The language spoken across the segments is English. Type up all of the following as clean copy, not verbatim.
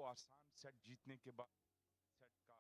आसान सेट जीतने के बाद सेट का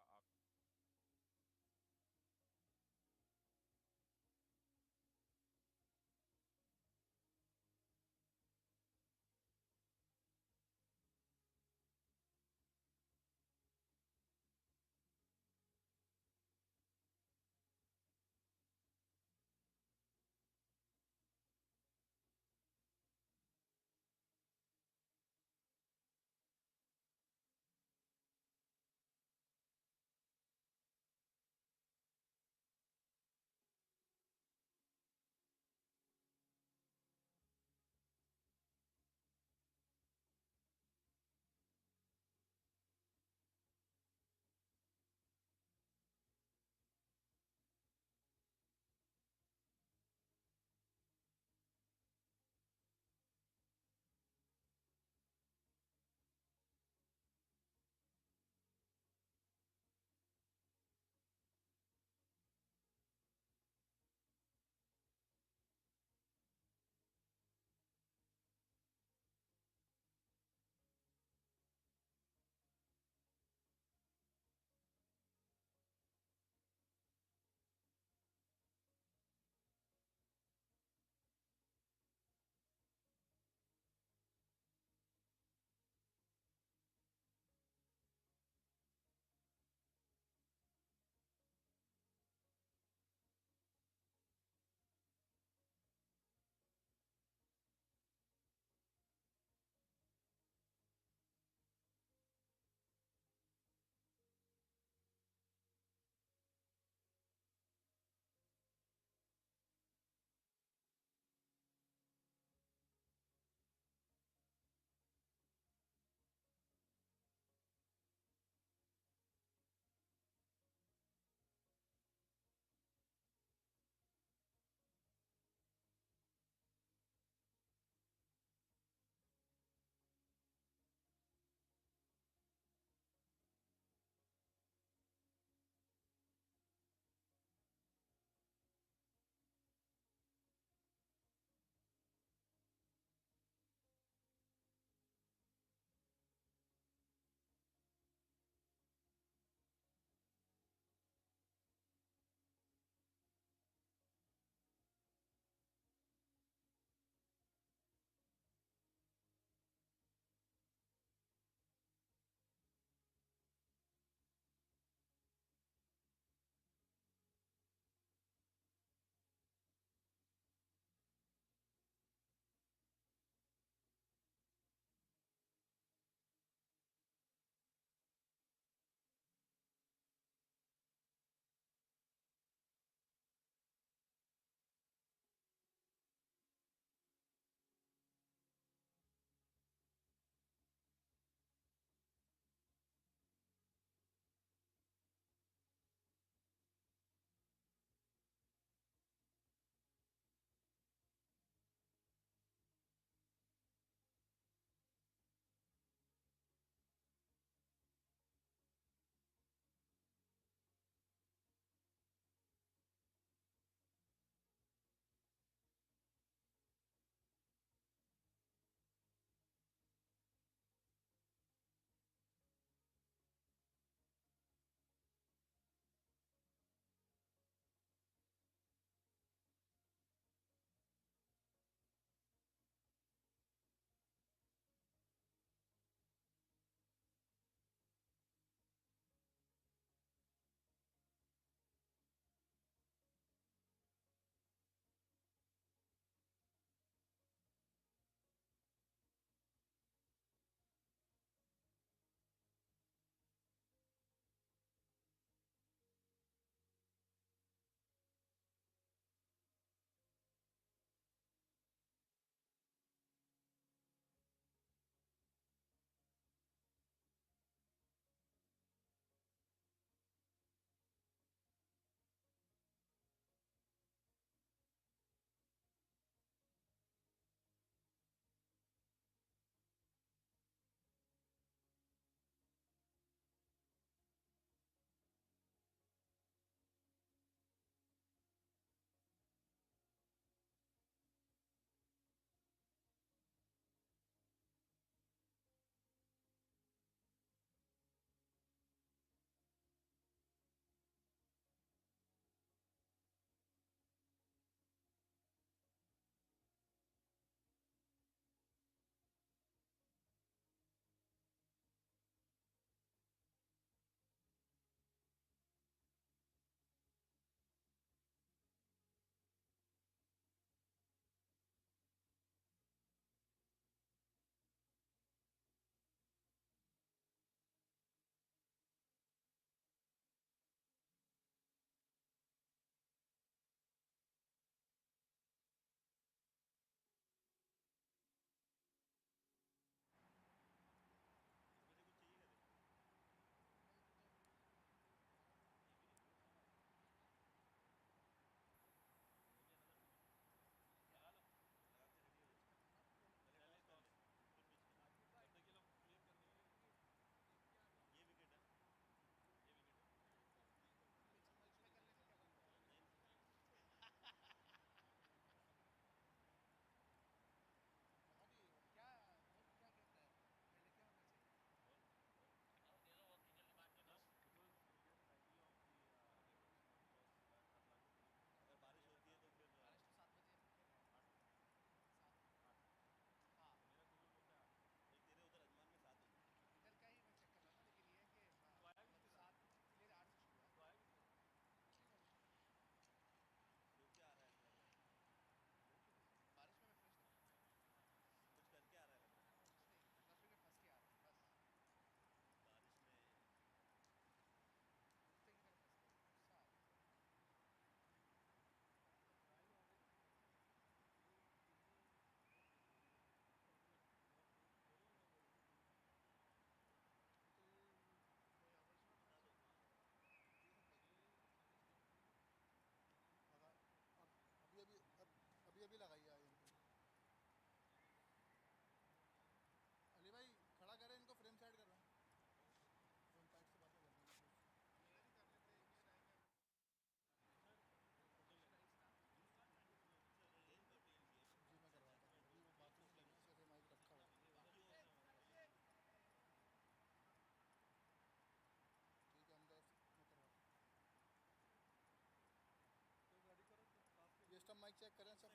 माइक चेक करें सब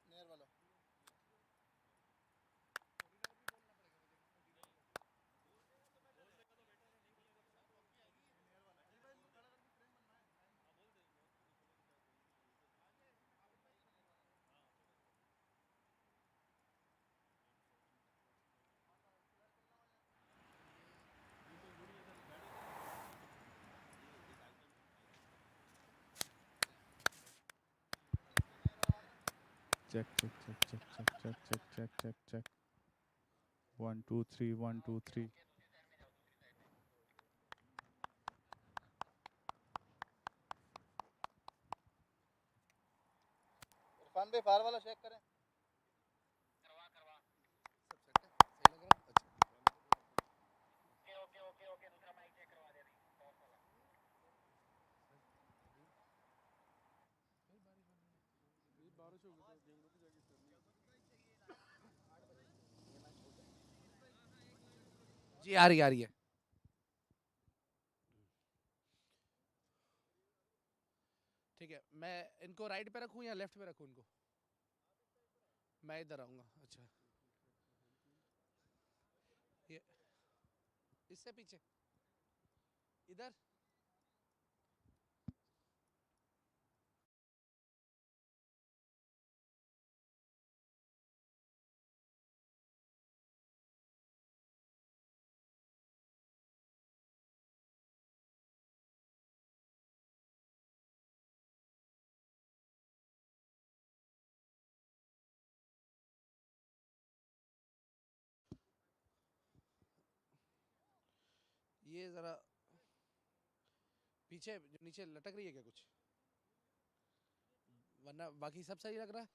नियर वाला Check, check, check, check, check, check, check, check, check, check. 1, 2, 3, 1, 2, 3. Irfan भाई बाहर वाला चेक करें करवा करवा सब सेट है सही लग रहा है अच्छा ओके ओके ओके ओके दूसरा माइक चेक करवा दे रही टॉस वाला बारिश हो गई तो गेम रुक जाएगी सर जी आ रही है ठीक है। मैं इनको राइट पे रखूं या लेफ्ट पे रखूं इनको? मैं इधर आऊंगा। अच्छा ये इससे पीछे इधर ये जरा पीछे जो नीचे लटक रही है क्या कुछ? वरना बाकी सब सही लग रहा है।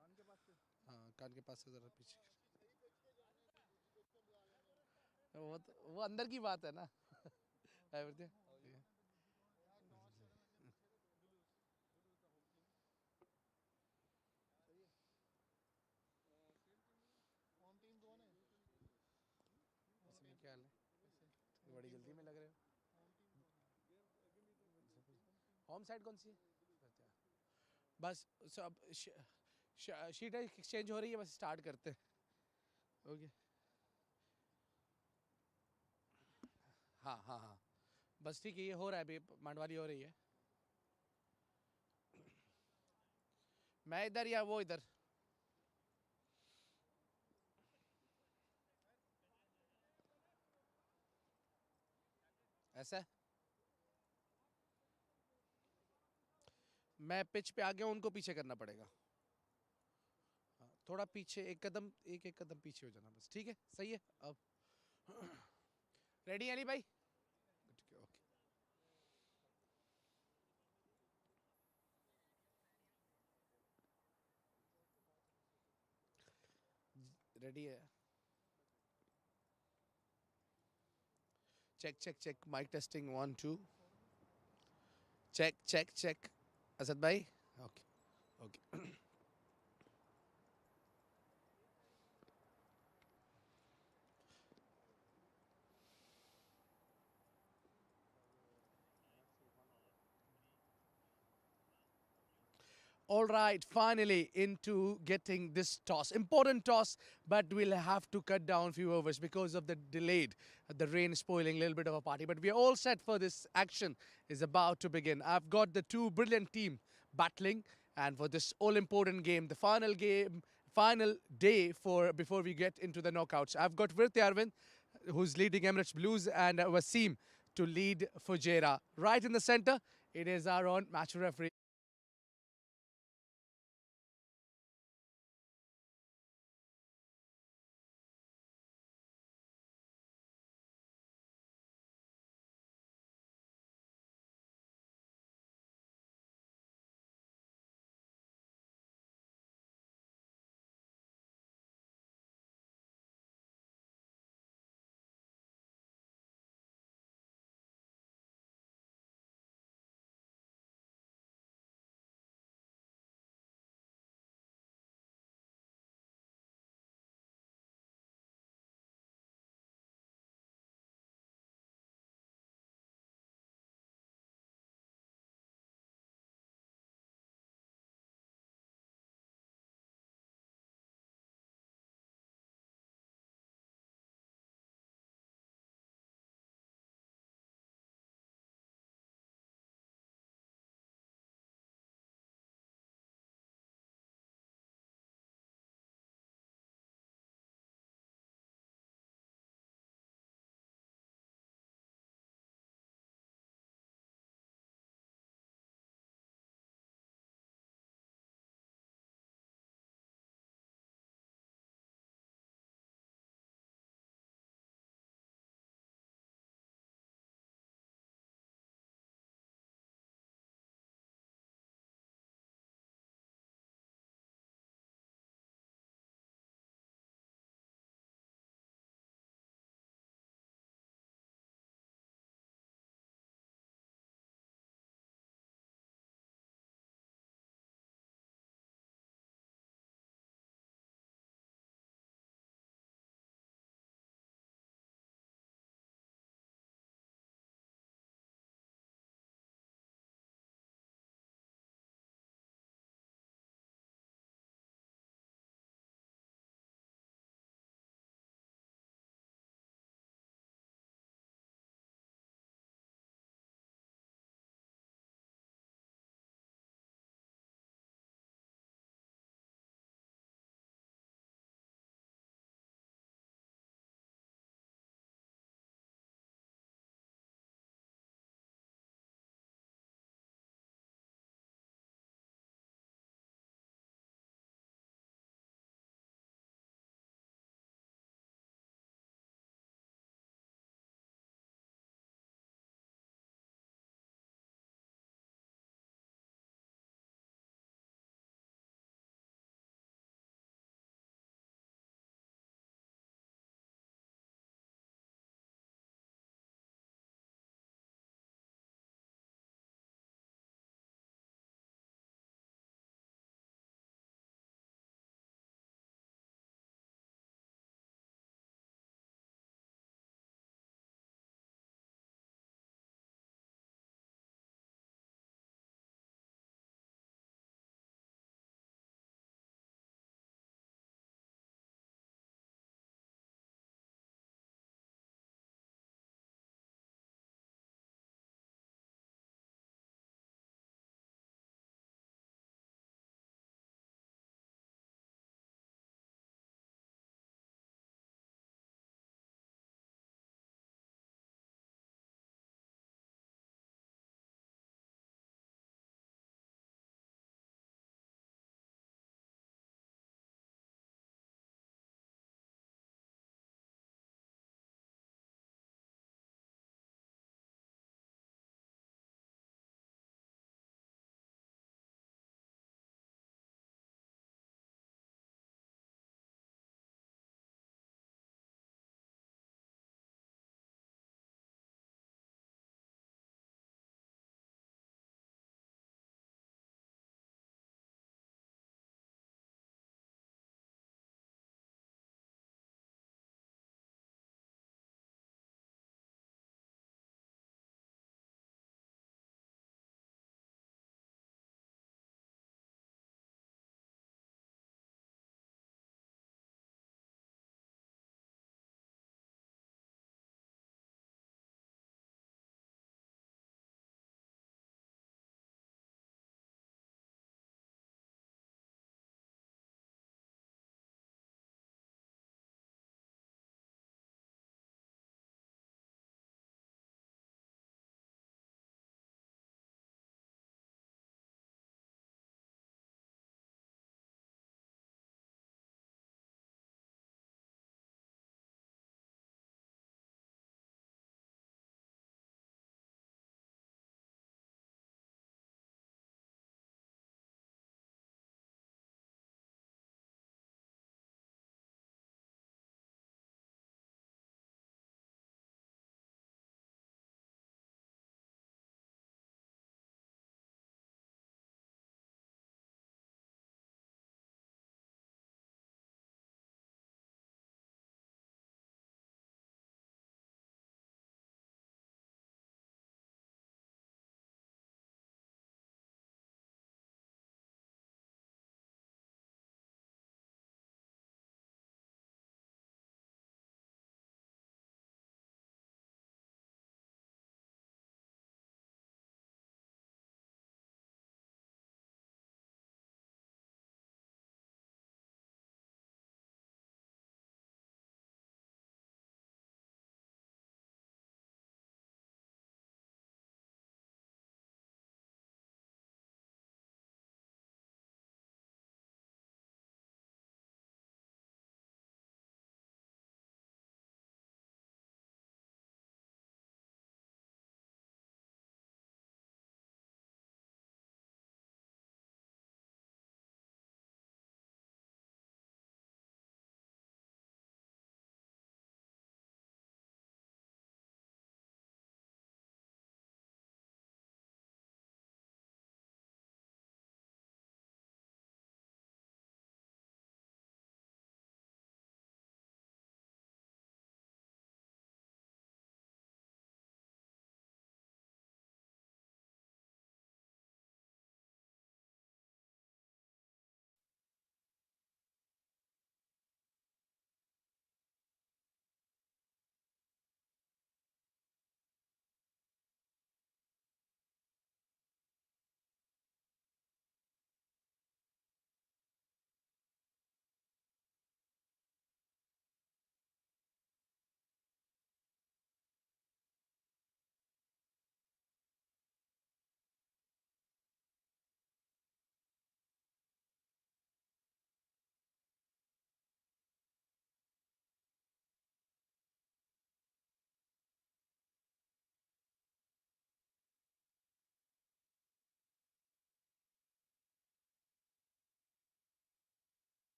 कान के पास से हाँ कान के पास से जरा पीछे। वो अंदर की बात है ना। Everything. सही है होम टीम कौन है इसमें क्या हाल है? बड़ी जल्दी में लग रहे हो। होम साइड कौन सी है? बस सब शीट एक्सचेंज हो रही है, बस स्टार्ट करते हैं। ओके हाँ हाँ हाँ बस ठीक है, ये हो रहा है अभी, मांडवाली हो रही है। मैं इधर या वो इधर? ऐसा मैं पिच पे आ गया हूं, उनको पीछे करना पड़ेगा। हाँ, थोड़ा पीछे एक कदम, एक एक कदम पीछे हो जाना बस। ठीक है सही है। अब रेडी अली भाई? ठीक है ओके। रेडी है। Check check check mic testing 1 2 check check check. Asad भाई okay okay. All right, finally into getting this toss. Important toss, but we'll have to cut down few overs because of the delayed, the rain spoiling a little bit of a party. But we are all set for this action is about to begin. I've got the two brilliant team battling, and for this all-important game, final day for before we get into the knockouts. I've got Virt Arvind, who's leading Emirates Blues, and Wasim to lead Fujairah. Right in the center, it is our own match referee.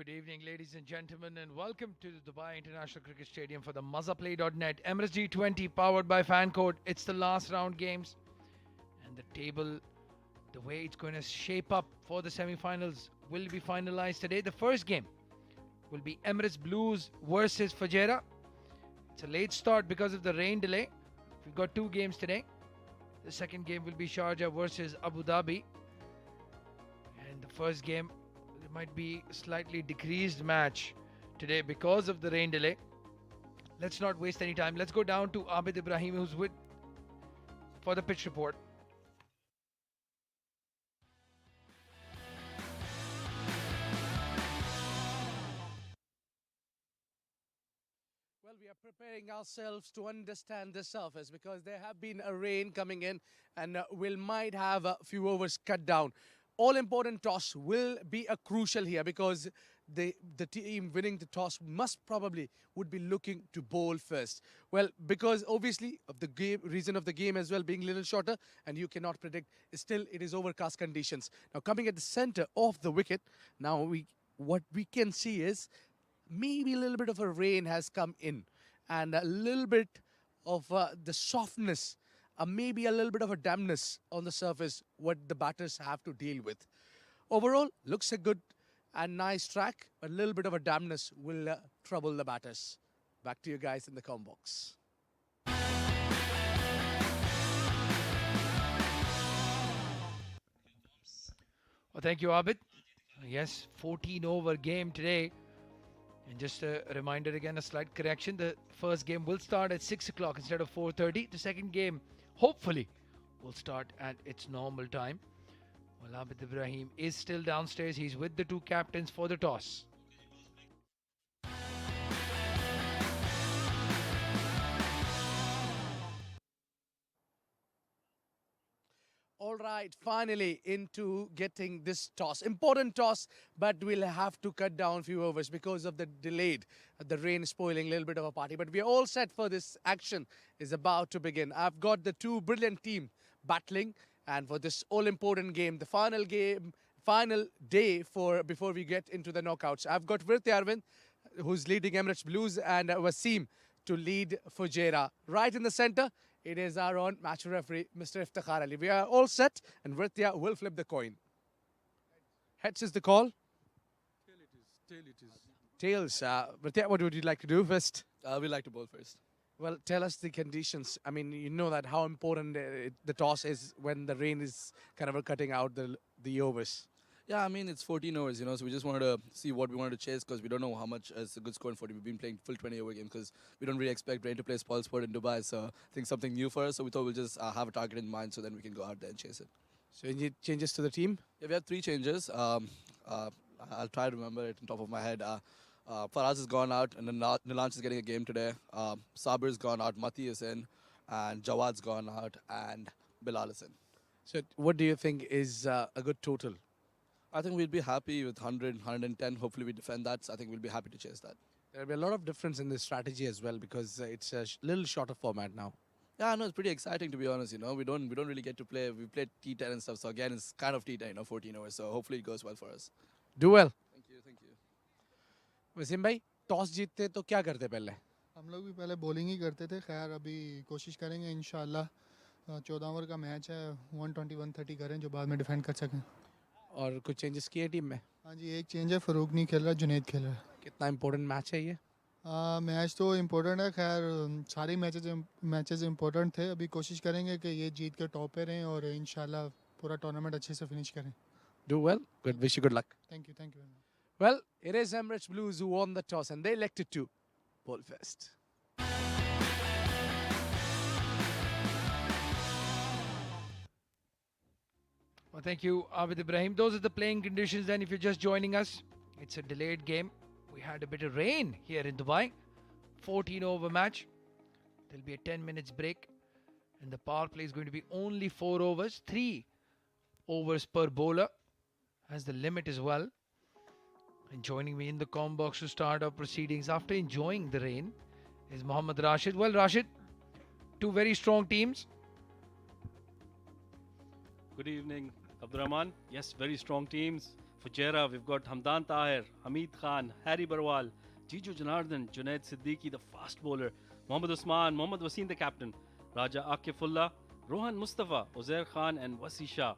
Good evening, ladies and gentlemen, and welcome to the Dubai International Cricket Stadium for the Mazaplay.net Emirates D20 powered by FanCode. It's the last round games, and the table, the way it's going to shape up for the semi-finals, will be finalized today. The first game will be Emirates Blues versus Fujairah. It's a late start because of the rain delay. We've got two games today. The second game will be Sharjah versus Abu Dhabi, and the first game, it might be a slightly decreased match today because of the rain delay. Let's not waste any time. Let's go down to Abid Ibrahim, who's with for the pitch report. Well, we are preparing ourselves to understand the surface because there have been a rain coming in and we might have a few overs cut down. All important toss will be a crucial here because the team winning the toss would be looking to bowl first. Well, because obviously of the reason of the game as well being a little shorter and you cannot predict, still it is overcast conditions. Now coming at the center of the wicket, now what we can see is maybe a little bit of a rain has come in and a little bit of the softness, maybe a little bit of a dampness on the surface, what the batters have to deal with. Overall, looks a good and nice track, but a little bit of a dampness will trouble the batters. Back to you guys in the com box. Well, thank you, Abid. Yes, 14 over game today. And just a reminder again, a slight correction. The first game will start at 6 o'clock instead of 4:30. The second game, hopefully, will start at its normal time. Well, Abid Ibrahim is still downstairs. He's with the two captains for the toss. All right, finally into getting this toss. Important toss, but we'll have to cut down a few overs because of the delayed, the rain spoiling a little bit of a party. But we're all set for this action is about to begin. I've got the two brilliant team battling, and for this all-important game, the final day before we get into the knockouts. I've got Virthy Arvind, who's leading Emirates Blues, and Wasim to lead Fujairah. Right in the center, it is our own match referee, Mr. Iftikhar Ali. We are all set, and Virtya will flip the coin. Heads is the call. Tail it is. Tails. Virtya, what would you like to do first? We like to bowl first. Well, tell us the conditions. I mean, you know that how important the toss is when the rain is kind of cutting out the overs. Yeah, I mean, it's 14 overs, so we just wanted to see what we wanted to chase because we don't know how much is a good score in 40. We've been playing full 20-over game because we don't really expect rain to play spoil sport in Dubai. So I think something new for us. So we thought we'll just have a target in mind so then we can go out there and chase it. So any changes to the team? Yeah, we have 3 changes. I'll try to remember it on top of my head. Faraz has gone out and then Nilansh is getting a game today. Sabir's gone out, Mati is in, and Jawad's gone out, and Bilal is in. So what do you think is a good total? I think we'll be happy with 100, 110. Hopefully we defend that. So I think we'll be happy to chase that. There'll be a lot of difference in this strategy as well because it's a little shorter format now. Yeah, no, it's pretty exciting to be honest. We don't really get to play. We played T10 and stuff. So again, it's kind of T10, 14 hours. So hopefully it goes well for us. Do well. Thank you. Wasim भाई toss जीतते तो क्या करते पहले? हम लोग भी पहले बॉलिंग ही करते थे। खैर अभी कोशिश करेंगे इंशाल्लाह 14 ओवर का मैच है 120 130 करें जो बाद में डिफेंड कर सकें। और कुछ चेंजेस किए टीम में? हाँ जी, एक चेंज है, फ़रूक नहीं खेल रहा, जुनैद खेल रहा है। कितना इंपॉर्टेंट मैच है ये? मैच तो इम्पोर्टेंट है। खैर सारे मैचेस इम्पोर्टेंट थे। अभी कोशिश करेंगे कि ये जीत के टॉप पे रहें और इंशाल्लाह पूरा टूर्नामेंट अच्छे से फिनिश करें। Do well. Good. Wish you good luck. Thank you very much. Well, it is Emirates Blues who won the toss and they elected to bowl first. Well, thank you, Abid Ibrahim. Those are the playing conditions then if you're just joining us. It's a delayed game. We had a bit of rain here in Dubai. 14 over match. There'll be a 10 minutes break. And the power play is going to be only 4 overs. 3 overs per bowler as the limit as well. And joining me in the com box to start our proceedings after enjoying the rain is Mohammad Rashid. Well, Rashid, 2 very strong teams. Good evening, Abdurrahman. Yes, very strong teams. Fujairah, we've got Hamdan Tahir, Hamid Khan, Harry Barwal, Jiju Janardhan, Junaid Siddiqui, the fast bowler, Mohammad Usman, Mohammad Wasim, the captain, Raja Akifullah, Rohan Mustafa, Uzair Khan, and Wasi Shah.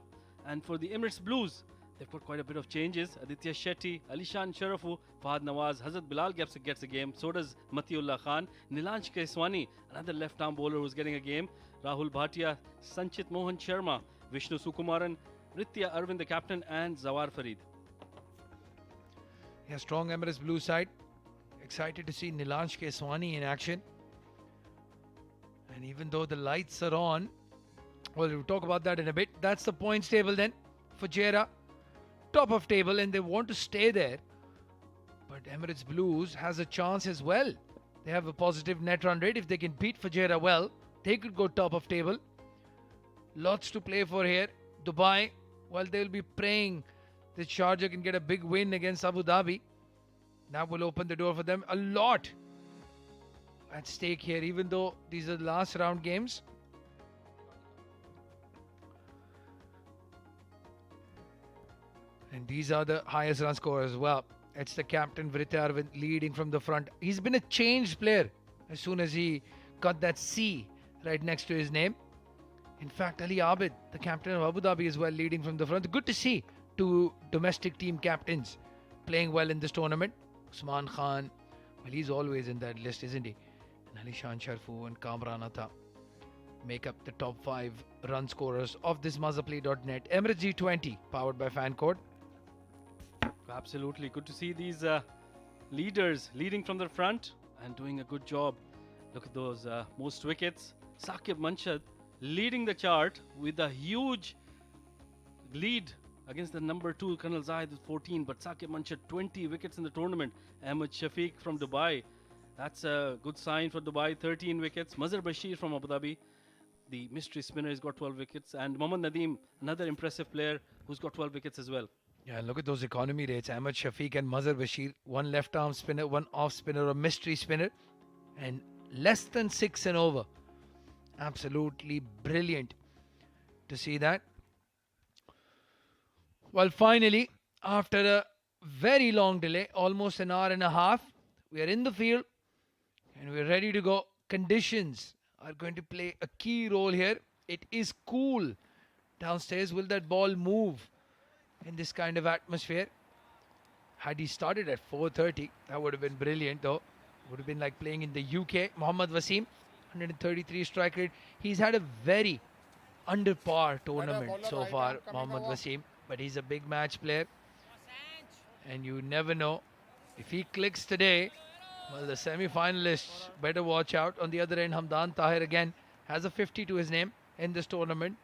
And for the Emirates Blues, they've got quite a bit of changes. Aditya Shetty, Alishan Sharafu, Fahad Nawaz, Hazrat Bilal gets a game. So does Matiullah Khan. Nilansh Keswani, another left-arm bowler who's getting a game. Rahul Bhatia, Sanchit Mohan Sharma, Vishnu Sukumaran, Ritya Arvind, the captain, and Zawar Farid. Yeah, strong Emirates blue side. Excited to see Nilansh Keswani in action. And even though the lights are on, well, we'll talk about that in a bit. That's the points table then. Fujairah, top of table, and they want to stay there. But Emirates Blues has a chance as well. They have a positive net run rate. If they can beat Fujairah well, they could go top of table. Lots to play for here. Dubai, well, they'll be praying that Sharjah can get a big win against Abu Dhabi. That will open the door for them. A lot at stake here, even though these are the last round games. And these are the highest run scorers as well. It's the captain Vritya Arvind leading from the front. He's been a changed player as soon as he got that C right next to his name. In fact, Ali Abid, the captain of Abu Dhabi, is well leading from the front. Good to see two domestic team captains playing well in this tournament. Usman Khan, well, he's always in that list, isn't he? And Alishan Sharfu and Kamran Atta make up the top 5 run scorers of this Mazaplay.net Emirates D20 powered by FanCode. Absolutely. Good to see these leaders leading from the front and doing a good job. Look at those most wickets. Saqib Manshad leading the chart with a huge lead against the number 2 Colonel Zahid with 14, but Saqib Manshad 20 wickets in the tournament. Ahmed Shafiq from Dubai, that's a good sign for Dubai, 13 wickets. Mazhar Bashir from Abu Dhabi, the mystery spinner, has got 12 wickets, and Mohammad Nadeem, another impressive player who's got 12 wickets as well. Yeah, look at those economy rates. Ahmed Shafiq and Mazhar Bashir, one left arm spinner, one off spinner, a mystery spinner, and less than 6 and over. Absolutely brilliant to see that. Well, finally, after a very long delay, almost an hour and a half, we are in the field and we're ready to go. Conditions are going to play a key role here. It is cool downstairs. Will that ball move in this kind of atmosphere? Had he started at 4:30, that would have been brilliant though. Would have been like playing in the UK. Mohammad Wasim, 133 strike rate. He's had a very under par tournament so far, Mohammad Wasim. But he's a big match player. And you never know. If he clicks today, well, the semi-finalists better watch out. On the other end, Hamdan Tahir again has a 50 to his name in this tournament.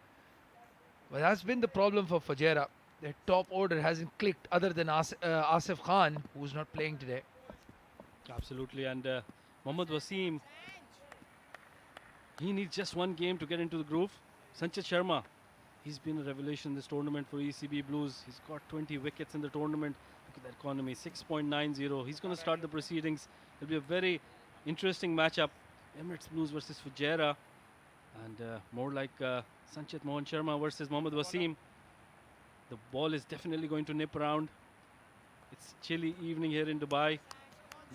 Well, that's been the problem for Fujairah. Their top order hasn't clicked other than Asif Khan, who's not playing today. Absolutely, and Mohammad Wasim, he needs just one game to get into the groove. Sanchit Sharma, he's been a revelation in this tournament for ECB Blues. He's got 20 wickets in the tournament. Look at that economy, 6.90. He's going to start the proceedings. It'll be a very interesting matchup. Emirates Blues versus Fujairah, and more like Sanchit Mohan Sharma versus Mohammad Wasim. The ball is definitely going to nip around. It's chilly evening here in Dubai.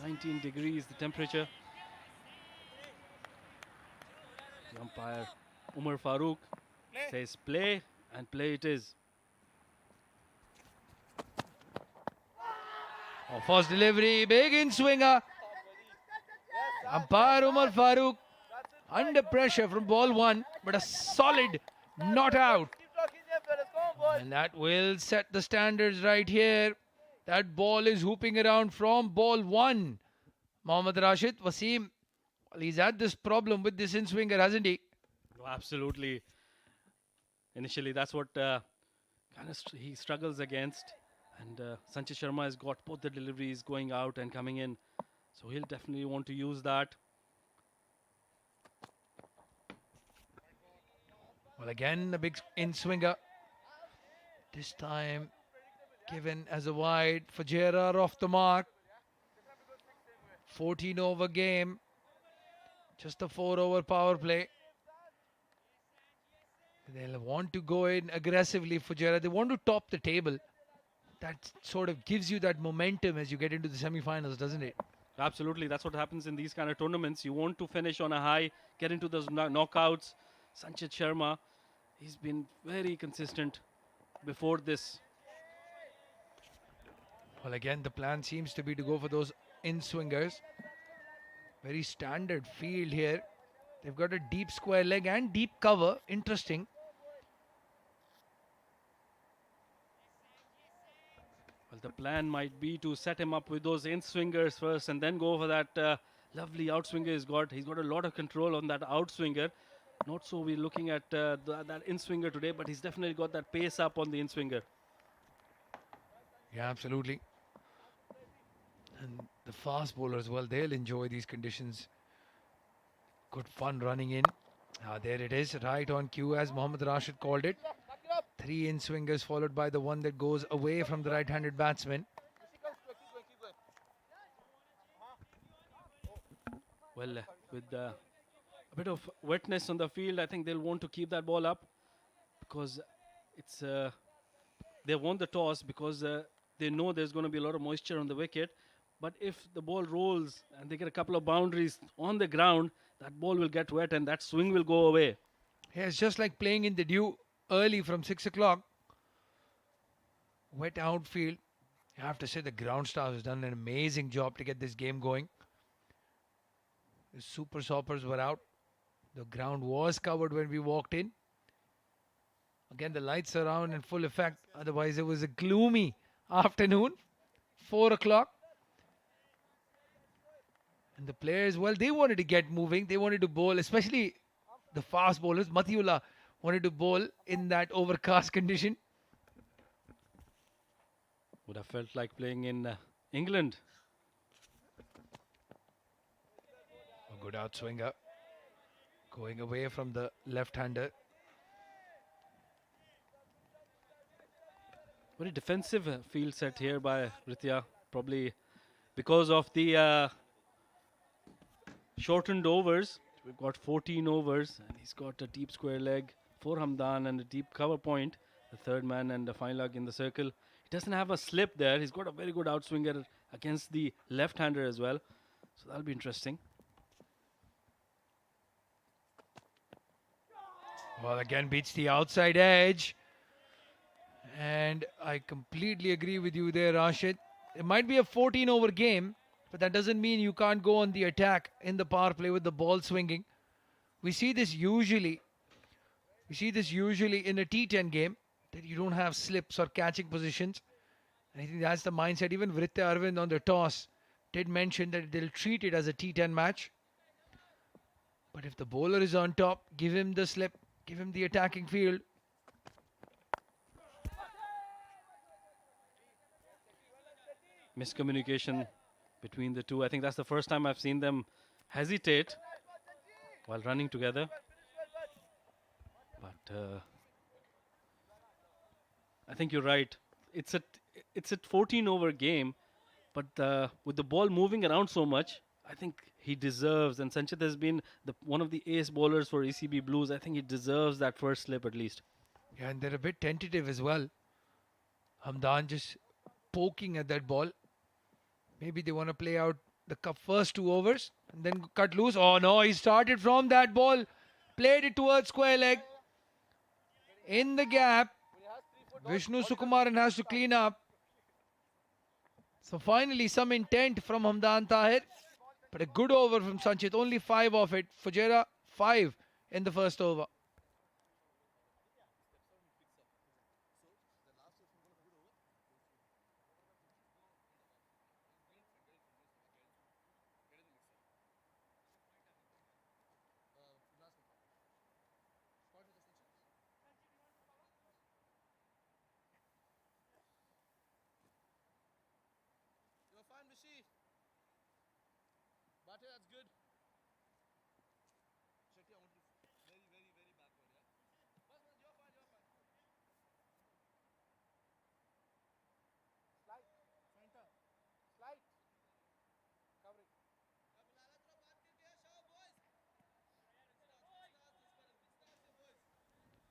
19 degrees the temperature. The umpire Umar Farooq says play, and play it is. Oh, first delivery, big in swinger. Umpire Umar Farooq under pressure from ball 1, but a solid not out. And that will set the standards right here. That ball is hooping around from ball 1. Mohammad Rashid Wasim, well, he's had this problem with this in-swinger, hasn't he? Oh, absolutely. Initially, that's what he struggles against. And Sanchit Sharma has got both the deliveries going out and coming in. So he'll definitely want to use that. Well, again, a big in-swinger. This time given as a wide. Fujairah off the mark. 14 over game. Just a 4 over power play. They'll want to go in aggressively, Fujairah. They want to top the table. that sort of gives you that momentum as you get into the semi-finals, doesn't it? Absolutely, that's what happens in these kind of tournaments. You want to finish on a high, get into those knockouts. Sanchit Sharma, he's been very consistent before this. Well, again, the plan seems to be to go for those in-swingers. Very standard field here. They've got a deep square leg and deep cover. Interesting. Well, the plan might be to set him up with those in-swingers first and then go for that lovely outswinger he's got. He's got a lot of control on that outswinger. Not so we're looking at that in-swinger today, but he's definitely got that pace up on the in-swinger. Yeah, absolutely. And the fast bowlers, well, they'll enjoy these conditions. Good fun running in. There it is, right on cue as Mohammad Rashid called it. 3 in-swingers followed by the one that goes away from the right-handed batsman. Well, with a bit of wetness on the field, I think they'll want to keep that ball up because it's they won the toss because they know there's going to be a lot of moisture on the wicket. But if the ball rolls and they get a couple of boundaries on the ground, that ball will get wet and that swing will go away. Yeah, it's just like playing in the dew early from 6 o'clock. Wet outfield. You have to say the ground staff has done an amazing job to get this game going. The super soppers were out. The ground was covered when we walked in. Again, the lights are on in full effect. Otherwise, it was a gloomy afternoon. 4 o'clock. And the players, well, they wanted to get moving. They wanted to bowl, especially the fast bowlers. Matiullah wanted to bowl in that overcast condition. Would have felt like playing in England. A good outswinger. Going away from the left-hander. Very defensive field set here by Ritya. Probably because of the shortened overs. We've got 14 overs and he's got a deep square leg for Hamdan and a deep cover point. The third man and the fine lug in the circle. He doesn't have a slip there. He's got a very good outswinger against the left-hander as well. So that'll be interesting. Well, again beats the outside edge. And I completely agree with you there, Rashid. It might be a 14-over game, but that doesn't mean you can't go on the attack in the power play with the ball swinging. We see this usually in a T10 game, that you don't have slips or catching positions. And I think that's the mindset. Even Vritta Arvind on the toss did mention that they'll treat it as a T10 match. But if the bowler is on top, give him the slip, give him the attacking field. Miscommunication between the two. I think that's the first time I've seen them hesitate while running together. But I think you're right. It's a 14-over game, but with the ball moving around so much, I think he deserves. And Sanchit has been one of the ace bowlers for ECB Blues. I think he deserves that first slip at least. Yeah, and they're a bit tentative as well. Hamdan just poking at that ball. Maybe they want to play out the first 2 overs and then cut loose. Oh no, he started from that ball. Played it towards square leg. In the gap. Vishnu Sukumaran has to clean up. So finally some intent from Hamdan Tahir. But a good over from Sanchit. Only 5 of it. Fujairah 5 in the first over.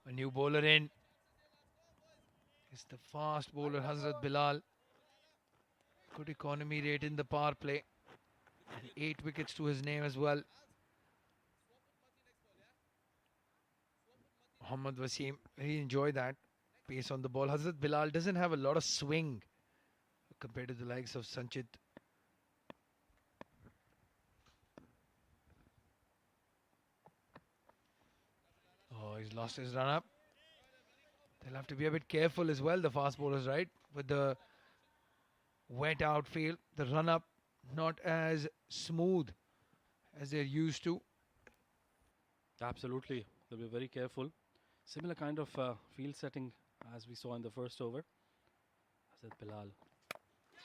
A new bowler in. It's the fast bowler Hazrat Bilal. Good economy rate in the power play. And 8 wickets to his name as well. Mohammad Wasim, he enjoyed that pace on the ball. Hazrat Bilal doesn't have a lot of swing compared to the likes of Sanchit. Oh, he's lost his run up. They'll have to be a bit careful as well, the fast bowlers, right? With the wet outfield, the run up not as smooth as they're used to. Absolutely. They'll be very careful. Similar kind of field setting as we saw in the first over. Hazrat Bilal.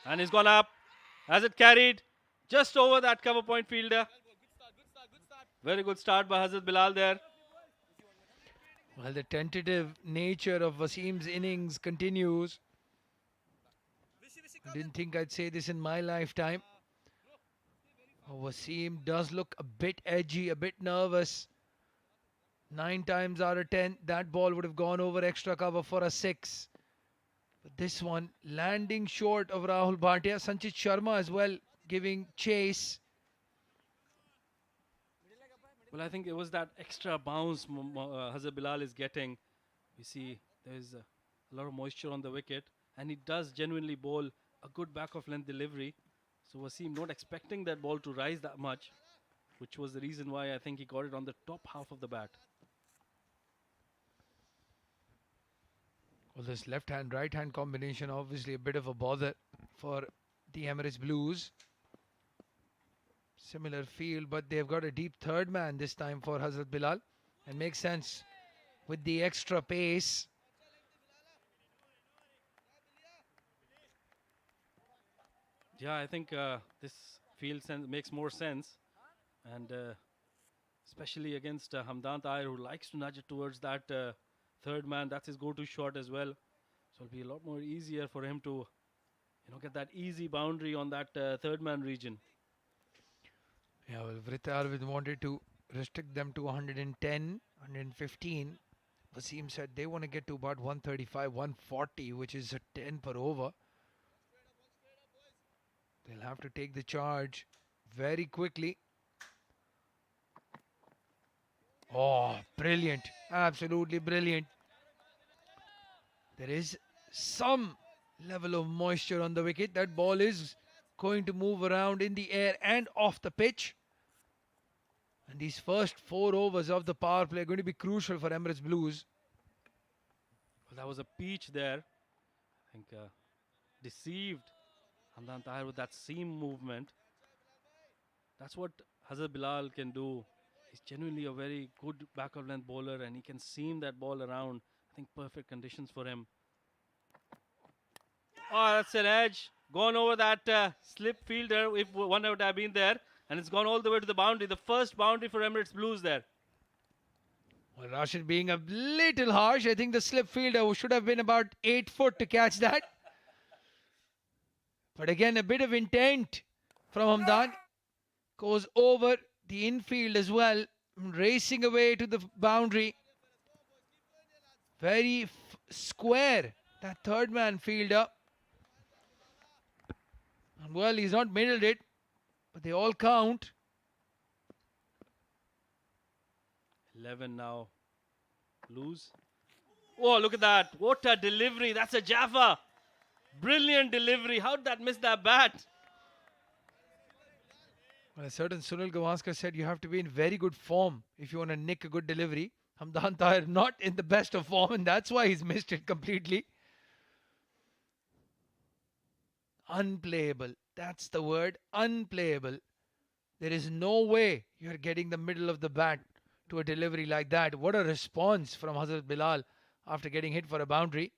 And he's gone up. Has it carried just over that cover point fielder. Very good start by Hazrat Bilal there. Well, the tentative nature of Wasim's innings continues. I didn't think I'd say this in my lifetime. Wasim does look a bit edgy, a bit nervous. 9 times out of 10, that ball would have gone over extra cover for a 6. But this one, landing short of Rahul Bhatia. Sanchit Sharma as well, giving chase. Well, I think it was that extra bounce Hazrat Bilal is getting. We see there's a lot of moisture on the wicket, and he does genuinely bowl a good back of length delivery. So Wasim not expecting that ball to rise that much, which was the reason why I think he got it on the top half of the bat. Well, this left-hand, right-hand combination, obviously a bit of a bother for the Emirates Blues. Similar field, but they've got a deep third man this time for Hazrat Bilal. And makes sense with the extra pace. Yeah, I think this field makes more sense. And especially against Hamdan Tahir, who likes to nudge it towards that third man. That's his go-to shot as well. So it'll be a lot more easier for him to, get that easy boundary on that third man region. Yeah, well, Vrita Arvind wanted to restrict them to 110, 115. Wasim said they want to get to about 135, 140, which is a 10 per over. They'll have to take the charge very quickly. Oh, brilliant. Absolutely brilliant. There is some level of moisture on the wicket. That ball is going to move around in the air and off the pitch. And these first 4 overs of the power play are going to be crucial for Emirates Blues. Well, that was a peach there. I think deceived Hamdan Tahir with that seam movement. That's what Hazrat Bilal can do. He's genuinely a very good back of length bowler, and he can seam that ball around. I think perfect conditions for him. Oh, that's an edge. Gone over that slip fielder if one would have been there. And it's gone all the way to the boundary. The first boundary for Emirates Blues there. Well, Rashid being a little harsh. I think the slip fielder should have been about 8 foot to catch that. But again, a bit of intent from Hamdan. Goes over the infield as well. Racing away to the boundary. Very square, that third man fielder. And well, he's not middled it. But they all count. 11 now. Blues. Oh, look at that. What a delivery. That's a Jaffa. Brilliant delivery. How did that miss that bat? Well, a certain Sunil Gavaskar said you have to be in very good form if you want to nick a good delivery. Hamdan Tahir not in the best of form, and that's why he's missed it completely. Unplayable. That's the word. Unplayable. There is no way you're getting the middle of the bat to a delivery like that. What a response from Hazrat Bilal after getting hit for a boundary.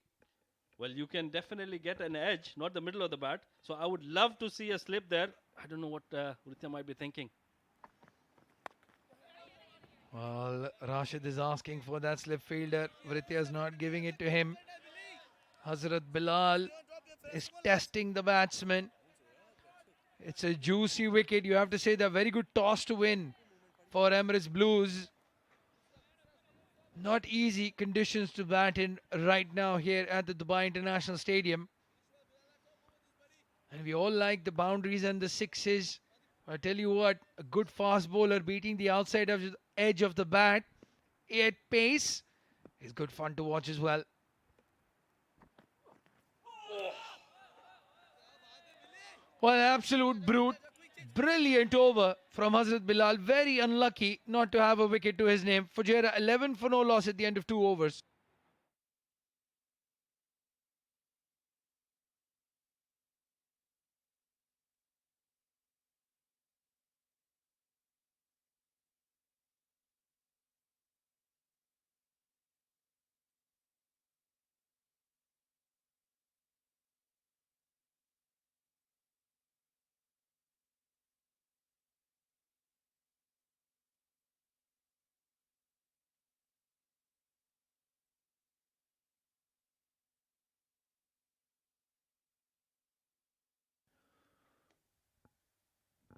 Well, you can definitely get an edge, not the middle of the bat. So I would love to see a slip there. I don't know what Ritya might be thinking. Well, Rashid is asking for that slip fielder. Vritya is not giving it to him. Hazrat Bilal is testing the batsman. It's a juicy wicket. You have to say the very good toss to win for Emirates Blues. Not easy conditions to bat in right now here at the Dubai International Stadium. And we all like the boundaries and the sixes. I tell you what, a good fast bowler beating the outside of the edge of the bat at pace is good fun to watch as well. Well, absolute brute. Brilliant over from Hazrat Bilal. Very unlucky not to have a wicket to his name. Fujairah 11 for no loss at the end of 2 overs.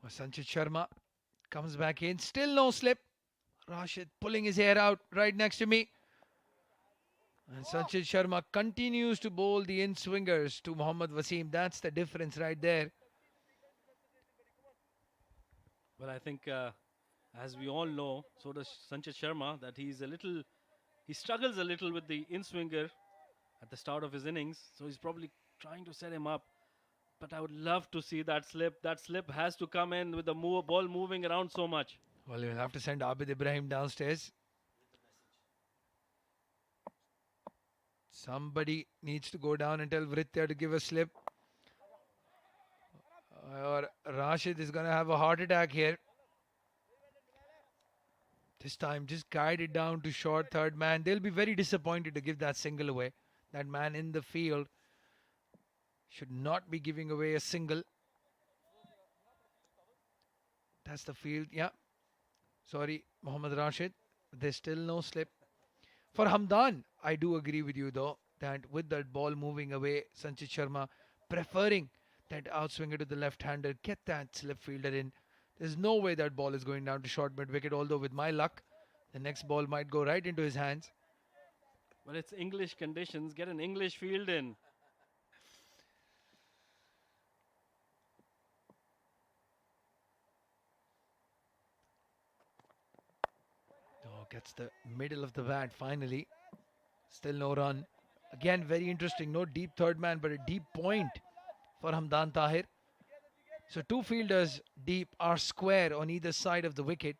Sanchit Sharma comes back in. Still no slip. Rashid pulling his hair out right next to me. And Sanchit Sharma continues to bowl the in-swingers to Mohammad Wasim. That's the difference right there. Well, I think, as we all know, so does Sanchit Sharma, that he struggles a little with the in-swinger at the start of his innings. So he's probably trying to set him up. But I would love to see that slip. That slip has to come in with the ball moving around so much. Well, you'll have to send Abid Ibrahim downstairs. Somebody needs to go down and tell Vritya to give a slip. Or Rashid is going to have a heart attack here. This time, just guide it down to short third man. They'll be very disappointed to give that single away. That man in the field should not be giving away a single. That's the field. Yeah. Sorry, Mohammad Rashid. There's still no slip. For Hamdan, I do agree with you though that with that ball moving away, Sanchit Sharma preferring that outswinger to the left-hander, get that slip fielder in. There's no way that ball is going down to short mid-wicket, although with my luck, the next ball might go right into his hands. Well, it's English conditions. Get an English field in. Oh, gets the middle of the bat finally. Still no run. Again, very interesting. No deep third man, but a deep point for Hamdan Tahir. So two fielders deep are square on either side of the wicket.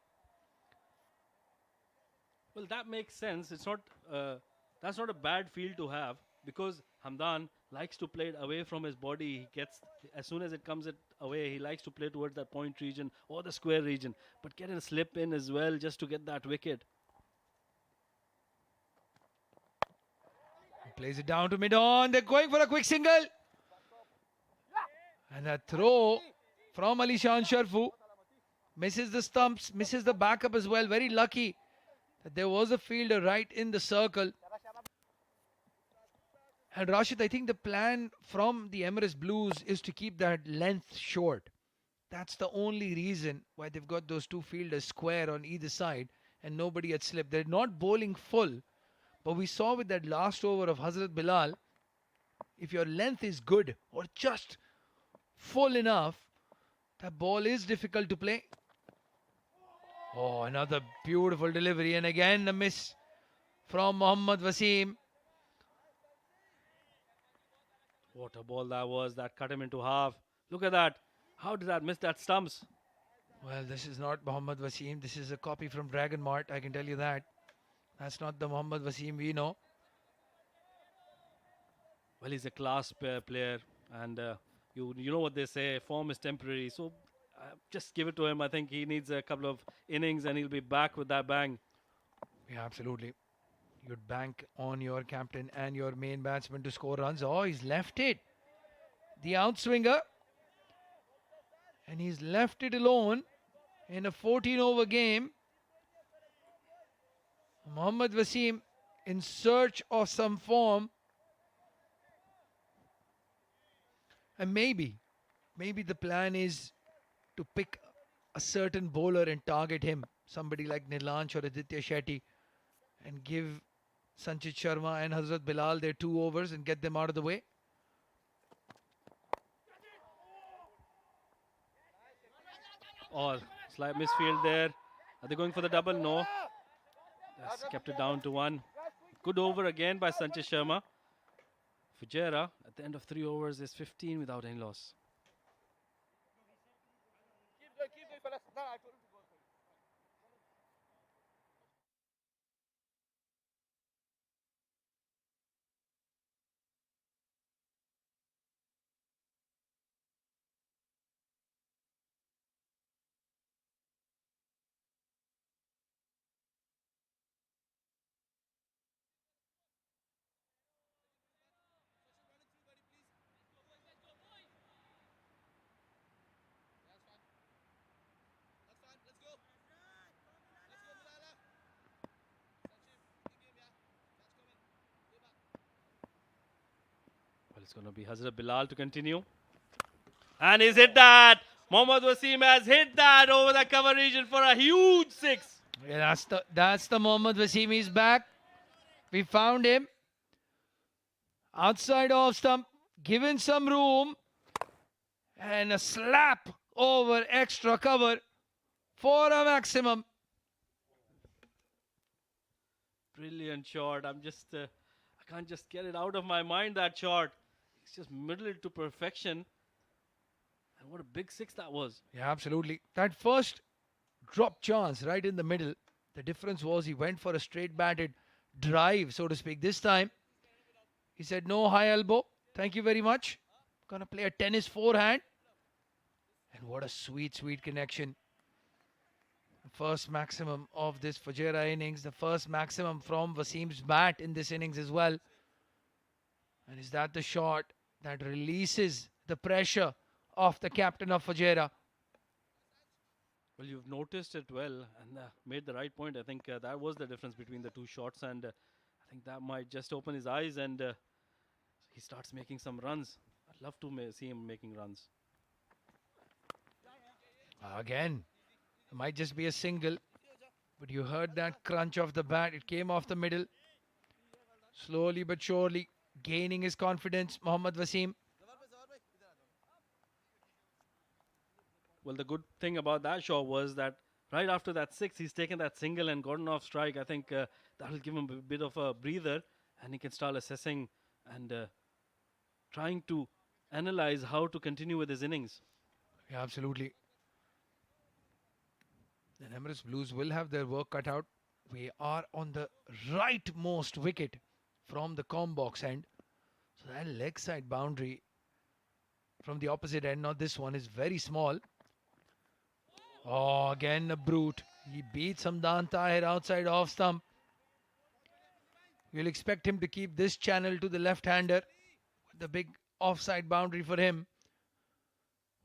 Well, that makes sense. That's not a bad field to have because Hamdan likes to play it away from his body. He gets, as soon as it comes away, he likes to play towards that point region or the square region. But get a slip in as well just to get that wicket. He plays it down to mid-on. They're going for a quick single. And a throw from Alishan Sharfu. Misses the stumps, misses the backup as well. Very lucky that there was a fielder right in the circle. And Rashid, I think the plan from the Emirates Blues is to keep that length short. That's the only reason why they've got those two fielders square on either side and nobody at slip. They're not bowling full, but we saw with that last over of Hazrat Bilal, if your length is good or just full enough, that ball is difficult to play. Oh, another beautiful delivery, and again a miss from Mohammad Wasim. What a ball that was. That cut him into half. Look at that. How did that miss that stumps? Well, this is not Mohammad Wasim. This is a copy from Dragon Mart, I can tell you that. That's not the Mohammad Wasim we know. Well, he's a class player, and you know what they say, form is temporary. So just give it to him. I think he needs a couple of innings, and he'll be back with that bang. Yeah, absolutely. You'd bank on your captain and your main batsman to score runs. Oh, he's left it. The outswinger. And he's left it alone in a 14-over game. Mohammad Wasim in search of some form. And maybe the plan is to pick a certain bowler and target him. Somebody like Nilansh or Aditya Shetty. and give Sanchit Sharma and Hazrat Bilal their 2 overs and get them out of the way. Or slight misfield there. Are they going for the double? No. That's kept it down to 1. Good over again by Sanchit Sharma. Fujairah at the end of 3 overs is 15 without any loss. Well, it's going to be Hazrat Bilal to continue. And he's hit that. Mohammad Wasim has hit that over the cover region for a huge 6. Yeah, that's the Mohammad Wasim. He's back. We found him. Outside off stump. Given some room. And a slap over extra cover for a maximum. Brilliant shot. I can't just get it out of my mind, that shot. It's just middled to perfection. And what a big 6 that was. Yeah, absolutely. That first drop chance right in the middle. The difference was he went for a straight batted drive, so to speak. This time, he said, no high elbow. Thank you very much. Gonna play a tennis forehand. And what a sweet, sweet connection. The first maximum of this Fujairah innings. The first maximum from Wasim's bat in this innings as well. And is that the shot that releases the pressure of the captain of Fujairah? Well, you've noticed it well and made the right point. I think that was the difference between the 2 shots. And I think that might just open his eyes and he starts making some runs. I'd love to see him making runs. Again, it might just be a single, but you heard that crunch of the bat. It came off the middle. Slowly but surely, gaining his confidence, Mohammad Wasim. Well, the good thing about that shot was that right after that 6, he's taken that single and gotten off strike. I think that'll give him a bit of a breather and he can start assessing and trying to analyze how to continue with his innings. Yeah, absolutely. The Emirates Blues will have their work cut out. We are on the rightmost wicket from the comb box end. So that leg side boundary from the opposite end, not this one, is very small. Oh, again a brute. He beats Hamdan Tahir outside off stump. You'll expect him to keep this channel to the left-hander. The big offside boundary for him.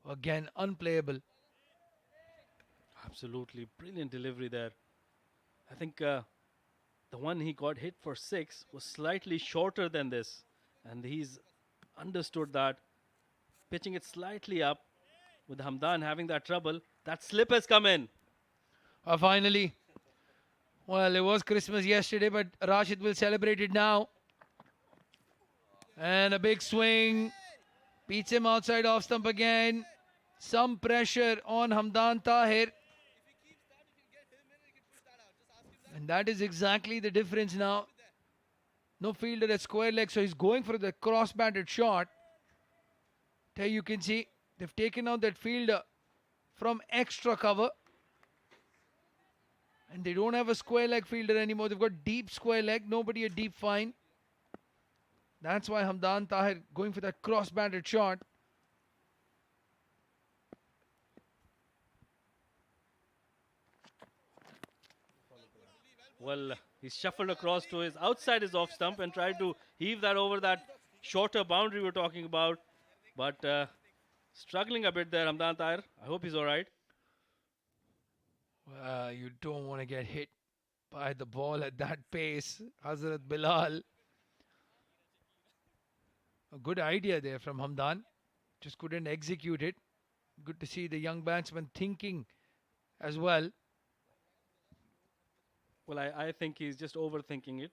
Again, unplayable. Absolutely brilliant delivery there. I think the one he got hit for 6 was slightly shorter than this. And he's understood that. Pitching it slightly up with Hamdan having that trouble. That slip has come in. Finally. Well, it was Christmas yesterday, but Rashid will celebrate it now. And a big swing. Beats him outside off stump again. Some pressure on Hamdan Tahir. And that is exactly the difference now. No fielder at square leg, so he's going for the cross-batted shot. There you can see they've taken out that fielder from extra cover. And they don't have a square leg fielder anymore. They've got deep square leg, nobody a deep fine. That's why Hamdan Tahir going for that cross-batted shot. Well, he's shuffled across to his outside his off stump and tried to heave that over that shorter boundary we're talking about. But struggling a bit there, Hamdan Tahir. I hope he's all right. You don't want to get hit by the ball at that pace, Hazrat Bilal. A good idea there from Hamdan. Just couldn't execute it. Good to see the young batsman thinking as well. Well, I think he's just overthinking it.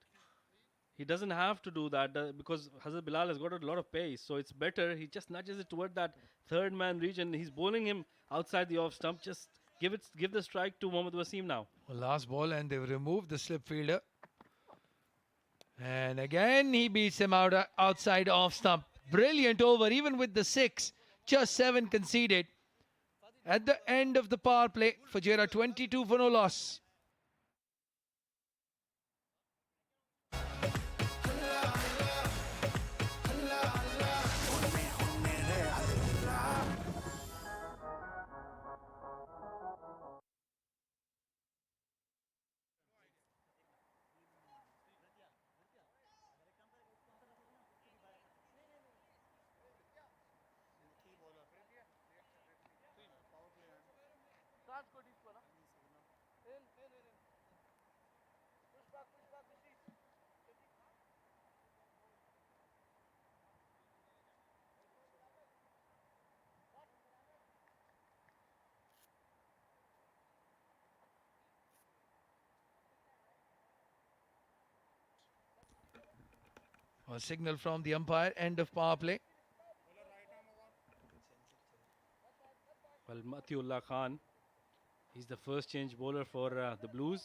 He doesn't have to do that because Hazrat Bilal has got a lot of pace. So it's better. He just nudges it toward that third man region. He's bowling him outside the off stump. Just give the strike to Mohammad Wasim now. Well, last ball, and they've removed the slip fielder. And again, he beats him out outside off stump. Brilliant over, even with the 6. Just 7 conceded. At the end of the power play, Fujairah 22 for no loss. A signal from the umpire, end of power play. Well, Matiullah Khan, he's the first change bowler for the Blues.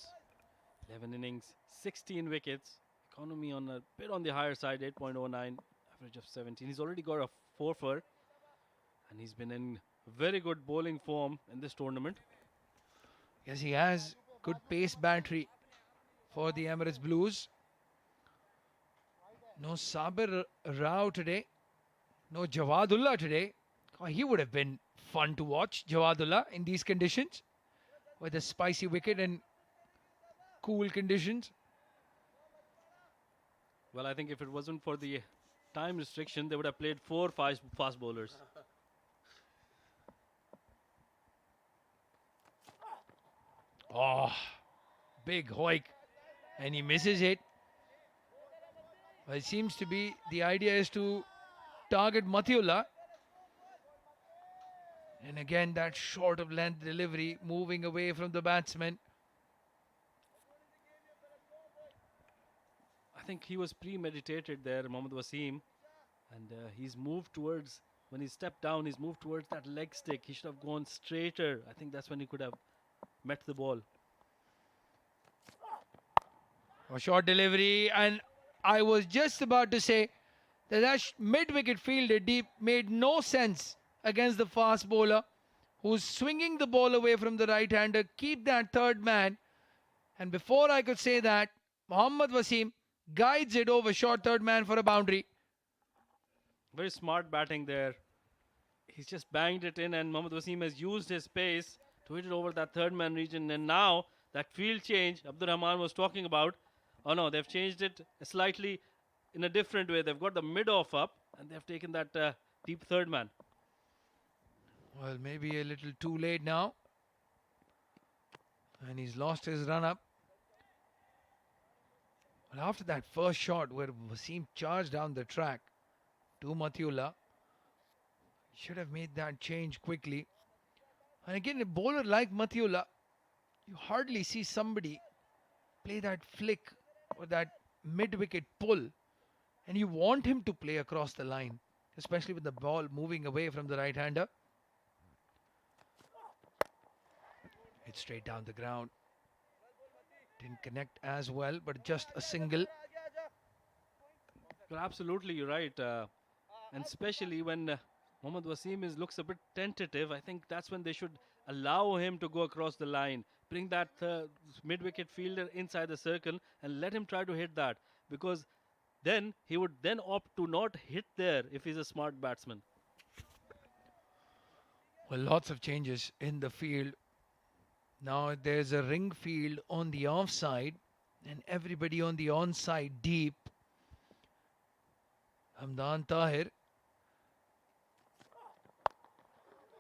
11 innings, 16 wickets. Economy on a bit on the higher side, 8.09, average of 17. He's already got a 4 for, and he's been in very good bowling form in this tournament. Yes, he has good pace battery for the Emirates Blues. No Sabir Rao today. No Jawadullah today. Oh, he would have been fun to watch, Jawadullah, in these conditions. With a spicy wicket and cool conditions. Well, I think if it wasn't for the time restriction, they would have played 4 fast bowlers. Oh, big hoik. And he misses it. Well, it seems to be the idea is to target Matiullah. And again, that short of length delivery, moving away from the batsman. I think he was premeditated there, Mohammad Wasim. And he's moved towards, when he stepped down, he's moved towards that leg stick. He should have gone straighter. I think that's when he could have met the ball. A short delivery, and I was just about to say that mid-wicket fielder deep made no sense against the fast bowler who's swinging the ball away from the right-hander. Keep that third man. And before I could say that, Mohammad Wasim guides it over short third man for a boundary. Very smart batting there. He's just banged it in, and Mohammad Wasim has used his pace to hit it over that third man region. And now that field change Abdur Rahman was talking about, oh no, they've changed it slightly in a different way. They've got the mid-off up, and they've taken that deep third man. Well, maybe a little too late now. And he's lost his run-up. Well, after that first shot where Wasim charged down the track to Matiullah, should have made that change quickly. And again, a bowler like Matiullah, you hardly see somebody play that flick or that mid-wicket pull. And you want him to play across the line, especially with the ball moving away from the right-hander. Hit straight down the ground. Didn't connect as well, but just a single. Well, absolutely, you're right. And especially when Mohammad Wasim looks a bit tentative, I think that's when they should allow him to go across the line. Bring that mid-wicket fielder inside the circle and let him try to hit that. Because then he would then opt to not hit there if he's a smart batsman. Well, lots of changes in the field. Now there's a ring field on the offside and everybody on the onside deep. Hamdan Tahir.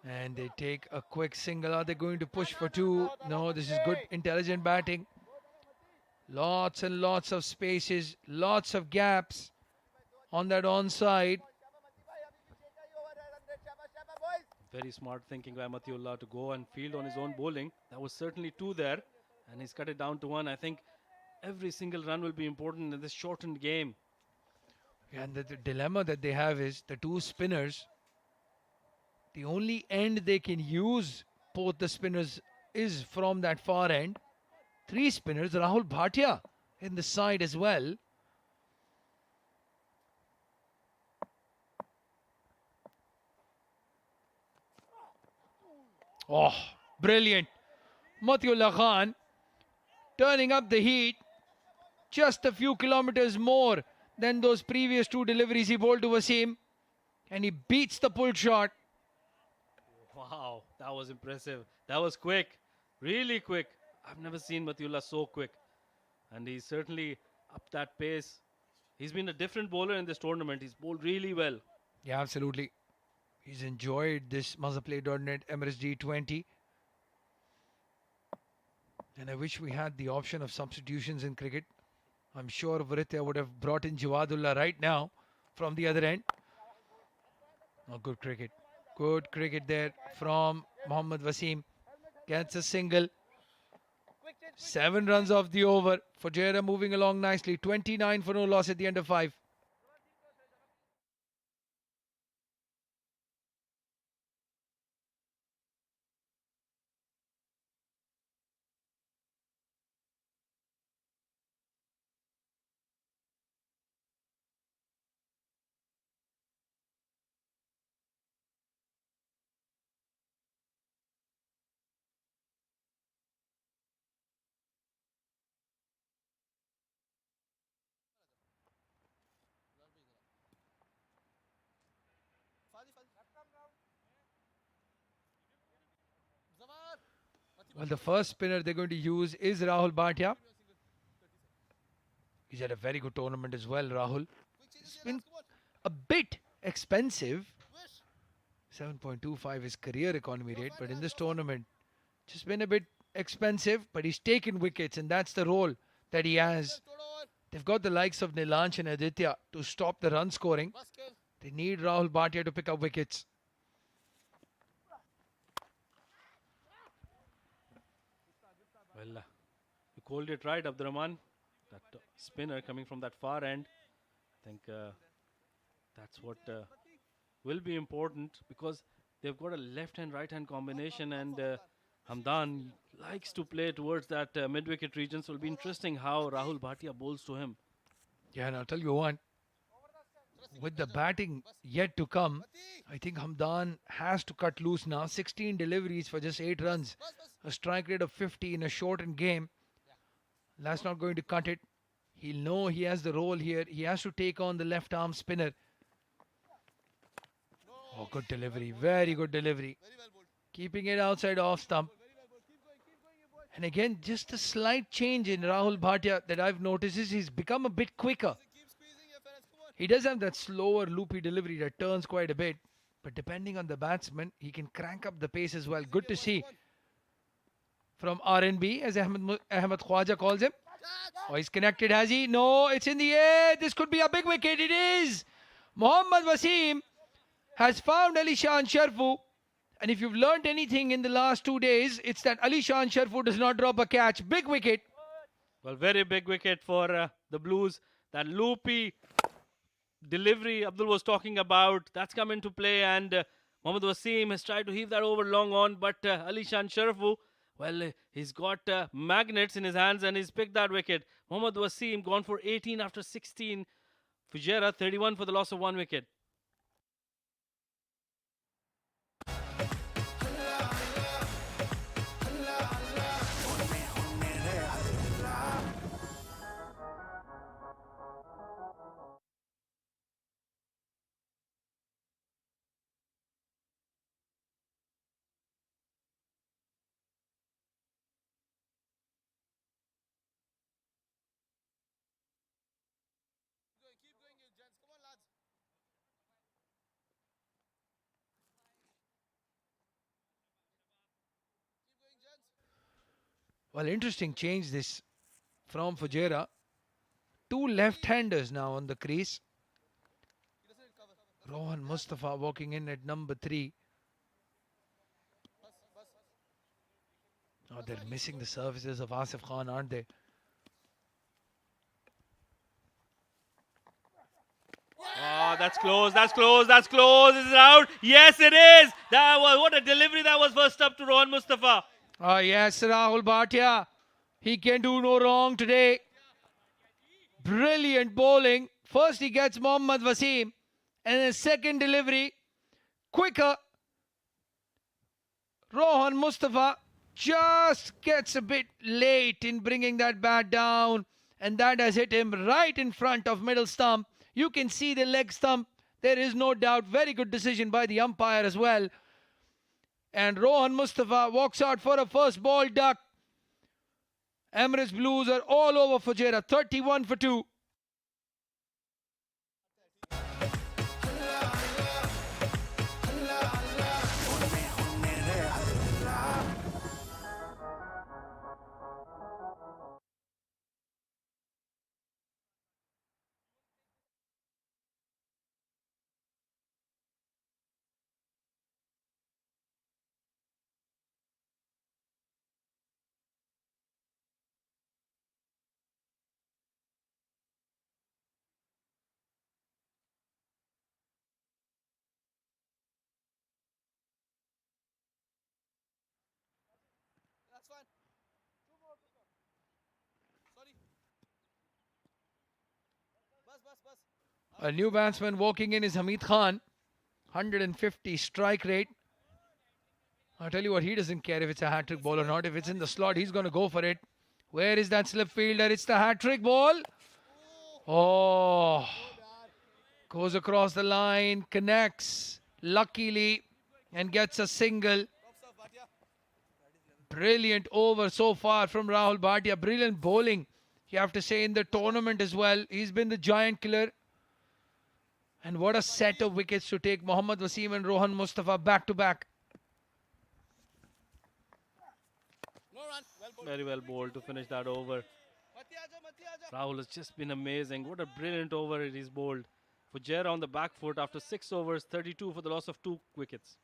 And they take a quick single. Are they going to push for 2? No, this is good, intelligent batting. Lots and lots of spaces, lots of gaps on that onside. Very smart thinking by Matiullah to go and field on his own bowling. That was certainly 2 there, and he's cut it down to 1. I think Every single run will be important in this shortened game. And the dilemma that they have is the two spinners, the only end they can use both the spinners is from that far end. Three spinners, Rahul Bhatia in the side as well. Oh, brilliant. Matiullah Khan turning up the heat just a few kilometers more than those previous two deliveries he bowled to Wasim. And he beats the pull shot. Wow, that was impressive. That was quick, really quick. I've never seen Matiullah so quick. And he's certainly up that pace. He's been a different bowler in this tournament. He's bowled really well. Yeah, absolutely. He's enjoyed this Mazaplay.net Emirates D20. And I wish we had the option of substitutions in cricket. I'm sure Varitya would have brought in Jawadullah right now from the other end. Oh, good cricket. Good cricket there from Mohammad Wasim. Gets a single. 7 runs off the over. Fujairah moving along nicely. 29 for no loss at the end of 5. Well, the first spinner they're going to use is Rahul Bhatia. He's had a very good tournament as well, Rahul. It's been a bit expensive. 7.25 is career economy rate, but in this tournament, just been a bit expensive, but he's taken wickets, and that's the role that he has. They've got the likes of Nilansh and Aditya to stop the run scoring. They need Rahul Bhatia to pick up wickets. Well, you called it right, Abdurrahman. That spinner coming from that far end. I think that's what will be important because they've got a left-hand, right-hand combination, and Hamdan likes to play towards that mid-wicket region. So it'll be interesting how Rahul Bhatia bowls to him. Yeah, and I'll tell you what, with the batting yet to come, I think Hamdan has to cut loose now. 16 deliveries for just 8 runs. A strike rate of 50 in a shortened game. That's not going to cut it. He'll know he has the role here. He has to take on the left arm spinner. Oh, good delivery. Very good delivery. Keeping it outside off stump. And again, just a slight change in Rahul Bhatia that I've noticed is he's become a bit quicker. He does have that slower, loopy delivery that turns quite a bit. But depending on the batsman, he can crank up the pace as well. Good to see from RNB, as Ahmed Khwaja calls him. Oh, he's connected, has he? No, it's in the air. This could be a big wicket. It is. Mohammad Wasim has found Ali Shan Sharfu. And if you've learnt anything in the last 2 days, it's that Ali Shan Sharfu does not drop a catch. Big wicket. Well, very big wicket for the Blues. That loopy delivery Abdul was talking about, that's come into play, and Mohammad Wasim has tried to heave that over long on, but Ali Shan Sharfu, well, he's got magnets in his hands and he's picked that wicket. Mohammad Wasim gone for 18 after 16. Fujairah 31 for the loss of 1 wicket. Well, interesting change this from Fujairah. 2 left-handers now on the crease. Rohan Mustafa walking in at number 3. Oh, they're missing the services of Asif Khan, aren't they? That's close. That's close. That's close. Is it out? Yes, it is. That was what a delivery that was first up to Rohan Mustafa. Yes, Rahul Bhatia. He can do no wrong today. Brilliant bowling. First he gets Mohammad Wasim, and then second delivery, quicker. Rohan Mustafa just gets a bit late in bringing that bat down, and that has hit him right in front of middle stump. You can see the leg stump. There is no doubt. Very good decision by the umpire as well. And Rohan Mustafa walks out for a first ball duck. Emirates Blues are all over Fujairah. 31 for 2. That's fine. Two more. Sorry. Bus. A new batsman walking in is Hamid Khan. 150 strike rate. I'll tell you what, he doesn't care if it's a hat-trick ball or not. If it's in the slot, he's going to go for it. Where is that slip fielder? It's the hat-trick ball. Oh. Goes across the line, connects, luckily, and gets a single. Brilliant over so far from Rahul Bhatia. Brilliant bowling, you have to say, in the tournament as well. He's been the giant killer. And what a set of wickets to take Mohammad Wasim and Rohan Mustafa back to back. No run. Well bowled. Very well bowled to finish that over. Rahul has just been amazing. What a brilliant over he's bowled. Fujairah on the back foot after 6 overs, 32 for the loss of 2 wickets.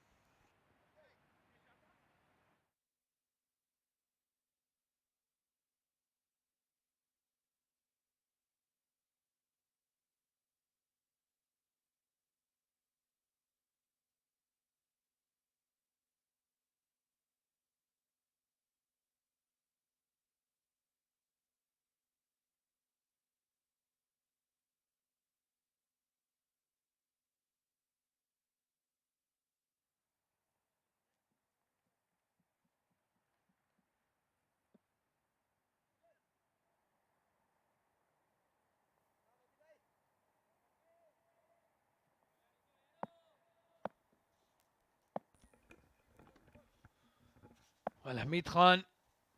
Well, Hamid Khan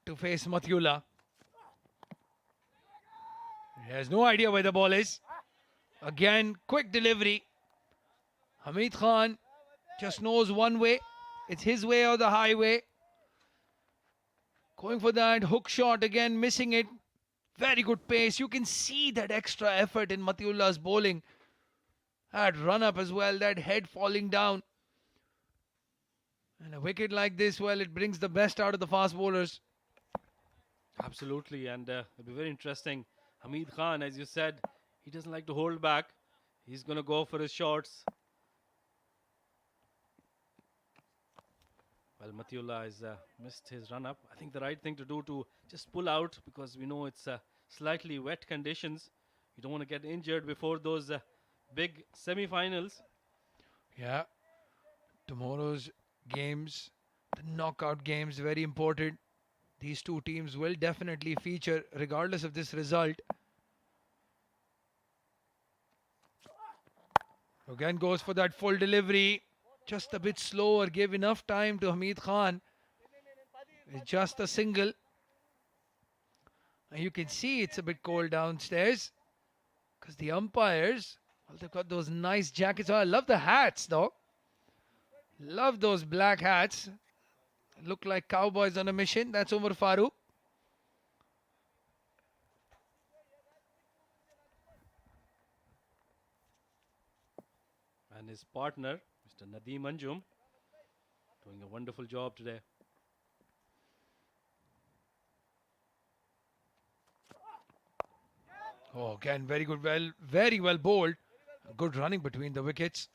to face Matiullah. He has no idea where the ball is. Again, quick delivery. Hamid Khan just knows one way. It's his way or the highway. Going for that hook shot again, missing it. Very good pace. You can see that extra effort in Matiullah's bowling. That run up as well, that head falling down. And a wicket like this, well, it brings the best out of the fast bowlers. Absolutely, and it'll be very interesting. Hamid Khan, as you said, he doesn't like to hold back. He's going to go for his shots. Well, Matiullah has missed his run-up. I think the right thing to do to just pull out, because we know it's slightly wet conditions. You don't want to get injured before those big semi-finals. Yeah. Tomorrow's games, the knockout games, very important. These two teams will definitely feature regardless of this result. Again goes for that full delivery. Just a bit slower, gave enough time to Hamid Khan. It's just a single. And you can see it's a bit cold downstairs because the umpires, well, they've got those nice jackets. Oh, I love the hats though. Love those black hats. Look like cowboys on a mission. That's Umar Farooq. And his partner, Mr. Nadeem Anjum, doing a wonderful job today. Oh, again, very good, very well bowled. Good running between the wickets.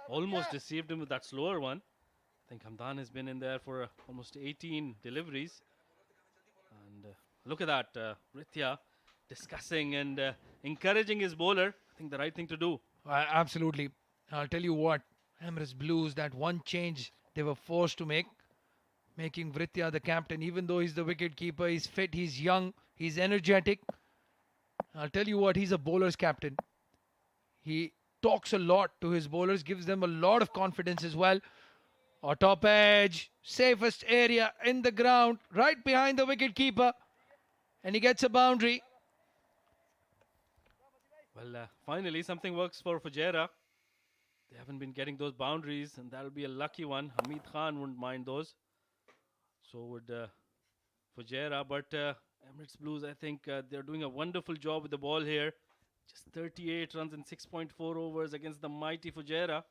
Almost deceived him with that slower one. I think Hamdan has been in there for almost 18 deliveries. And look at that, Rithya discussing and encouraging his bowler. I think the right thing to do. Absolutely. I'll tell you what, Emirates Blues, that one change they were forced to make, making Vritya the captain, even though he's the wicket keeper, he's fit, he's young, he's energetic. I'll tell you what, he's a bowler's captain. He talks a lot to his bowlers, gives them a lot of confidence as well. Or top edge, safest area in the ground, right behind the wicket keeper, and he gets a boundary. Well, finally something works for Fujairah. They haven't been getting those boundaries, and that'll be a lucky one. Hamid Khan wouldn't mind those. So would Fujairah. But Emirates Blues, I think they're doing a wonderful job with the ball here. Just 38 runs in 6.4 overs against the mighty Fujairah.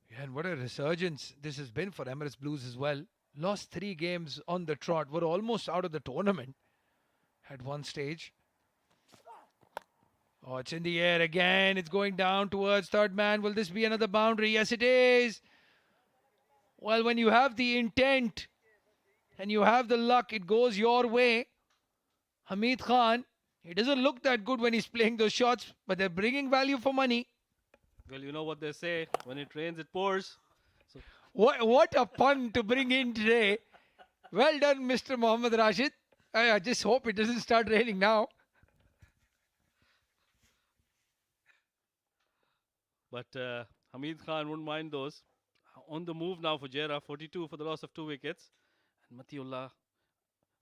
Yeah, and what a resurgence this has been for Emirates Blues as well. Lost 3 games on the trot, were almost out of the tournament at one stage. Oh, it's in the air again. It's going down towards third man. Will this be another boundary? Yes, it is. Well, when you have the intent and you have the luck, it goes your way. Hamid Khan, he doesn't look that good when he's playing those shots, but they're bringing value for money. Well, you know what they say, when it rains, it pours. So What a pun to bring in today. Well done, Mr. Mohammad Rashid. I just hope it doesn't start raining now. But Hamid Khan wouldn't mind those. On the move now for Fujairah, 42 for the loss of 2 wickets. And Matiullah,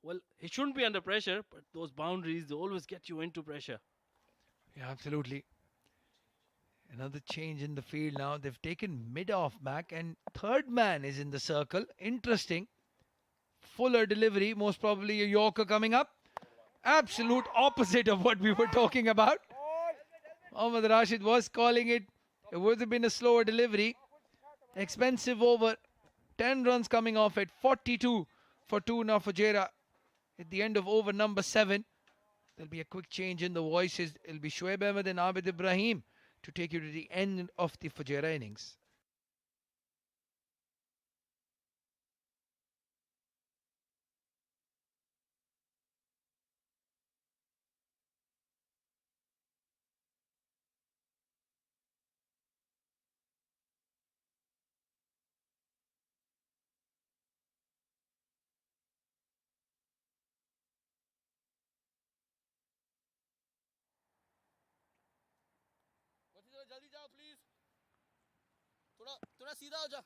well, he shouldn't be under pressure, but those boundaries, they always get you into pressure. Yeah, absolutely. Another change in the field now. They've taken mid-off back and third man is in the circle. Interesting. Fuller delivery, most probably a Yorker coming up. Absolute opposite of what we were talking about. Mohammad Rashid was calling it. It would have been a slower delivery. Expensive over. 10 runs coming off at 42 for 2 now for Fujairah. At the end of over number 7. There'll be a quick change in the voices. It'll be Shoaib Ahmed and Abid Ibrahim to take you to the end of the Fujairah innings. जल्दी जाओ please थोड़ा सीधा हो जा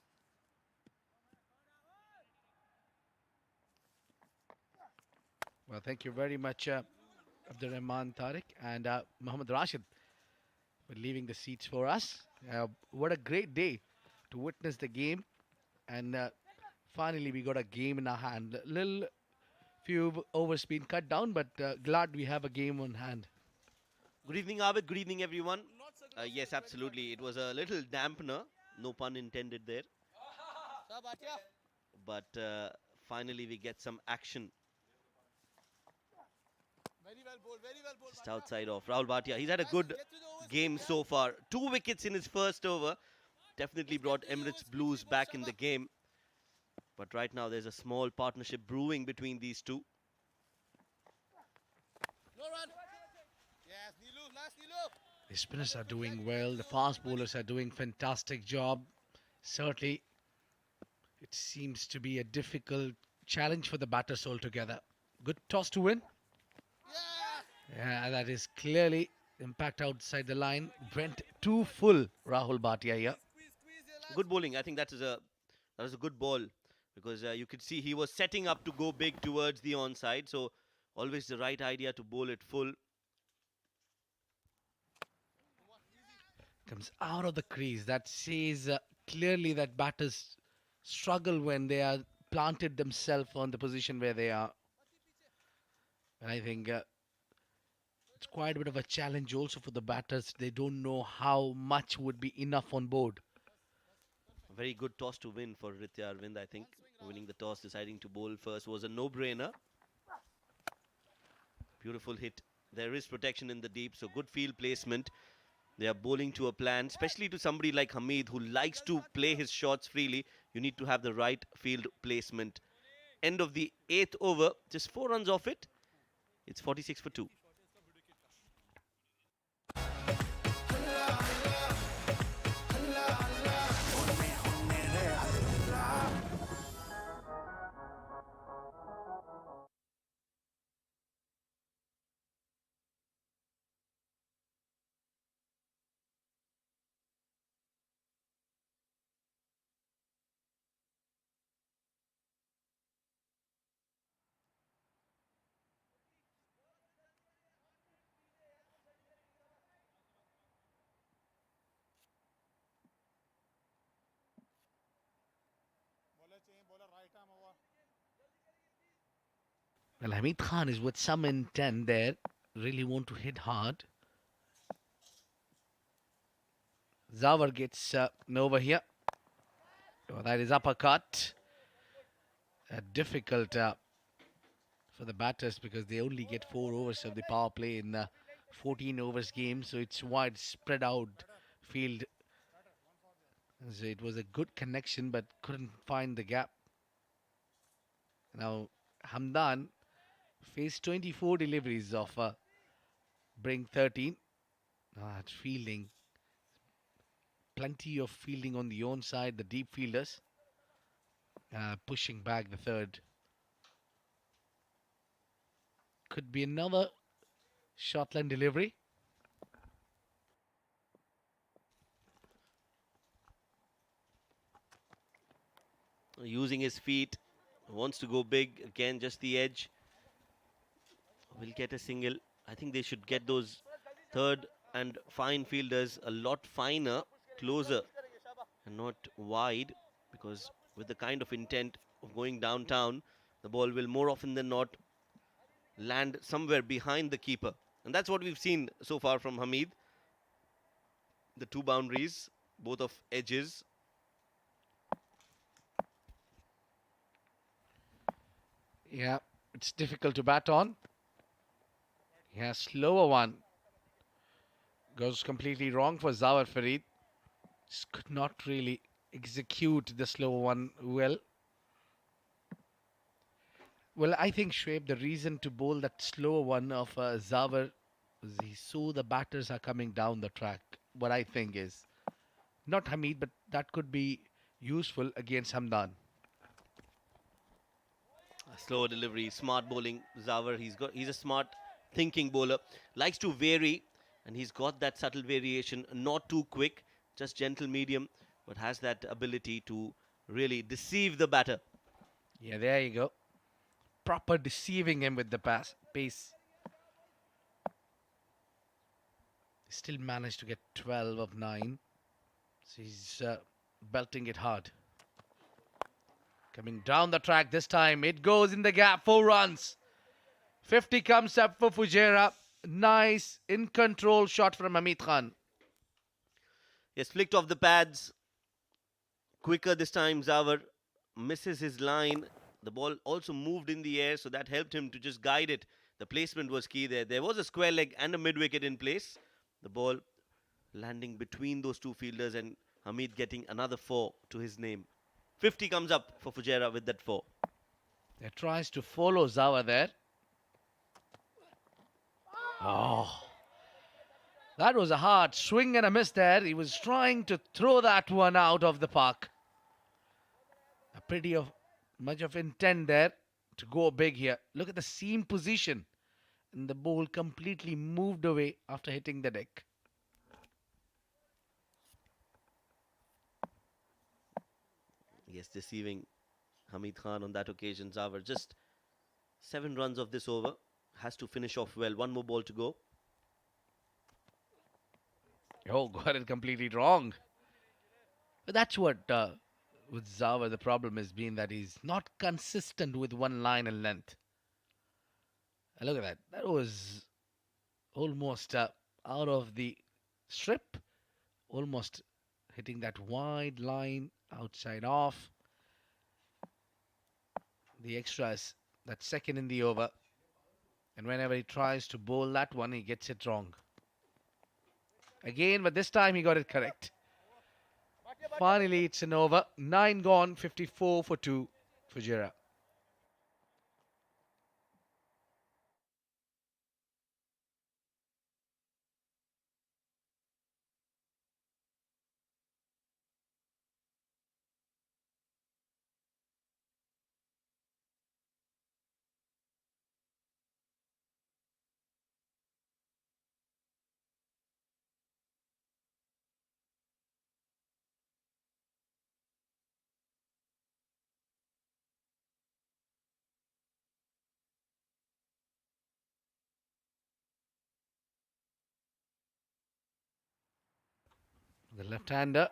Well, thank you very much, Abdul Rahman Tariq and Mohammad Rashid for leaving the seats for us. What a great day to witness the game. And finally, we got a game in our hand. Little few overs been cut down, but glad we have a game on hand. Good evening, Abid. Good evening, everyone. Yes, absolutely. It was a little dampener, no pun intended there. But finally, we get some action. Just outside of Rahul Bhatia. He's had a good game so far. 2 wickets in his first over. Definitely brought Emirates Blues back in the game. But right now, there's a small partnership brewing between these two. The spinners are doing well. The fast bowlers are doing fantastic job. Certainly, it seems to be a difficult challenge for the batters altogether. Good toss to win. Yeah, that is clearly impact outside the line. Went too full, Rahul Bhatia here. Good bowling. I think that was a good ball because you could see he was setting up to go big towards the onside. So always the right idea to bowl it full. Comes out of the crease. That says clearly that batters struggle when they are planted themselves on the position where they are. And I think it's quite a bit of a challenge also for the batters. They don't know how much would be enough on board. A very good toss to win for Ritya Arvind, I think. Winning the toss, deciding to bowl first was a no-brainer. Beautiful hit there is protection in the deep, so good field placement. They are bowling to a plan, especially to somebody like Hamid who likes to play his shots freely. You need to have the right field placement. End of the 8th over, just 4 runs off it. It's 46 for 2. Well, Hamid Khan is with some intent there. Really want to hit hard. Zawar gets over here. Oh, that is uppercut. Difficult for the batters because they only get 4 overs of the power play in the 14 overs game. So it's wide spread out field. So it was a good connection but couldn't find the gap. Now Hamdan faced 24 deliveries of bring 13. That fielding. Plenty of fielding on the own side, the deep fielders. Pushing back the third. Could be another shortline delivery. Using his feet, wants to go big. Again, just the edge. Will get a single. I think they should get those third and fine fielders a lot finer, closer, and not wide, because with the kind of intent of going downtown, the ball will more often than not land somewhere behind the keeper. And that's what we've seen so far from Hamid. The 2 boundaries, both of edges. Yeah, it's difficult to bat on. Yeah, slower one. Goes completely wrong for Zawar Farid. Just could not really execute the slower one well. Well, I think Shoaib, the reason to bowl that slower one of Zawar is he saw the batters are coming down the track. What I think is not Hamid, but that could be useful against Hamdan. Slower delivery, smart bowling. Zawar, he's a smart thinking bowler. Likes to vary, and he's got that subtle variation. Not too quick, just gentle medium, but has that ability to really deceive the batter. Yeah, there you go. Proper deceiving him with the pace. Still managed to get 12 of 9. So he's belting it hard. Coming down the track this time. It goes in the gap. 4 runs. 50 comes up for Fujairah. Nice in control shot from Hamid Khan. Yes, flicked off the pads. Quicker this time. Zawar misses his line. The ball also moved in the air, so that helped him to just guide it. The placement was key there. There was a square leg and a mid-wicket in place. The ball landing between those 2 fielders and Hamid getting another 4 to his name. 50 comes up for Fujairah with that 4. He tries to follow Zawar there. Oh. That was a hard swing and a miss there. He was trying to throw that one out of the park. A pretty much of intent there to go big here. Look at the seam position. And the ball completely moved away after hitting the deck. Yes, deceiving Hamid Khan on that occasion. Zawar just 7 runs of this over. Has to finish off well. 1 more ball to go. Oh, got it completely wrong. But that's what with Zawar the problem has been, that he's not consistent with one line and length. And look at that. That was almost out of the strip. Almost hitting that wide line outside off. The extras, that second in the over. And whenever he tries to bowl that one, he gets it wrong. Again, but this time he got it correct. Finally, it's an over. 9 gone, 54 for 2, Fujairah. The left-hander.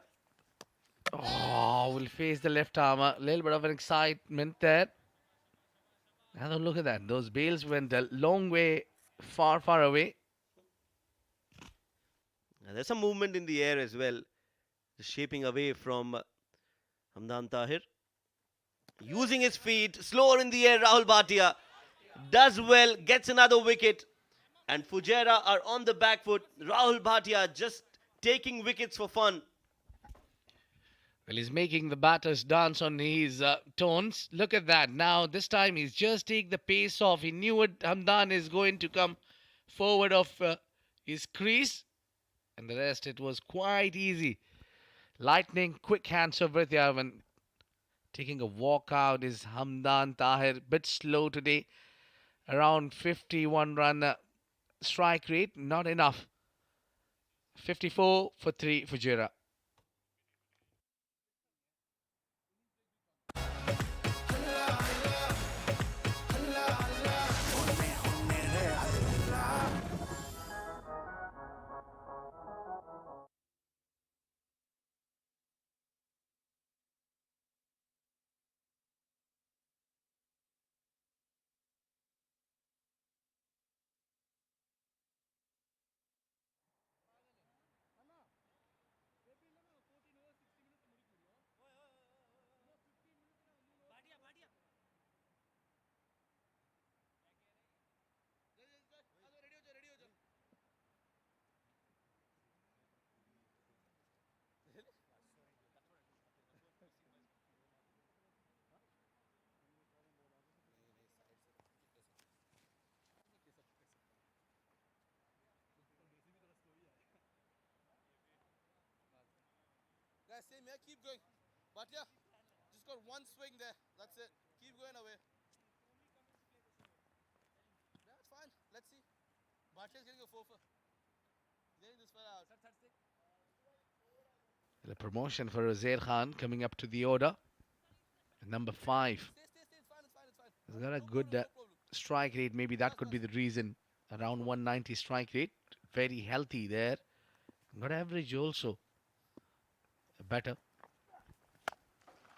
Oh, will face the left armour. A little bit of an excitement there. Have a look at that. Those bails went a long way, far, far away. There's some movement in the air as well. Just shaping away from Hamdan Tahir. Using his feet, slower in the air, Rahul Bhatia does well, gets another wicket. And Fujairah are on the back foot. Rahul Bhatia just taking wickets for fun. Well, he's making the batters dance on his tones. Look at that. Now, this time he's just taking the pace off. He knew what Hamdan is going to come forward of his crease. And the rest, it was quite easy. Lightning, quick hands of Vrityavan. Taking a walk out is Hamdan Tahir. Bit slow today. Around 51 run strike rate. Not enough. 54 for 3 Fujairah. Guys, same here. Keep going. But yeah, just got one swing there. That's it. Keep going away. Yeah, it's fine. Let's see. Bhattia's getting a 4 for. Getting this fella out. The promotion for Uzair Khan coming up to the order. Number 5. Stay. It's fine. He's got a good strike rate. Maybe that could be the reason. Around 190 strike rate. Very healthy there. Got average also. Better.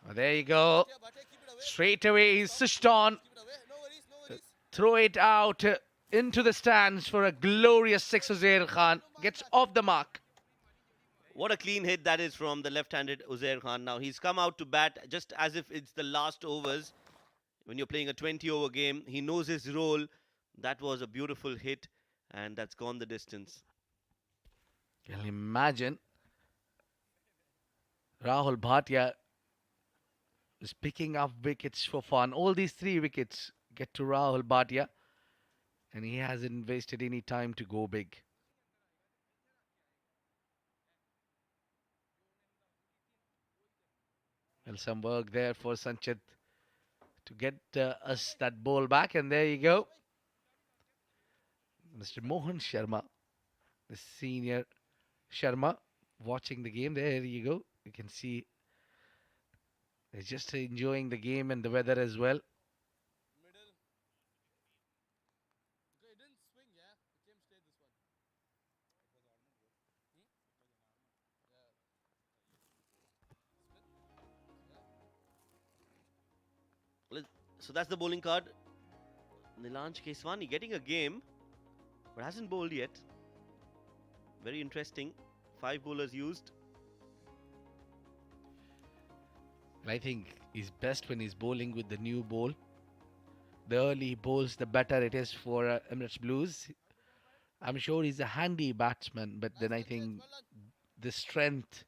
Oh, there you go. Bhatia, keep it away. Straight away he's switched on. Keep it away. No worries. Throw it out into the stands for a glorious 6. Uzair Khan gets off the mark. What a clean hit that is from the left-handed Uzair Khan. Now he's come out to bat just as if it's the last overs. When you're playing a 20-over game, he knows his role. That was a beautiful hit, and that's gone the distance. Can you imagine? Rahul Bhatia is picking up wickets for fun. All these 3 wickets get to Rahul Bhatia, and he hasn't wasted any time to go big. Well, some work there for Sanchit to get us that ball back, and there you go. Mr. Mohan Sharma, the senior Sharma, watching the game. There you go. You can see they're just enjoying the game and the weather as well. Middle. Okay, it didn't swing, yeah? It came straight this one. So that's the bowling card. Nilanj Keswani getting a game, but hasn't bowled yet. Very interesting. 5 bowlers used. I think he's best when he's bowling with the new ball. The early he bowls, the better it is for Emirates Blues. I'm sure he's a handy batsman, but then I think the strength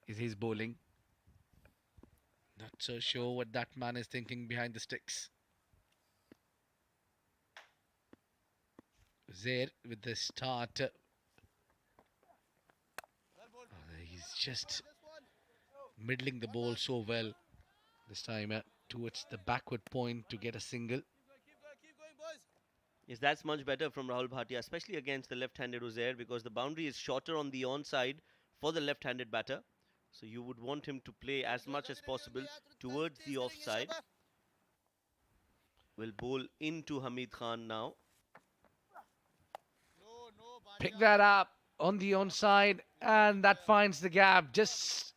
is his bowling. Not so sure what that man is thinking behind the sticks. Zair with the start. He's just middling the ball so well this time towards the backward point to get a single. Yes, that's much better from Rahul Bhatia, especially against the left-handed Uzair, because the boundary is shorter on the onside for the left-handed batter. So you would want him to play as much as possible towards the offside. Will bowl into Hamid Khan now. Pick that up on the onside, and that finds the gap just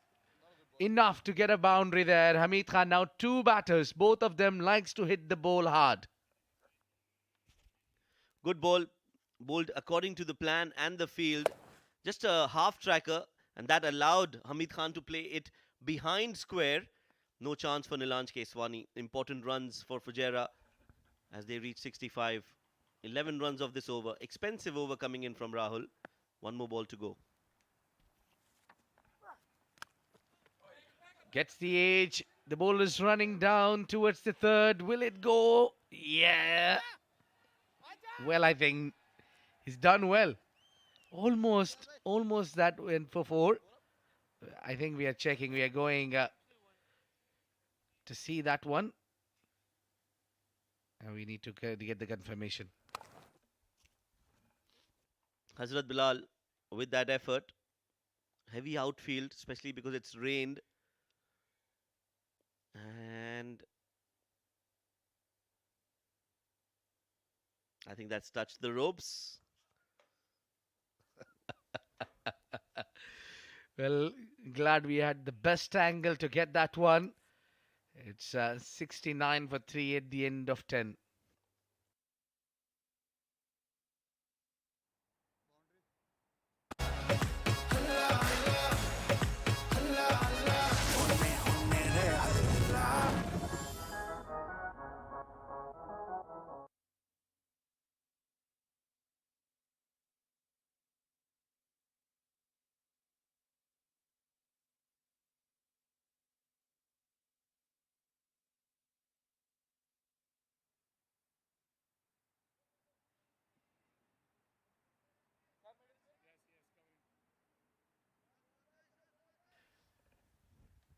enough to get a boundary there. Hamid Khan now 2 batters, both of them likes to hit the ball hard. Good ball, bowled according to the plan and the field. Just a half tracker, and that allowed Hamid Khan to play it behind square. No chance for Nilanj Keswani. Important runs for Fujairah as they reach 65. 11 runs of this over. Expensive over coming in from Rahul. One more ball to go. Gets the edge. The ball is running down towards the third. Will it go? Yeah. Well, I think he's done well. Almost that went for 4. I think we are checking. We are going to see that one. And we need to get the confirmation. Hazrat Bilal with that effort. Heavy outfield, especially because it's rained. And I think that's touched the ropes. Well, glad we had the best angle to get that one. It's 69 for 3 at the end of 10.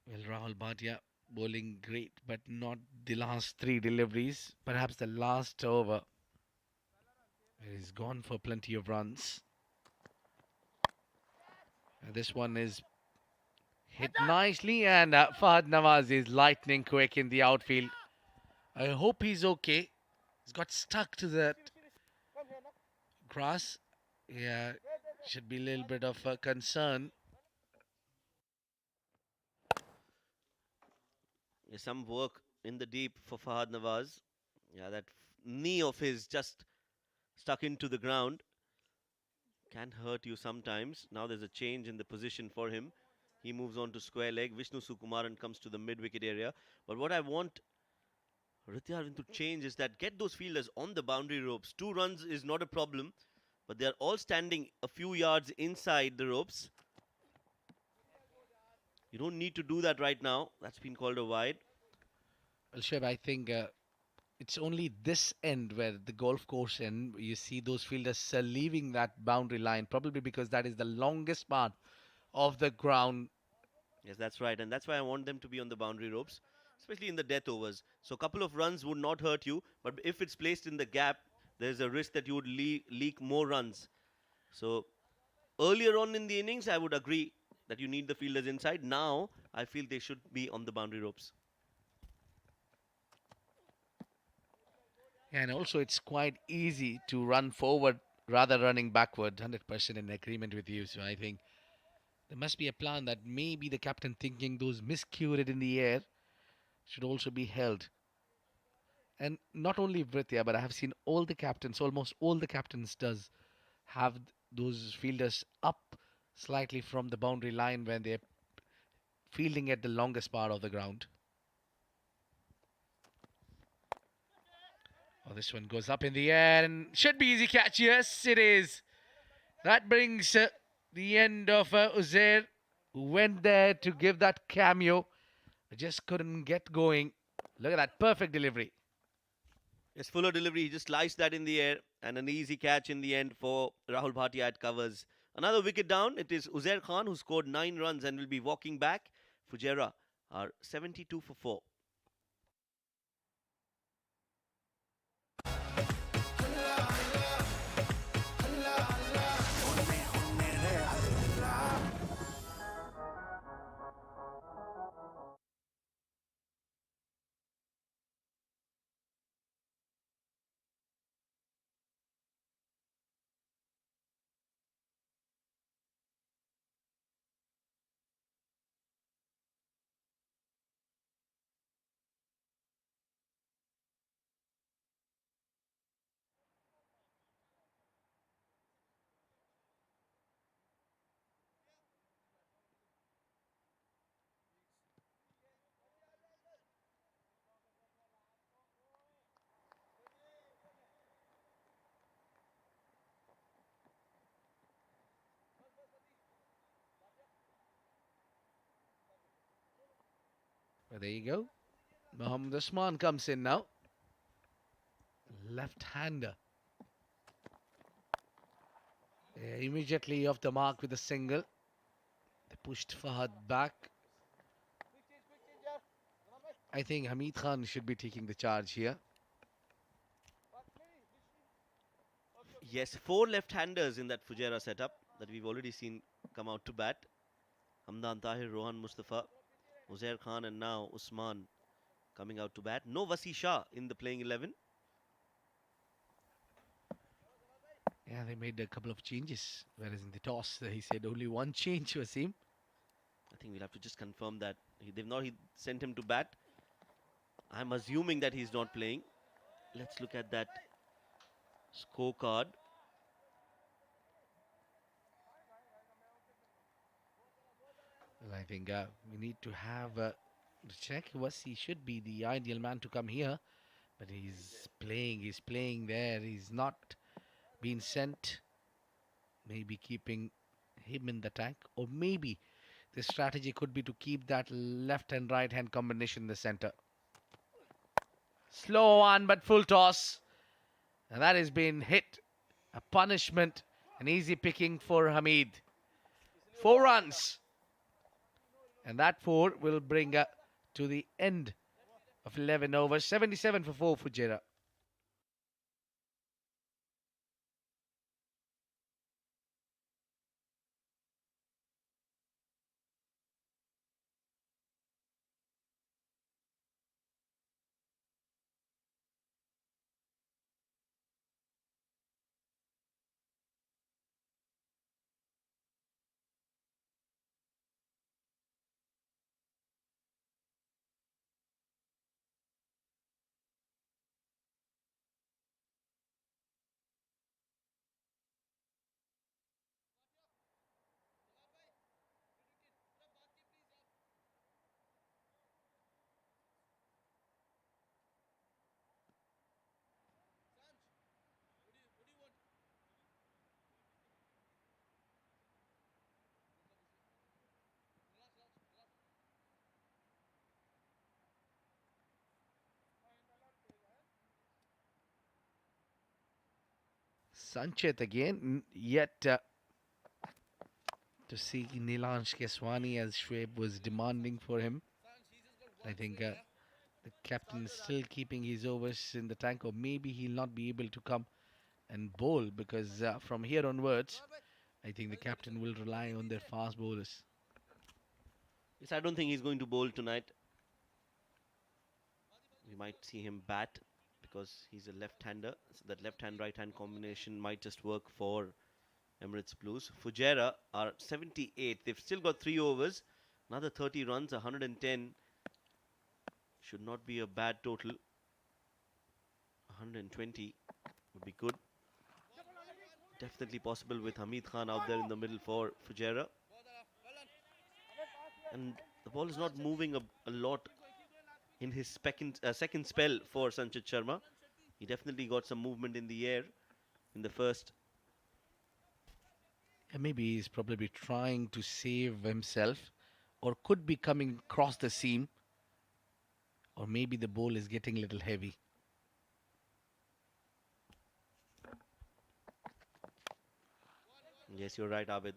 Well, Rahul Bhatia bowling great, but not the last 3 deliveries. Perhaps the last over. He's gone for plenty of runs. This one is hit nicely, and Fahad Nawaz is lightning quick in the outfield. I hope he's okay. He's got stuck to that grass. Yeah, should be a little bit of a concern. Some work in the deep for Fahad Nawaz. Yeah, that knee of his just stuck into the ground. Can hurt you sometimes. Now there's a change in the position for him. He moves on to square leg. Vishnu Sukumaran comes to the mid-wicket area. But what I want Ritya to change is that get those fielders on the boundary ropes. 2 runs is not a problem, but they're all standing a few yards inside the ropes. You don't need to do that right now. That's been called a wide. Well, Shiv, I think it's only this end where the golf course end, you see those fielders leaving that boundary line, probably because that is the longest part of the ground. Yes, that's right. And that's why I want them to be on the boundary ropes, especially in the death overs. So a couple of runs would not hurt you, but if it's placed in the gap, there's a risk that you would leak more runs. So earlier on in the innings, I would agree that you need the fielders inside. Now, I feel they should be on the boundary ropes. And also, it's quite easy to run forward rather running backward. 100% in agreement with you. So I think there must be a plan that maybe the captain thinking those miscued in the air should also be held. And not only Vritya, but I have seen all the captains, almost all the captains does have those fielders up slightly from the boundary line when they're fielding at the longest part of the ground. Oh, this one goes up in the air and should be easy catch. Yes, it is. That brings the end of Uzair, who went there to give that cameo. Just couldn't get going. Look at that perfect delivery. Yes, fuller delivery. He just sliced that in the air and an easy catch in the end for Rahul Bhatia at covers. Another wicket down. It is Uzair Khan who scored 9 runs and will be walking back. Fujairah are 72 for 4. Well, there you go. Mohammad Usman comes in now. Left-hander. Immediately off the mark with a single. They pushed Fahad back. I think Hamid Khan should be taking the charge here. Yes, 4 left-handers in that Fujairah setup that we've already seen come out to bat. Hamdan Tahir, Rohan Mustafa, Uzair Khan and now Usman coming out to bat. No Wasi Shah in the playing 11. Yeah, they made a couple of changes. Whereas in the toss, he said only one change, Wasim. I think we'll have to just confirm that. They've not sent him to bat. I'm assuming that he's not playing. Let's look at that scorecard. Well, I think we need to have to check. Wasi should be the ideal man to come here. But he's playing there. He's not been sent. Maybe keeping him in the tank. Or maybe the strategy could be to keep that left and right hand combination in the center. Slow one, but full toss. And that has been hit. A punishment. An easy picking for Hamid. 4 runs. And that 4 will bring to the end of 11 overs. 77 for 4 Fujairah. Sanchit again, yet to see Nilansh Keswani as Shoaib was demanding for him. I think the captain is still keeping his overs in the tank, or maybe he'll not be able to come and bowl because from here onwards, I think the captain will rely on their fast bowlers. Yes, I don't think he's going to bowl tonight. We might see him bat because he's a left-hander. So that left-hand, right-hand combination might just work for Emirates Blues. Fujairah are 78. They've still got 3 overs. Another 30 runs, 110. Should not be a bad total. 120 would be good. Definitely possible with Hamid Khan out there in the middle for Fujairah. And the ball is not moving a lot in his second spell for Sanchit Sharma. He definitely got some movement in the air in the first. Yeah, maybe he's probably trying to save himself, or could be coming across the seam, or maybe the ball is getting a little heavy. Yes, you're right, Abid.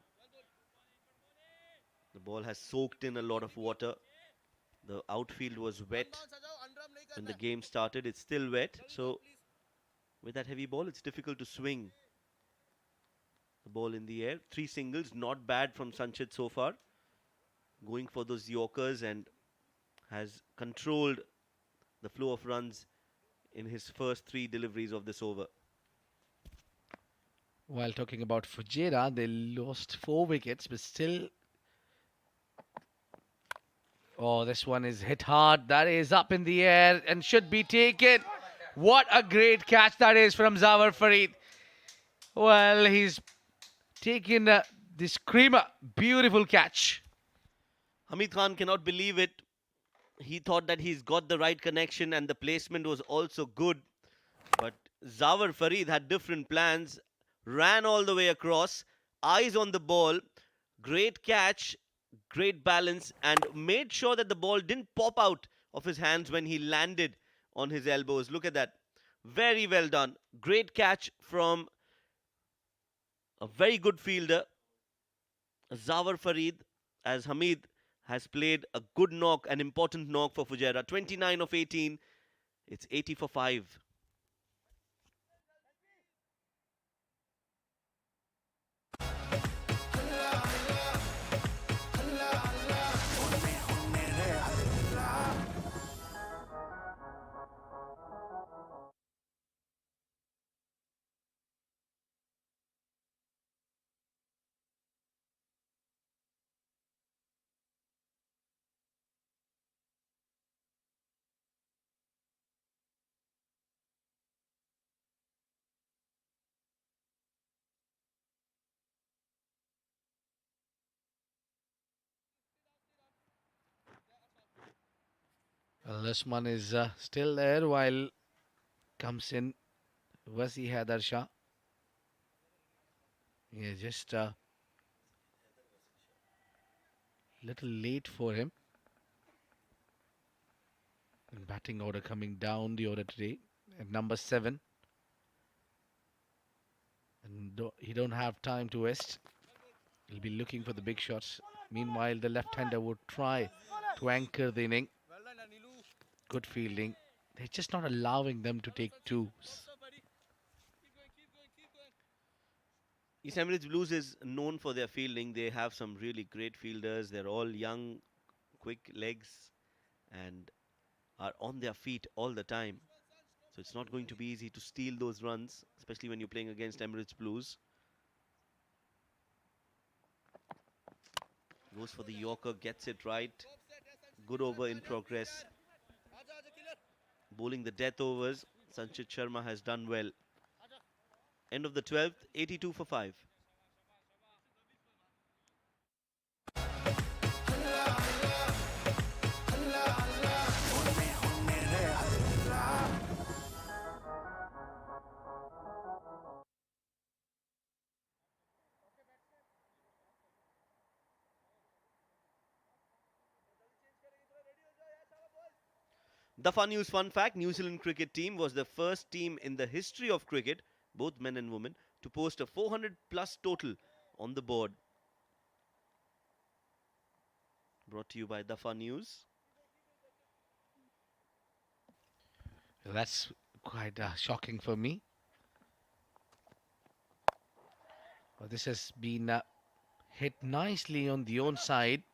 The ball has soaked in a lot of water. The outfield was wet when the game started. It's still wet. So with that heavy ball, it's difficult to swing the ball in the air. 3 singles, not bad from Sanchit so far. Going for those Yorkers and has controlled the flow of runs in his first 3 deliveries of this over. While talking about Fujairah, they lost 4 wickets, but still. Oh, this one is hit hard. That is up in the air and should be taken. What a great catch that is from Zawar Farid. Well, he's taken the screamer. Beautiful catch. Hamid Khan cannot believe it. He thought that he's got the right connection and the placement was also good. But Zawar Farid had different plans, ran all the way across, eyes on the ball, great catch, great balance, and made sure that the ball didn't pop out of his hands when he landed on his elbows. Look at that. Very well done. Great catch from a very good fielder, Zawar Farid, as Hamid has played a good knock, an important knock for Fujairah. 29 of 18. It's 80 for 5. Well, this one is still there while comes in Wasi Haider Shah. Yeah, just little late for him. And batting order coming down the order today at number 7. And he don't have time to waste. He'll be looking for the big shots. Meanwhile, the left-hander would try to anchor the inning. Good fielding. They're just not allowing them to take 2s. East Emirates Blues is known for their fielding. They have some really great fielders. They're all young, quick legs, and are on their feet all the time. So it's not going to be easy to steal those runs, especially when you're playing against Emirates Blues. Goes for the Yorker, gets it right. Good over in progress. Bowling the death overs. Sanchit Sharma has done well. End of the 12th, 82 for 5. The fun news fun fact, New Zealand cricket team was the first team in the history of cricket, both men and women, to post a 400 plus total on the board. Brought to you by The Fun News. That's quite shocking for me. Well, this has been hit nicely on the onside.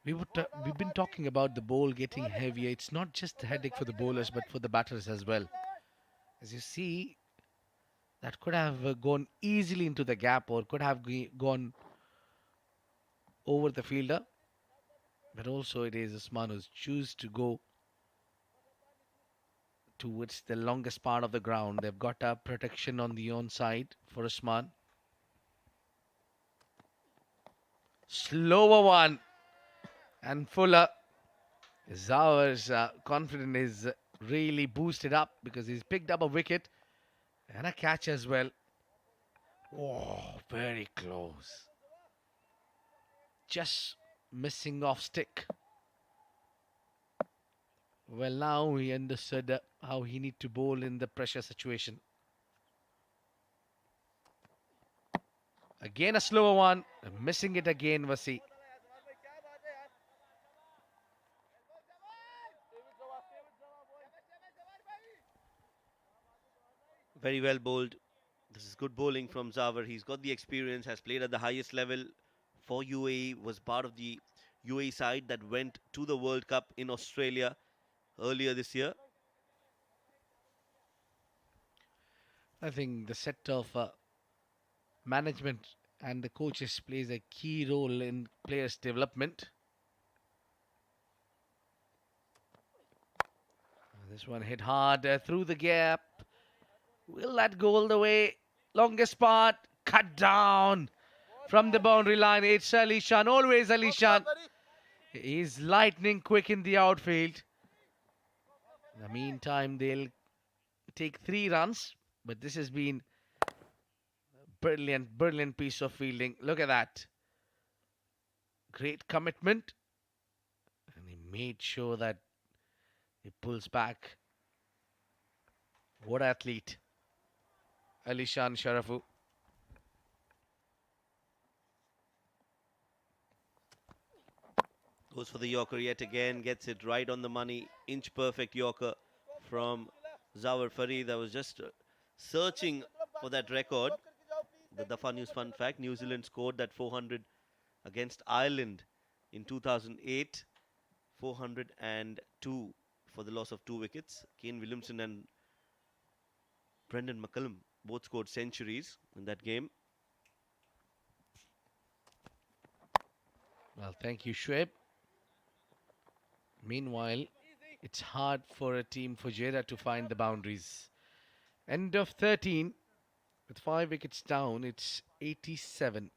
We've been talking about the ball getting heavier. It's not just a headache for the bowlers, but for the batters as well. As you see, that could have gone easily into the gap or could have gone over the fielder. But also it is Usman who's choose to go towards the longest part of the ground. They've got a protection on the onside for Usman. Slower one. And Fuller, Zawar's confidence is really boosted up because he's picked up a wicket and a catch as well. Oh, very close. Just missing off stick. Well, now he understood how he need to bowl in the pressure situation. Again a slower one. Missing it again, Vasi. Very well bowled. This is good bowling from Zawar. He's got the experience, has played at the highest level for UAE, was part of the UAE side that went to the World Cup in Australia earlier this year. I think the set of management and the coaches plays a key role in players' development. This one hit hard through the gap. Will that go all the way? Longest part, cut down from the boundary line. It's Ali Shan, always Ali Shan. He's lightning quick in the outfield. In the meantime, they'll take 3 runs, but this has been brilliant, brilliant piece of fielding. Look at that. Great commitment. And he made sure that he pulls back. What athlete. Alishan Sharafu. Goes for the Yorker yet again, gets it right on the money. Inch perfect Yorker from Zawar Farid. I was just searching for that record. The Dafa News fun fact, New Zealand scored that 400 against Ireland in 2008. 402 for the loss of 2 wickets. Kane Williamson and Brendan McCullum both scored centuries in that game. Well, thank you, Shoaib. Meanwhile, it's hard for a team Fujairah to find the boundaries. End of 13, with 5 wickets down, it's 87.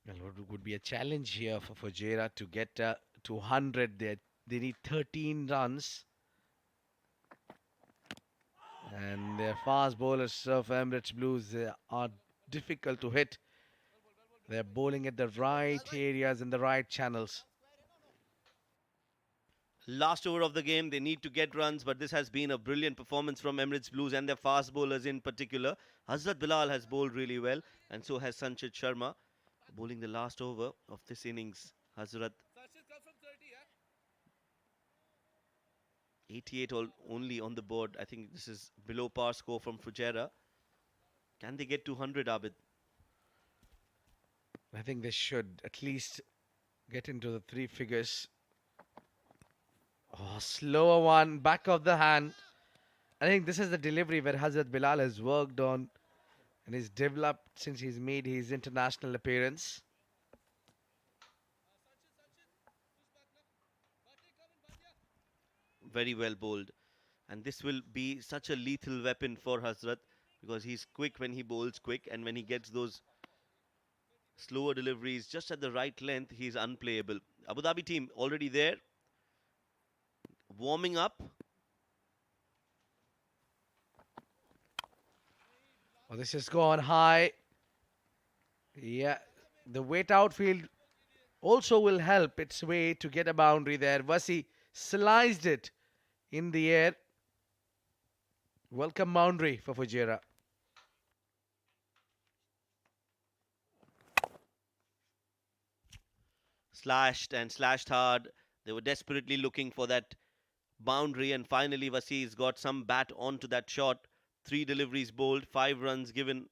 Well, what would be a challenge here for Fujairah to get to 100? They need 13 runs. And their fast bowlers of Emirates Blues are difficult to hit. They're bowling at the right areas and the right channels. Last over of the game, they need to get runs, but this has been a brilliant performance from Emirates Blues and their fast bowlers in particular. Hazrat Bilal has bowled really well, and so has Sanchit Sharma, bowling the last over of this innings. Hazrat 88 only on the board. I think this is below par score from Fujairah. Can they get to 100, Abid? I think they should at least get into the 3 figures. Oh, slower one, back of the hand. I think this is the delivery where Hazrat Bilal has worked on and is developed since he's made his international appearance. Very well bowled. And this will be such a lethal weapon for Hazrat because he's quick when he bowls quick, and when he gets those slower deliveries just at the right length, he's unplayable. Abu Dhabi team already there, warming up. Oh, this has gone high. Yeah, the weight outfield also will help its way to get a boundary there. Vasi sliced it in the air. Welcome boundary for Fujairah. slashed and slashed hard. They were desperately looking for that boundary, and finally Wasi's got some bat onto that shot. 3 deliveries bowled, 5 runs given.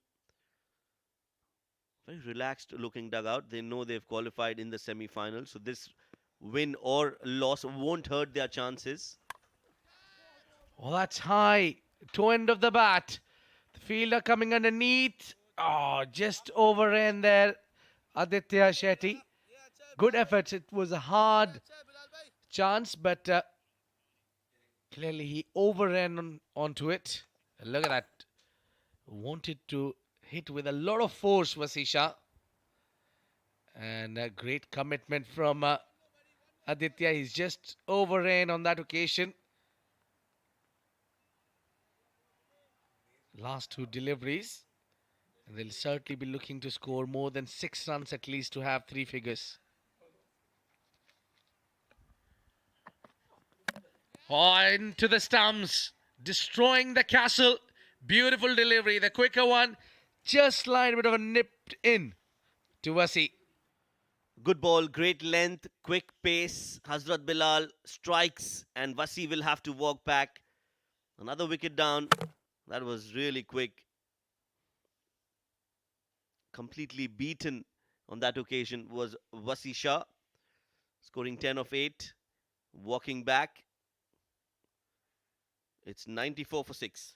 Very relaxed looking dugout. They know they've qualified in the semi-final, so this win or loss won't hurt their chances. Well, that's high. Toe end of the bat. The fielder coming underneath. Oh, just overran there. Aditya Shetty. Good efforts. It was a hard chance, but clearly he overran onto it. Look at that. Wanted to hit with a lot of force, Vasisha. And a great commitment from Aditya. He's just overran on that occasion. Last 2 deliveries. And they'll certainly be looking to score more than 6 runs at least to have 3 figures. On to the stumps. Destroying the castle. Beautiful delivery. The quicker one. Just slight bit of a nipped in to Wasi. Good ball, great length, quick pace. Hazrat Bilal strikes, and Wasi will have to walk back. Another wicket down. That was really quick. Completely beaten on that occasion was Wasi Shah, scoring 10 of 8, walking back. It's 94 for 6.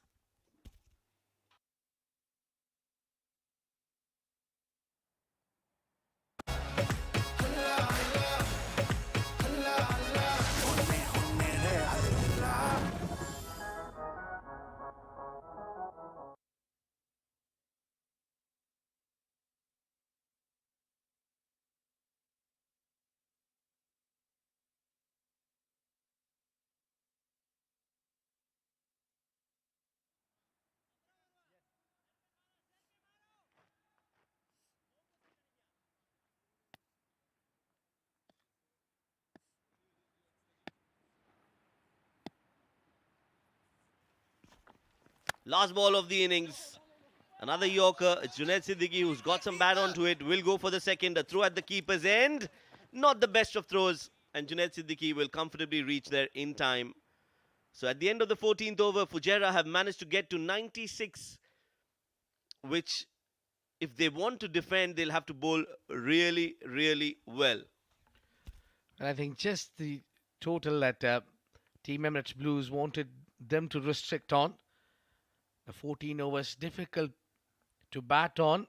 Last ball of the innings. Another Yorker. It's Junaid Siddiqui who's got some bat onto it. Will go for the second. A throw at the keeper's end. Not the best of throws. And Junaid Siddiqui will comfortably reach there in time. So at the end of the 14th over, Fujairah have managed to get to 96. Which, if they want to defend, they'll have to bowl really, really well. And I think just the total that Team Emirates Blues wanted them to restrict on. The 14 overs difficult to bat on.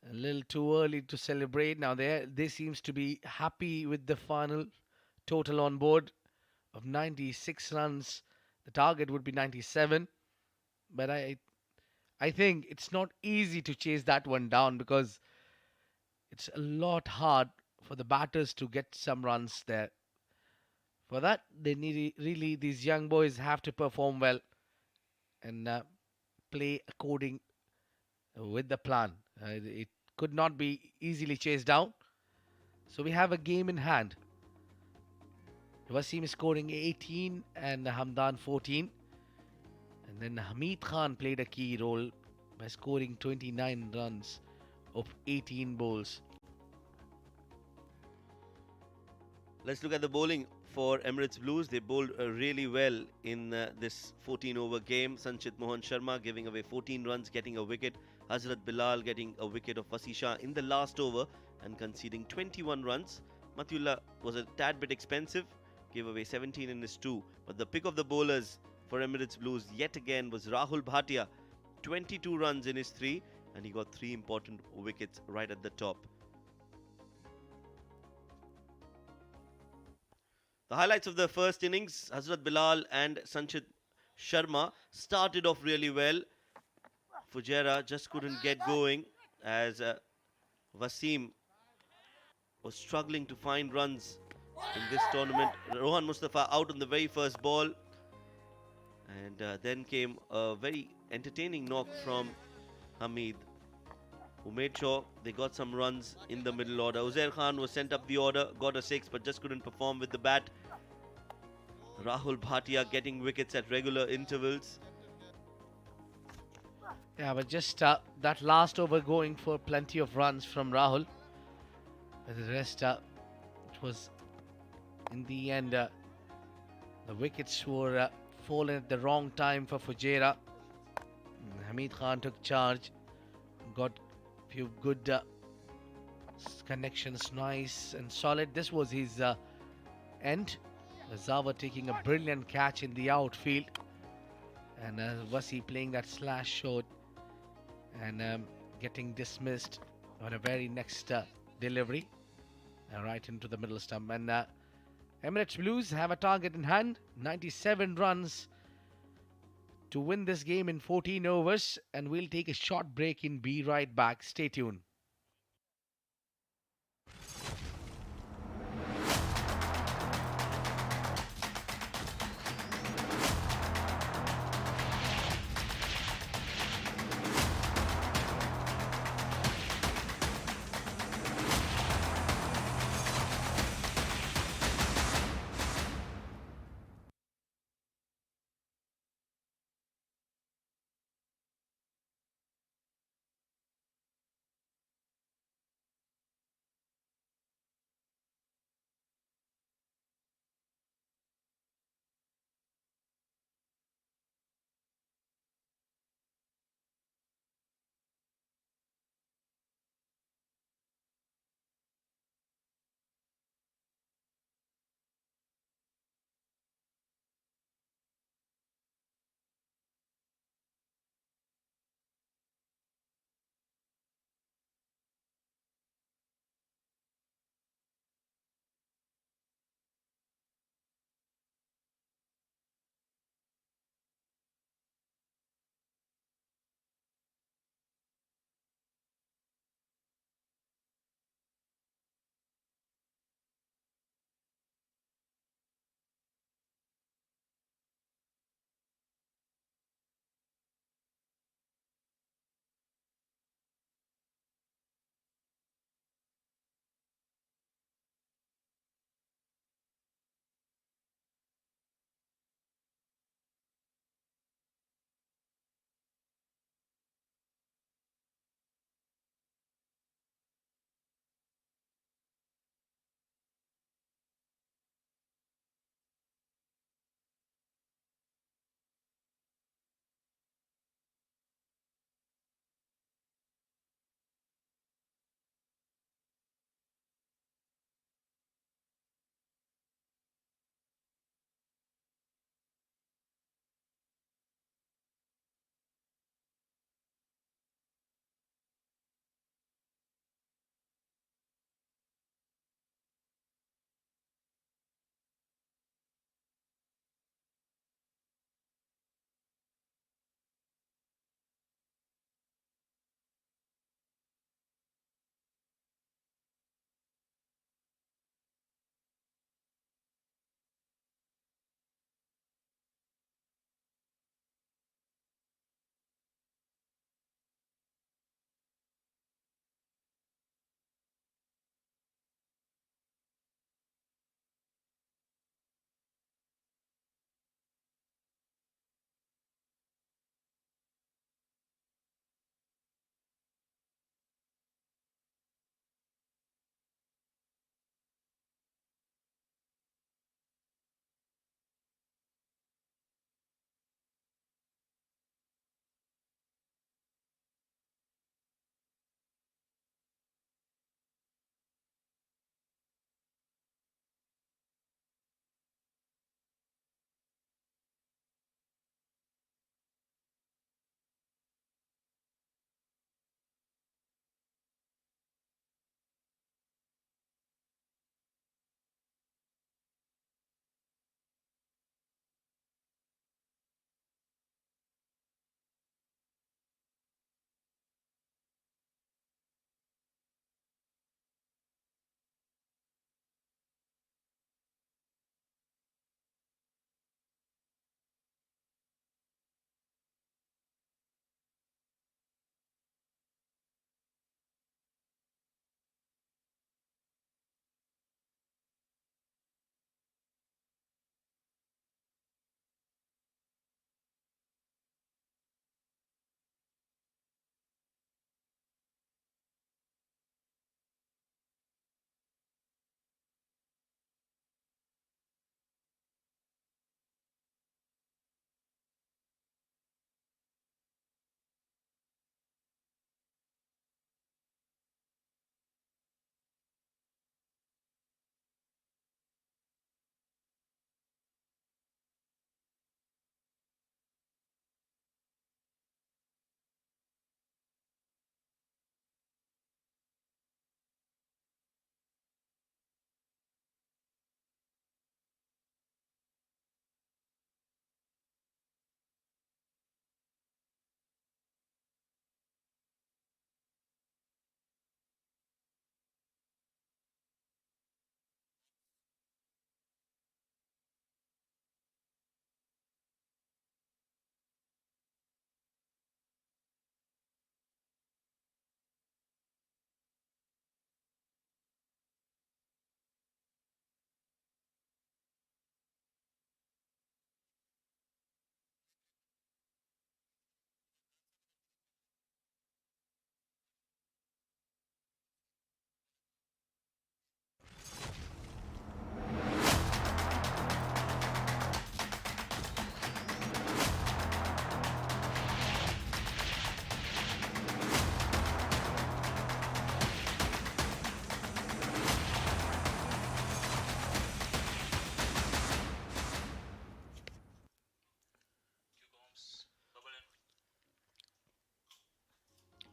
A little too early to celebrate. Now they seems to be happy with the final total on board of 96 runs. The target would be 97. But I think it's not easy to chase that one down because it's a lot hard for the batters to get some runs there. For that, they need really these young boys have to perform well and play according with the plan. It could not be easily chased down. So we have a game in hand. Wasim is scoring 18 and Hamdan 14. And then Hamid Khan played a key role by scoring 29 runs of 18 bowls. Let's look at the bowling for Emirates Blues. They bowled really well in this 14-over game. Sanchit Mohan Sharma giving away 14 runs, getting a wicket. Hazrat Bilal getting a wicket of Wasi Shah in the last over and conceding 21 runs. Matiullah was a tad bit expensive, gave away 17 in his 2. But the pick of the bowlers for Emirates Blues yet again was Rahul Bhatia. 22 runs in his 3, and he got 3 important wickets right at the top. The highlights of the first innings, Hazrat Bilal and Sanchit Sharma started off really well. Fujairah just couldn't get going as Wasim was struggling to find runs in this tournament. Rohan Mustafa out on the very first ball. And then came a very entertaining knock from Hamid, who made sure they got some runs in the middle order. Uzair Khan was sent up the order, got a 6 but just couldn't perform with the bat. Rahul Bhatia getting wickets at regular intervals. Yeah, but just that last over going for plenty of runs from Rahul. But the rest was in the end the wickets were fallen at the wrong time for Fujairah. Hamid Khan took charge, got few good connections, nice and solid. This was his end. Zawa taking a brilliant catch in the outfield, and Wasi playing that slash shot and getting dismissed on a very next delivery right into the middle stump. And Emirates Blues have a target in hand, 97 runs to win this game in 14 overs, and we'll take a short break and be right back. Stay tuned.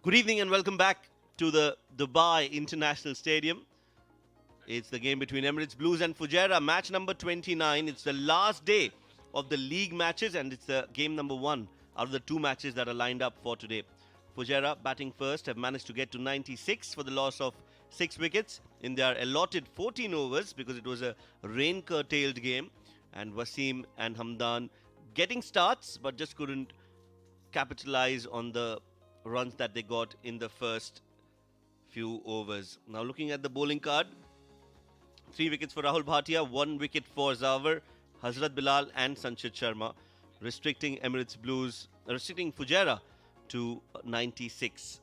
Good evening and welcome back to the Dubai International Stadium. It's the game between Emirates Blues and Fujairah, match number 29. It's the last day of the league matches and it's the game number 1 out of the 2 matches that are lined up for today. Fujairah, batting first, have managed to get to 96 for the loss of 6 wickets in their allotted 14 overs because it was a rain-curtailed game. And Wasim and Hamdan getting starts but just couldn't capitalize on the runs that they got in the first few overs. Now looking at the bowling card, 3 wickets for Rahul Bhatia, 1 wicket for Zawar, Hazrat Bilal and Sanchit Sharma, restricting Fujairah to 96.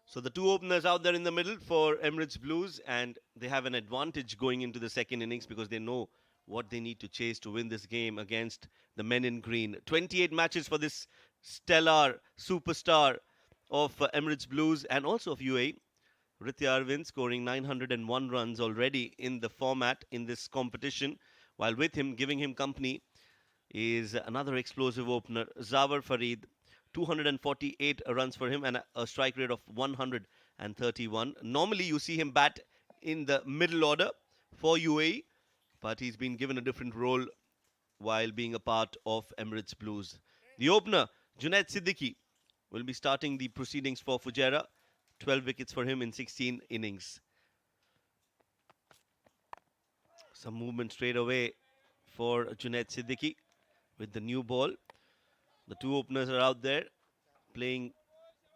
So the 2 openers out there in the middle for Emirates Blues, and they have an advantage going into the second innings because they know what they need to chase to win this game against the men in green. 28 matches for this stellar superstar of Emirates Blues and also of UAE. Rithi Arvind scoring 901 runs already in the format in this competition, while with him, giving him company, is another explosive opener, Zawar Farid. 248 runs for him and a strike rate of 131. Normally you see him bat in the middle order for UAE, but he's been given a different role while being a part of Emirates Blues. The opener, Junaid Siddiqui, will be starting the proceedings for Fujairah. 12 wickets for him in 16 innings. Some movement straight away for Junaid Siddiqui with the new ball. The 2 openers are out there playing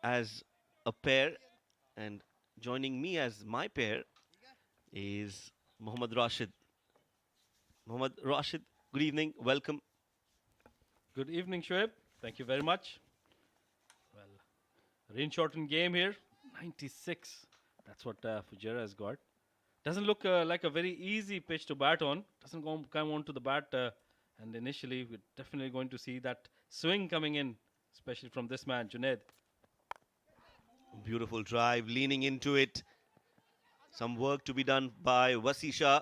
as a pair, and joining me as my pair is Mohammad Rashid. Mohammad Rashid, good evening, welcome. Good evening, Shoaib. Thank you very much. Well, rain-shortened game here. 96. That's what Fujairah has got. Doesn't look like a very easy pitch to bat on. Doesn't come onto the bat. And initially, we're definitely going to see that swing coming in, especially from this man, Junaid. Beautiful drive, leaning into it. Some work to be done by Wasisha,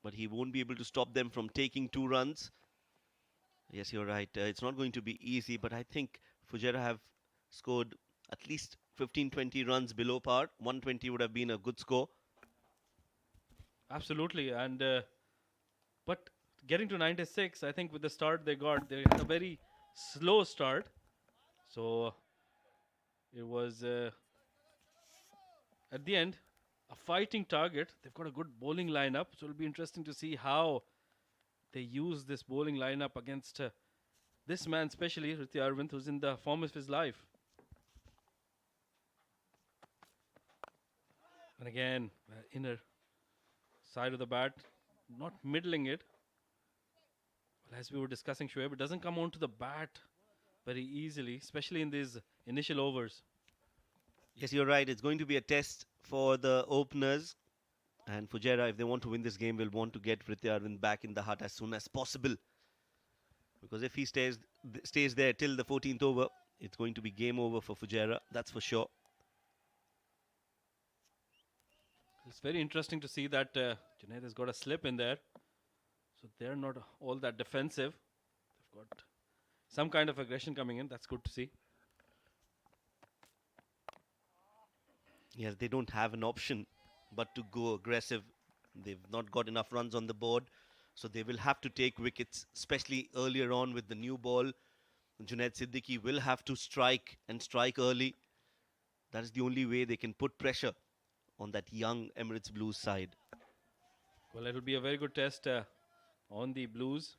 but he won't be able to stop them from taking 2 runs. Yes, you're right. It's not going to be easy, but I think Fujairah have scored at least 15-20 runs below par. 120 would have been a good score. Absolutely. And but getting to 96, I think with the start they got, they had a very slow start. So it was at the end a fighting target. They've got a good bowling lineup, so it'll be interesting to see how they use this bowling lineup against this man, especially Rithi Arvind, who's in the form of his life. And again, inner side of the bat, not middling it. Well, as we were discussing, Shoaib, it doesn't come onto the bat very easily, especially in these initial overs. Yes, you're right. It's going to be a test for the openers. And Fujairah, if they want to win this game, will want to get Rithi Arvind back in the hut as soon as possible. Because if he stays there till the 14th over, it's going to be game over for Fujairah. That's for sure. It's very interesting to see that Junaid has got a slip in there. So they're not all that defensive. They've got some kind of aggression coming in. That's good to see. Yes, they don't have an option but to go aggressive. They've not got enough runs on the board, so they will have to take wickets, especially earlier on with the new ball. Junaid Siddiqui will have to strike and strike early. That is the only way they can put pressure on that young Emirates Blues side. Well, it will be a very good test on the Blues.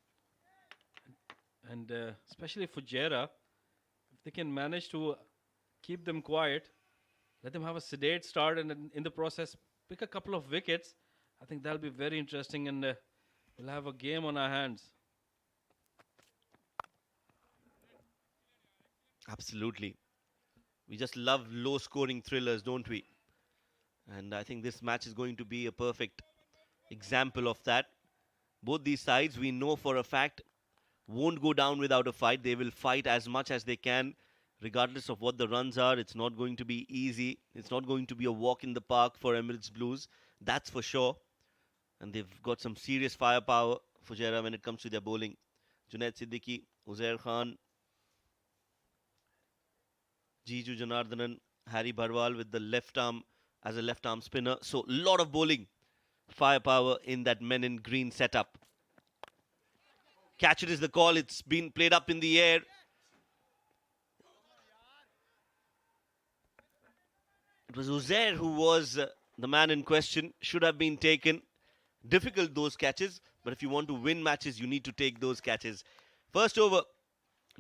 And especially Fujairah, if they can manage to keep them quiet, let them have a sedate start and in the process pick a couple of wickets, I think that'll be very interesting and we'll have a game on our hands. Absolutely. We just love low-scoring thrillers, don't we? And I think this match is going to be a perfect example of that. Both these sides, we know for a fact, won't go down without a fight. They will fight as much as they can, regardless of what the runs are. It's not going to be easy. It's not going to be a walk in the park for Emirates Blues. That's for sure. And they've got some serious firepower, Fujairah, when it comes to their bowling. Junaid Siddiqui, Uzair Khan, Jiju Janardhanan, Harry Barwal with the left arm as a left arm spinner. So, a lot of bowling firepower in that men in green setup. Catch it is the call. It's been played up in the air. It was Uzair who was the man in question. Should have been taken. Difficult those catches, but if you want to win matches, you need to take those catches. First over,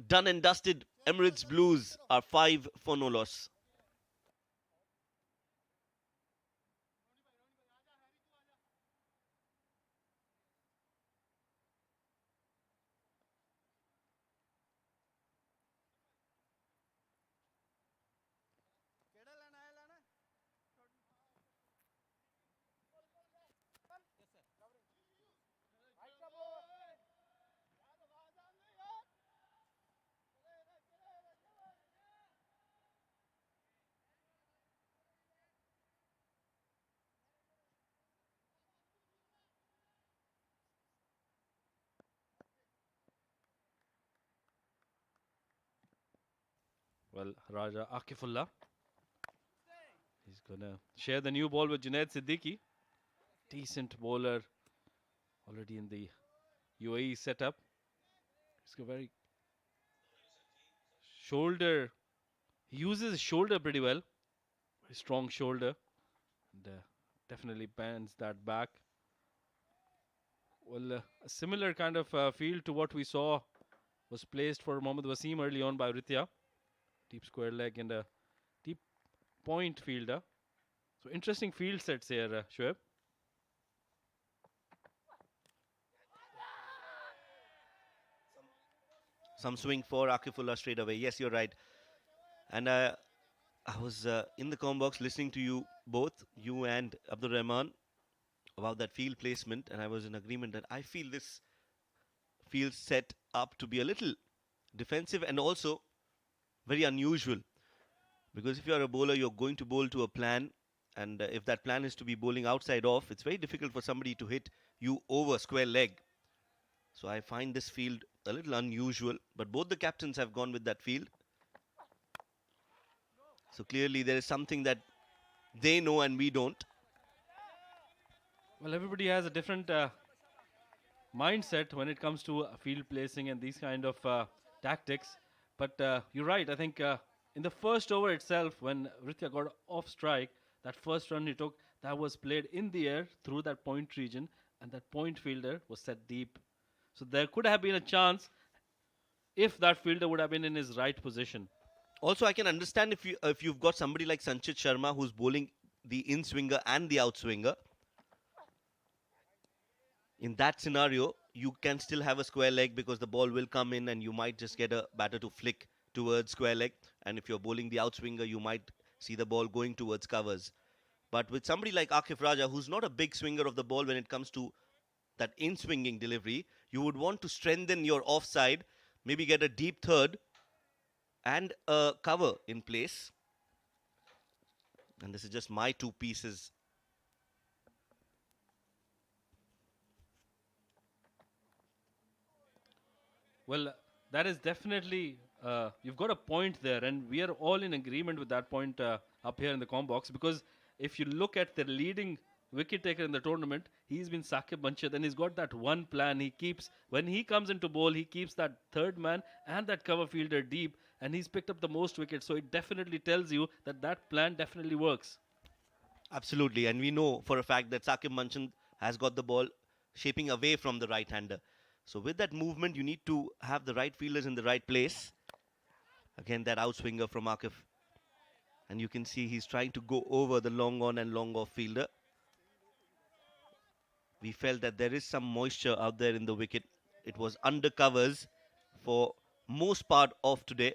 done and dusted. Emirates Blues are 5 for no loss. Well, Raja Akifullah. He's gonna share the new ball with Junaid Siddiqui. Decent bowler, already in the UAE setup. He's got very shoulder. He uses his shoulder pretty well. Very strong shoulder. And definitely bends that back. Well, a similar kind of field to what we saw was placed for Mohammad Wasim early on by Ritya. Deep square leg and a deep point fielder. So interesting field sets here, Shoaib. Some swing for Akifullah straight away. Yes, you're right. And I was in the com box listening to you both, you and Abdul Rahman, about that field placement, and I was in agreement that I feel this field set up to be a little defensive and also very unusual. Because if you're a bowler, you're going to bowl to a plan, and if that plan is to be bowling outside off, it's very difficult for somebody to hit you over square leg. So I find this field a little unusual, but both the captains have gone with that field. So clearly there is something that they know and we don't. Well, everybody has a different mindset when it comes to field placing and these kind of tactics. But you're right. I think in the first over itself, when Ritya got off strike, that first run he took, that was played in the air through that point region, and that point fielder was set deep. So there could have been a chance if that fielder would have been in his right position. Also, I can understand if you've got somebody like Sanchit Sharma who's bowling the in-swinger and the out-swinger. In that scenario, you can still have a square leg because the ball will come in and you might just get a batter to flick towards square leg. And if you're bowling the out-swinger, you might see the ball going towards covers. But with somebody like Akif Raja, who's not a big swinger of the ball when it comes to that in-swinging delivery, you would want to strengthen your offside, maybe get a deep third and a cover in place. And this is just my two pieces. Well, that is definitely, you've got a point there, and we are all in agreement with that point up here in the com box, because if you look at the leading wicket taker in the tournament, he's been Saqib Banshed, and he's got that one plan. He keeps, when he comes into bowl, he keeps that third man and that cover fielder deep, and he's picked up the most wickets. So it definitely tells you that that plan definitely works. Absolutely, and we know for a fact that Saqib Banshed has got the ball shaping away from the right-hander. So with that movement, you need to have the right fielders in the right place. Again, that outswinger from Akif. And you can see he's trying to go over the long on and long off fielder. We felt that there is some moisture out there in the wicket. It was under covers for most part of today.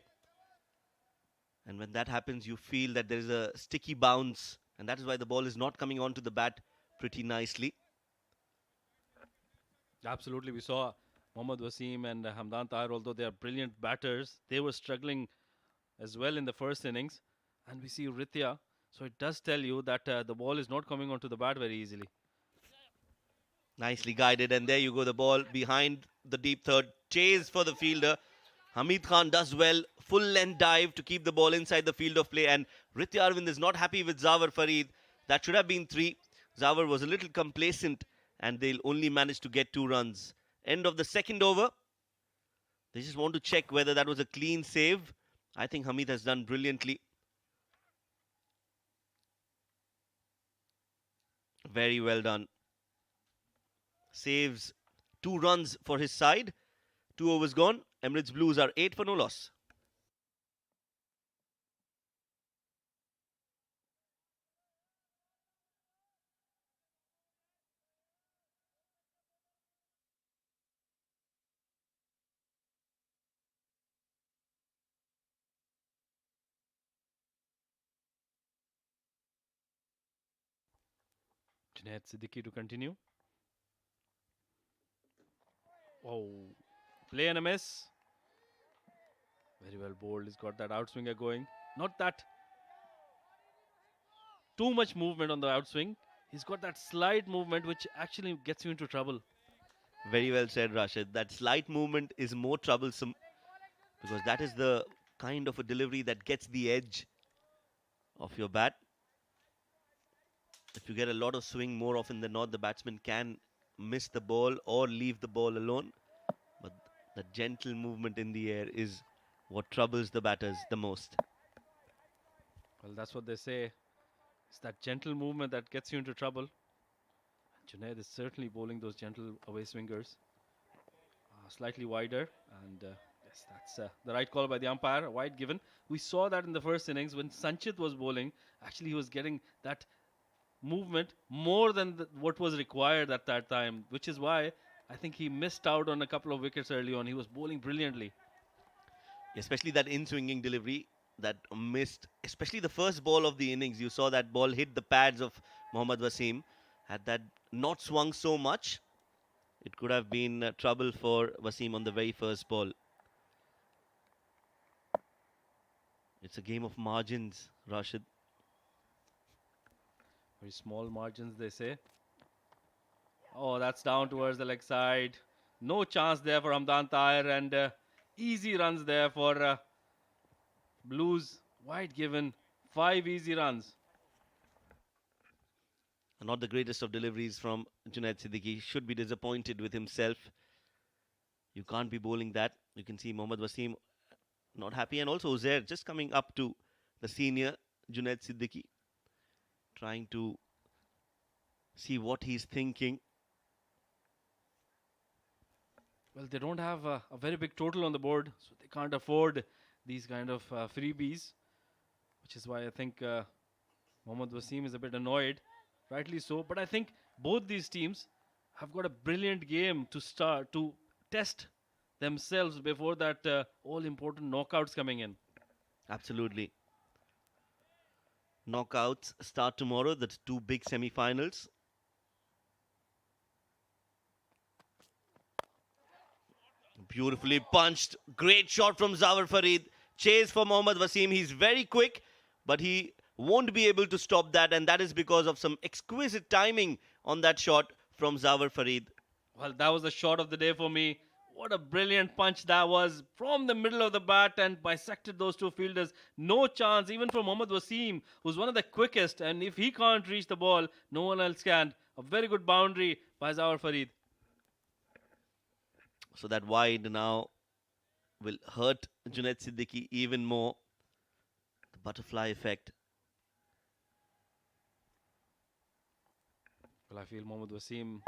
And when that happens, you feel that there is a sticky bounce. And that is why the ball is not coming onto the bat pretty nicely. Absolutely. We saw Mohammad Wasim and Hamdan Tahir, although they are brilliant batters, they were struggling as well in the first innings. And we see Ritya. So it does tell you that the ball is not coming onto the bat very easily. Nicely guided, and there you go, the ball behind the deep third. Chase for the fielder. Hamid Khan does well. Full length dive to keep the ball inside the field of play, and Ritya Arvind is not happy with Zawar Farid. That should have been 3. Zawar was a little complacent, and they'll only manage to get 2 runs. End of the second over. They just want to check whether that was a clean save. I think Hamid has done brilliantly. Very well done. Saves 2 runs for his side. 2 overs gone. Emirates Blues are 8 for no loss. Junaid Siddiqui to continue. Oh, play and a miss. Very well bowled. He's got that outswinger going. Not that too much movement on the outswing. He's got that slight movement which actually gets you into trouble. Very well said, Rashid. That slight movement is more troublesome because that is the kind of a delivery that gets the edge of your bat. If you get a lot of swing more often than not, the batsman can miss the ball or leave the ball alone. But the gentle movement in the air is what troubles the batters the most. Well, that's what they say. It's that gentle movement that gets you into trouble. Junaid is certainly bowling those gentle away swingers. Slightly wider, and yes, that's the right call by the umpire. A wide given. We saw that in the first innings when Sanchit was bowling. Actually, he was getting that movement more than what was required at that time, which is why I think he missed out on a couple of wickets early on. He was bowling brilliantly. Especially that in-swinging delivery that missed, especially the first ball of the innings. You saw that ball hit the pads of Mohammad Wasim. Had that not swung so much, it could have been trouble for Wasim on the very first ball. It's a game of margins, Rashid. Very small margins, they say. Oh, that's down towards the leg side. No chance there for Hamdan Tahir, and easy runs there for Blues. Wide given. 5 easy runs. Not the greatest of deliveries from Junaid Siddiqui. Should be disappointed with himself. You can't be bowling that. You can see Mohammad Wasim not happy, and also Uzair just coming up to the senior Junaid Siddiqui, trying to see what he's thinking. Well, they don't have a very big total on the board, so they can't afford these kind of freebies, which is why I think Mohammad Wasim is a bit annoyed. Rightly so, but I think both these teams have got a brilliant game to start to test themselves before that all-important knockouts coming in. Absolutely. Knockouts start tomorrow, the 2 big semi-finals. Beautifully punched. Great shot from Zawar Farid. Chase for Mohammad Wasim. He's very quick, but he won't be able to stop that, and that is because of some exquisite timing on that shot from Zawar Farid. Well, that was the shot of the day for me. What a brilliant punch that was from the middle of the bat and bisected those 2 fielders. No chance even for Mohammad Wasim, who's one of the quickest, and if he can't reach the ball, no one else can. A very good boundary by Zawar Farid. So that wide now will hurt Junaid Siddiqui even more. The butterfly effect. Well, I feel Mohammad Wasim,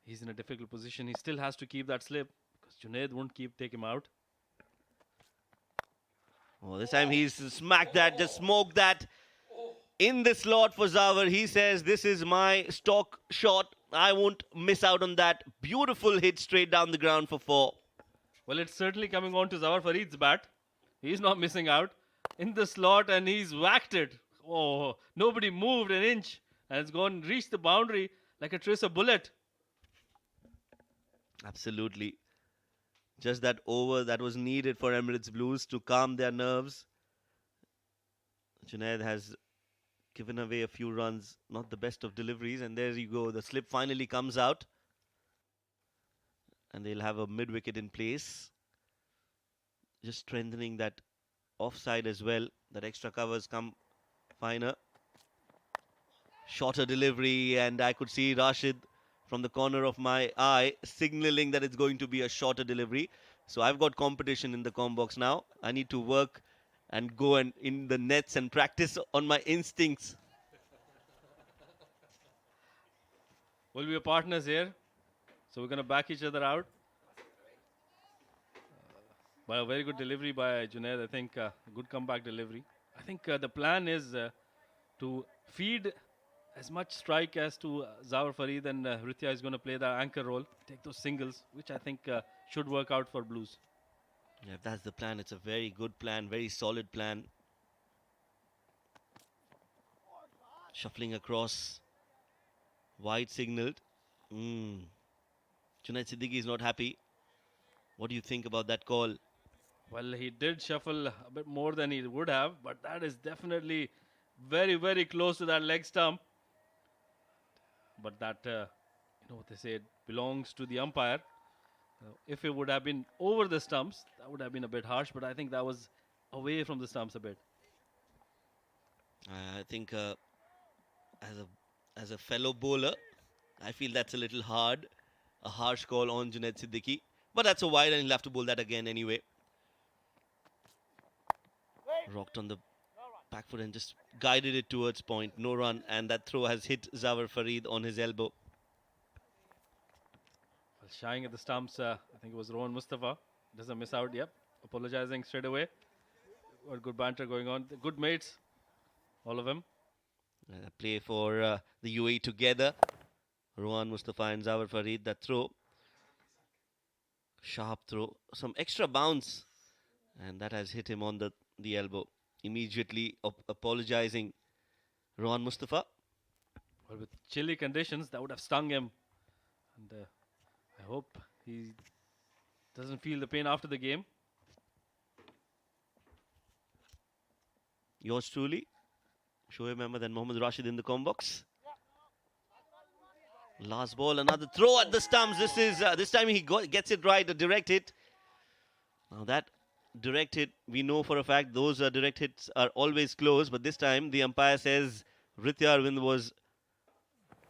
he's in a difficult position. He still has to keep that slip because Junaid won't take him out. Oh, this time he's smacked that, just smoked that in the slot for Zawar. He says, this is my stock shot. I won't miss out on that. Beautiful hit straight down the ground for 4. Well, it's certainly coming on to Zawar Farid's bat. He's not missing out in the slot, and he's whacked it. Oh, nobody moved an inch, and it's gone reached the boundary like a tracer bullet. Absolutely. Just that over that was needed for Emirates Blues to calm their nerves. Junaid has given away a few runs, not the best of deliveries. And there you go, the slip finally comes out. And they'll have a mid-wicket in place. Just strengthening that offside as well. That extra covers come finer. Shorter delivery, and I could see Rashid from the corner of my eye signaling that it's going to be a shorter delivery. So I've got competition in the com box now. I need to work and go and in the nets and practice on my instincts. We'll be partners here, so we're going to back each other out. But a very good delivery by Junaid. I think good comeback delivery. I think the plan is to feed as much strike as to Zawar Farid, and Ritya is going to play the anchor role, take those singles, which I think should work out for Blues. Yeah, if that's the plan, it's a very good plan, very solid plan. Shuffling across, wide signaled. Junaid Siddiqui is not happy. What do you think about that call? Well, he did shuffle a bit more than he would have, but that is definitely very, very close to that leg stump. But that, you know what they say, it belongs to the umpire. If it would have been over the stumps, that would have been a bit harsh, but I think that was away from the stumps a bit. I think as a fellow bowler, I feel that's a little hard. A harsh call on Junaid Siddiqui. But that's a wide and he'll have to bowl that again anyway. Rocked on the back foot and just guided it towards point. No run, and that throw has hit Zawar Farid on his elbow. Well, shying at the stumps, I think it was Rohan Mustafa. Doesn't miss out, yep. Apologizing straight away. What good banter going on. Good mates, all of them. Play for the UAE together. Rohan Mustafa and Zawar Farid, that throw. Sharp throw. Some extra bounce. And that has hit him on the elbow. Immediately apologizing Rohan Mustafa. Well, with chilly conditions, that would have stung him. And I hope he doesn't feel the pain after the game. Yours truly, Shoaib Ahmed and Mohammad Rashid in the com box. Last ball, another throw at the stumps. This time he gets it right, a direct hit. Now that direct hit, we know for a fact those direct hits are always close, but this time the umpire says Ritya Arvind was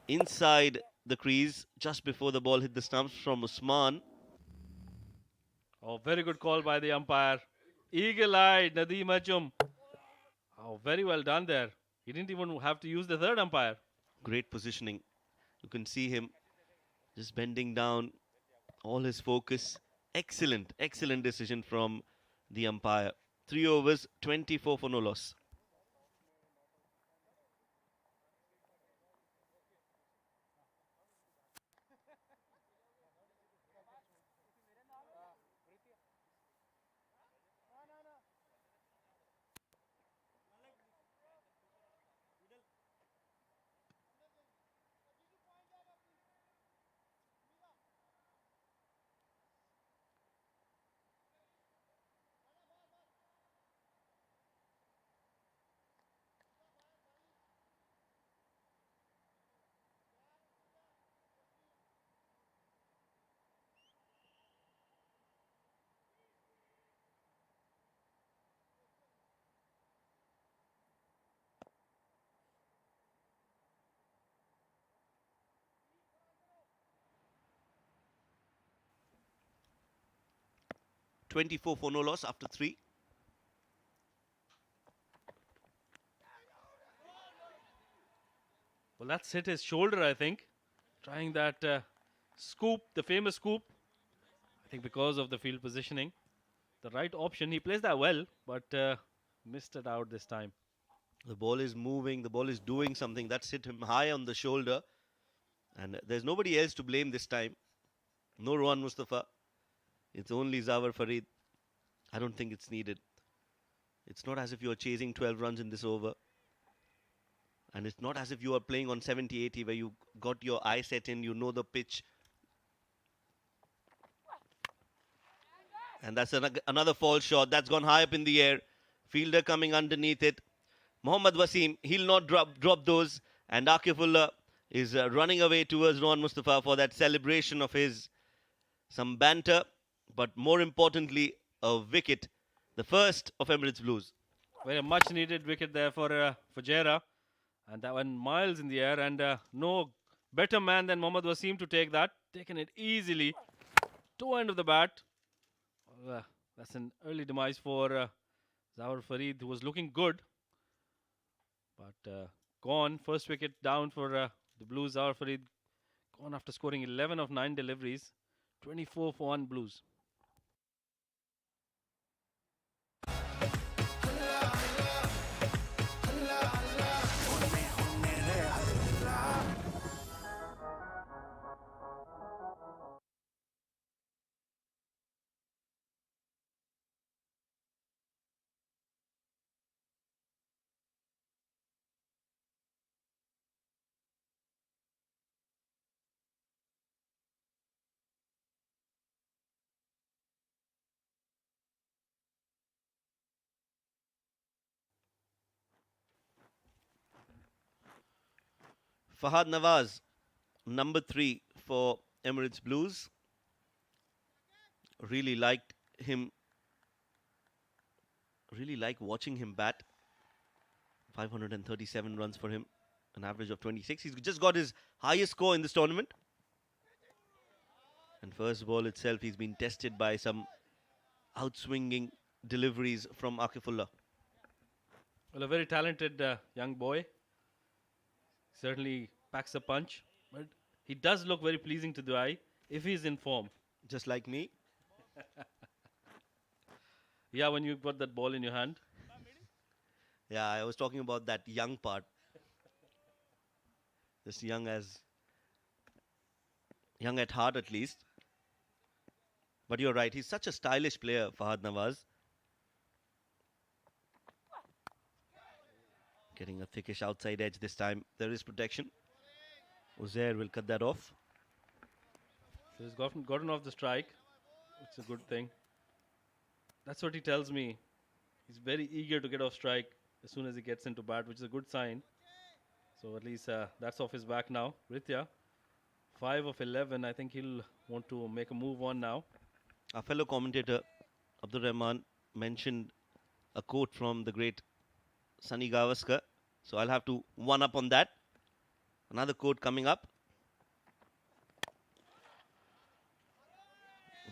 inside the crease just before the ball hit the stumps from Usman. Oh, very good call by the umpire. Eagle-eyed Nadeem Achum. Oh, very well done there. He didn't even have to use the third umpire. Great positioning. You can see him just bending down, all his focus. Excellent decision from the umpire. 3 overs, 24 for no loss. .24 for no loss after 3. Well, that's hit his shoulder, I think. Trying that scoop, the famous scoop. I think because of the field positioning. The right option, he plays that well, but missed it out this time. The ball is moving, the ball is doing something. That's hit him high on the shoulder. And there's nobody else to blame this time. No Rohan Mustafa. It's only Zawar Farid. I don't think it's needed. It's not as if you're chasing 12 runs in this over. And it's not as if you are playing on 70-80 where you got your eye set in, you know the pitch. And that's another false shot. That's gone high up in the air. Fielder coming underneath it. Mohammad Wasim, he'll not drop those. And Akifullah is running away towards Rohan Mustafa for that celebration of his. Some banter, but more importantly, a wicket. The first of Emirates Blues. Very much needed wicket there for Fujairah. And that one miles in the air. And no better man than Mohammad Wasim to take that. Taken it easily. Toe end of the bat. That's an early demise for Zawar Farid, who was looking good. But gone. First wicket down for the Blues. Zawar Farid gone after scoring 11 of 9 deliveries. 24 for 1 Blues. Fahad Nawaz, number 3 for Emirates Blues. Really liked him. Really like watching him bat. 537 runs for him, an average of 26. He's just got his highest score in this tournament. And first ball itself, he's been tested by some outswinging deliveries from Akifullah. Well, a very talented young boy. Certainly packs a punch. But he does look very pleasing to the eye if he's in form. Just like me. Yeah, when you got that ball in your hand. Yeah, I was talking about that young part. Just young at heart at least. But you're right, he's such a stylish player, Fahad Nawaz. Getting a thickish outside edge this time. There is protection. Uzair will cut that off. So he's gotten off the strike. It's a good thing. That's what he tells me. He's very eager to get off strike as soon as he gets into bat, which is a good sign. So at least that's off his back now. Ritya, 5 of 11. I think he'll want to make a move on now. Our fellow commentator, Abdul Rahman, mentioned a quote from the great Sunny Gavaskar. So I'll have to one up on that. Another quote coming up.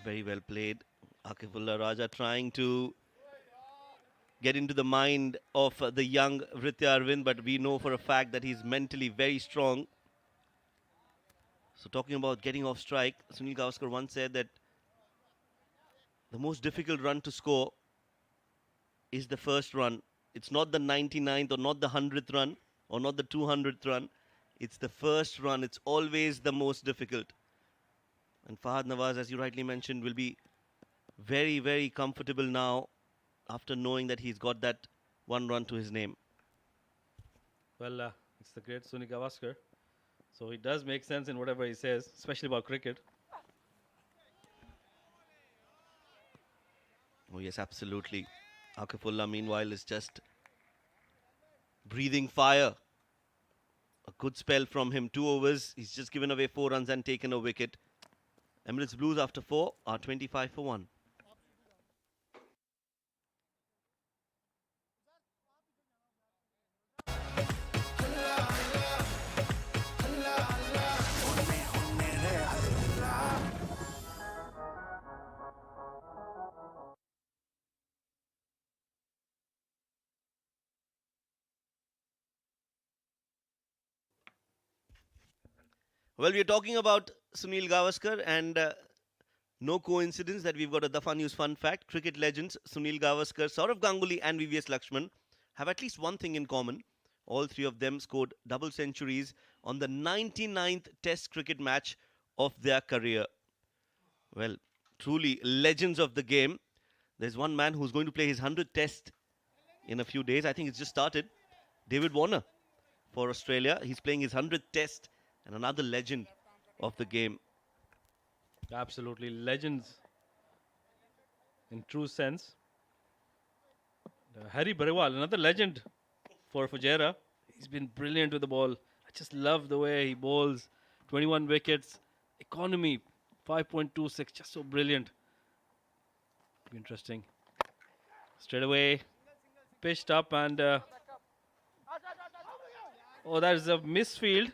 Very well played. Akifullah Raja trying to get into the mind of the young Ritya Arvind, but we know for a fact that he's mentally very strong. So talking about getting off strike, Sunil Gavaskar once said that the most difficult run to score is the first run. It's not the 99th or not the 100th run or not the 200th run. It's the first run. It's always the most difficult. And Fahad Nawaz, as you rightly mentioned, will be very, very comfortable now after knowing that he's got that one run to his name. Well, it's the great Sunil Gavaskar. So it does make sense in whatever he says, especially about cricket. Oh, yes, absolutely. Akifullah, meanwhile, is just breathing fire. A good spell from him. 2 overs. He's just given away 4 runs and taken a wicket. Emirates Blues after 4 are 25 for 1. Well, we're talking about Sunil Gavaskar, and no coincidence that we've got a Dafa News fun fact. Cricket legends Sunil Gavaskar, Saurav Ganguly and VVS Lakshman have at least one thing in common. All 3 of them scored double centuries on the 99th Test cricket match of their career. Well, truly legends of the game. There's one man who's going to play his 100th Test in a few days. I think it's just started. David Warner for Australia. He's playing his 100th Test. And another legend of the game. Absolutely legends in true sense. Harry Bariwal, another legend for Fujairah. He's been brilliant with the ball. I just love the way he bowls. 21 wickets. Economy 5.26. Just so brilliant. Interesting. Straight away. Pitched up and... oh, that is a misfield.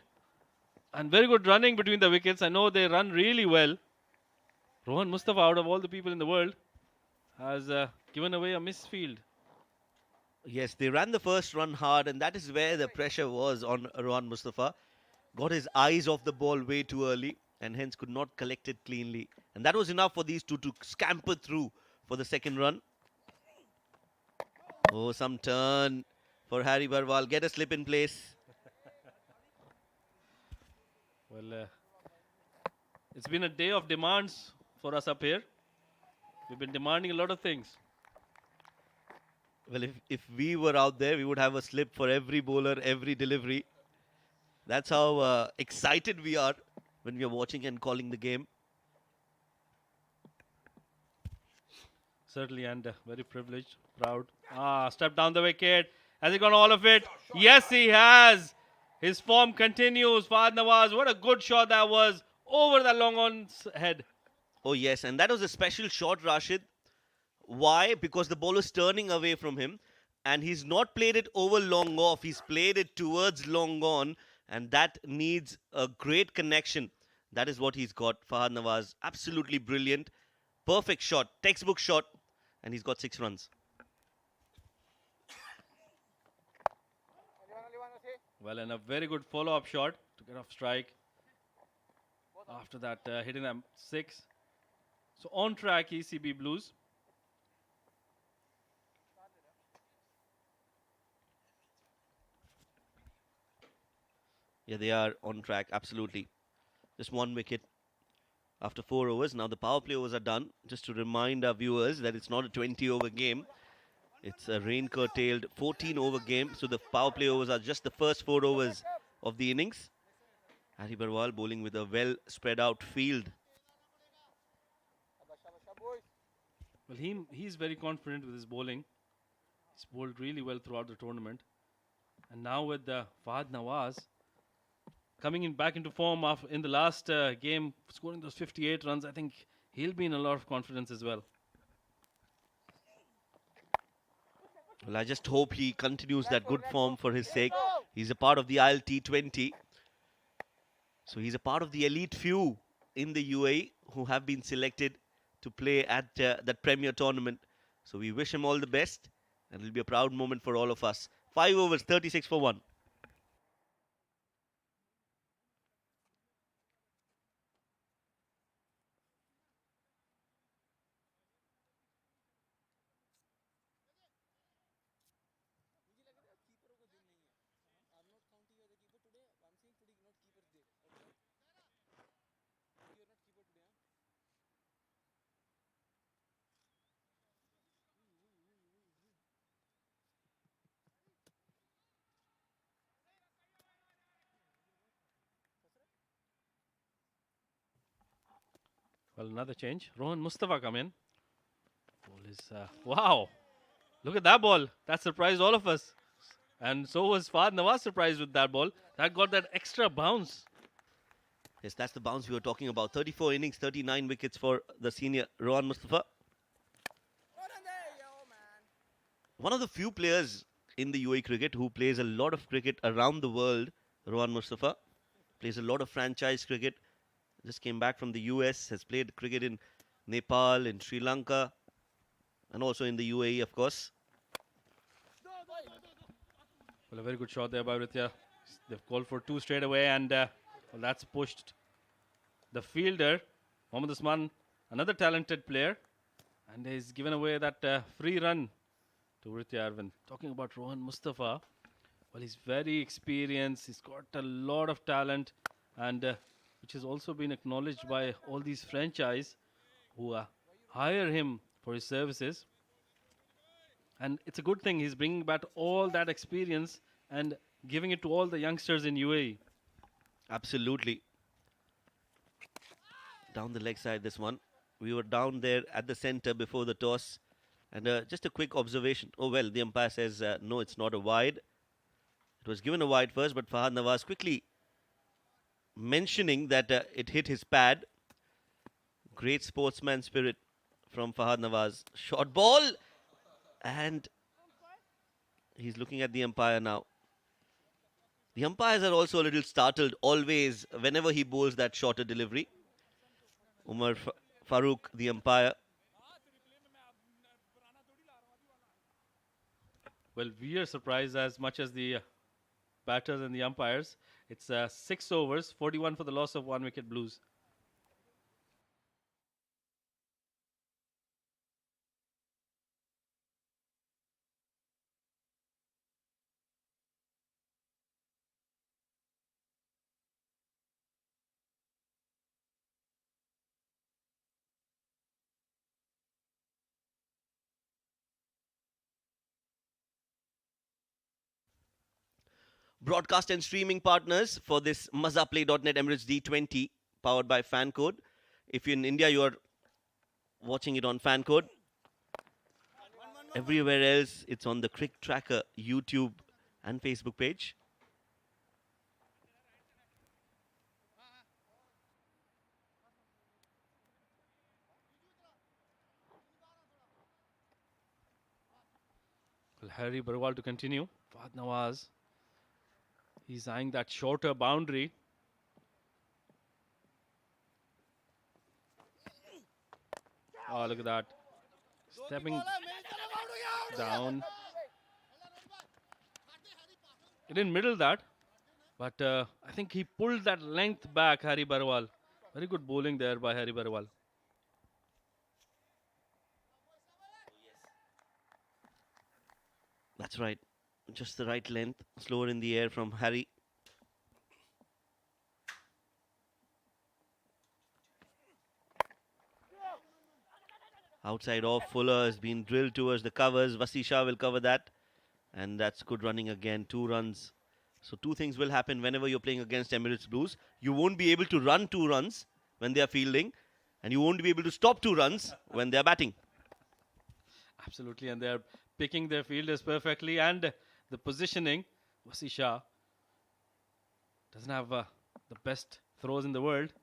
And very good running between the wickets. I know they run really well. Rohan Mustafa, out of all the people in the world, has given away a misfield. Yes, they ran the first run hard, and that is where the pressure was on Rohan Mustafa. Got his eyes off the ball way too early, and hence could not collect it cleanly. And that was enough for these two to scamper through for the second run. Oh, some turn for Harry Barwal. Get a slip in place. Well, it's been a day of demands for us up here. We've been demanding a lot of things. Well, if we were out there, we would have a slip for every bowler, every delivery. That's how excited we are when we are watching and calling the game. Certainly, and very privileged, proud. Step down the wicket. Has he got all of it? Yes, he has. His form continues. Fahad Nawaz, what a good shot that was. Over the long on's head. Oh, yes, and that was a special shot, Rashid. Why? Because the ball was turning away from him, and he's not played it over long off. He's played it towards long on, and that needs a great connection. That is what he's got. Fahad Nawaz, absolutely brilliant. Perfect shot, textbook shot, and he's got 6 runs. Well, and a very good follow-up shot to get off strike. After that, hitting them 6. So on track, ECB Blues. Yeah, they are on track, absolutely. Just 1 wicket after 4 overs. Now the power play overs are done. Just to remind our viewers that it's not a 20-over game. It's a rain-curtailed 14-over game. So the power play overs are just the first 4 overs of the innings. Harry Barwal bowling with a well-spread-out field. Well, he's very confident with his bowling. He's bowled really well throughout the tournament. And now with Fahad Nawaz coming in back into form in the last game, scoring those 58 runs, I think he'll be in a lot of confidence as well. Well, I just hope he continues that good form for his sake. He's a part of the IL T20. So he's a part of the elite few in the UAE who have been selected to play at that Premier tournament. So we wish him all the best, and it'll be a proud moment for all of us. 5 overs, 36 for 1. Well, another change. Rohan Mustafa come in. Ball is, wow. Look at that ball. That surprised all of us. And so was Fahad Nawaz surprised with that ball. That got that extra bounce. Yes, that's the bounce we were talking about. 34 innings, 39 wickets for the senior Rohan Mustafa. One of the few players in the UAE cricket who plays a lot of cricket around the world, Rohan Mustafa. Plays a lot of franchise cricket. Just came back from the US, has played cricket in Nepal, in Sri Lanka, and also in the UAE, of course. Well, a very good shot there by Ritya. They've called for 2 straight away, and well, that's pushed the fielder, Mohammad Usman, another talented player, and he's given away that free run to Ritya Arvind. Talking about Rohan Mustafa, well, he's very experienced. He's got a lot of talent, and which has also been acknowledged by all these franchise who hire him for his services. And it's a good thing he's bringing back all that experience and giving it to all the youngsters in UAE. Absolutely. Down the leg side, this one. We were down there at the center before the toss. And just a quick observation. Oh, well, the umpire says, no, it's not a wide. It was given a wide first, but Fahad Nawaz quickly mentioning that it hit his pad. Great sportsman spirit from Fahad Nawaz. Short ball, and he's looking at the umpire now. The umpires are also a little startled always whenever he bowls that shorter delivery. Umar Farooq, the umpire. Well, we are surprised as much as the batters and the umpires. It's 6 overs, 41 for the loss of 1 wicket Blues. Broadcast and streaming partners for this MazaPlay.net Emirates D20 powered by FanCode. If you're in India, you're watching it on FanCode. Everywhere else, it's on the CricTracker YouTube and Facebook page. Well, Harry Barwal to continue. Fahad Nawaz. He's eyeing that shorter boundary. Oh, look at that. Stepping down. He didn't middle that, but I think he pulled that length back, Harry Barwal. Very good bowling there by Harry Barwal. That's right. Just the right length. Slower in the air from Harry. Outside off, Fuller has been drilled towards the covers. Wasi Shah will cover that. And that's good running again. 2 runs. So 2 things will happen whenever you're playing against Emirates Blues. You won't be able to run 2 runs when they are fielding. And you won't be able to stop 2 runs when they are batting. Absolutely, and they're picking their fielders perfectly. And the positioning, Wasi Shah doesn't have the best throws in the world,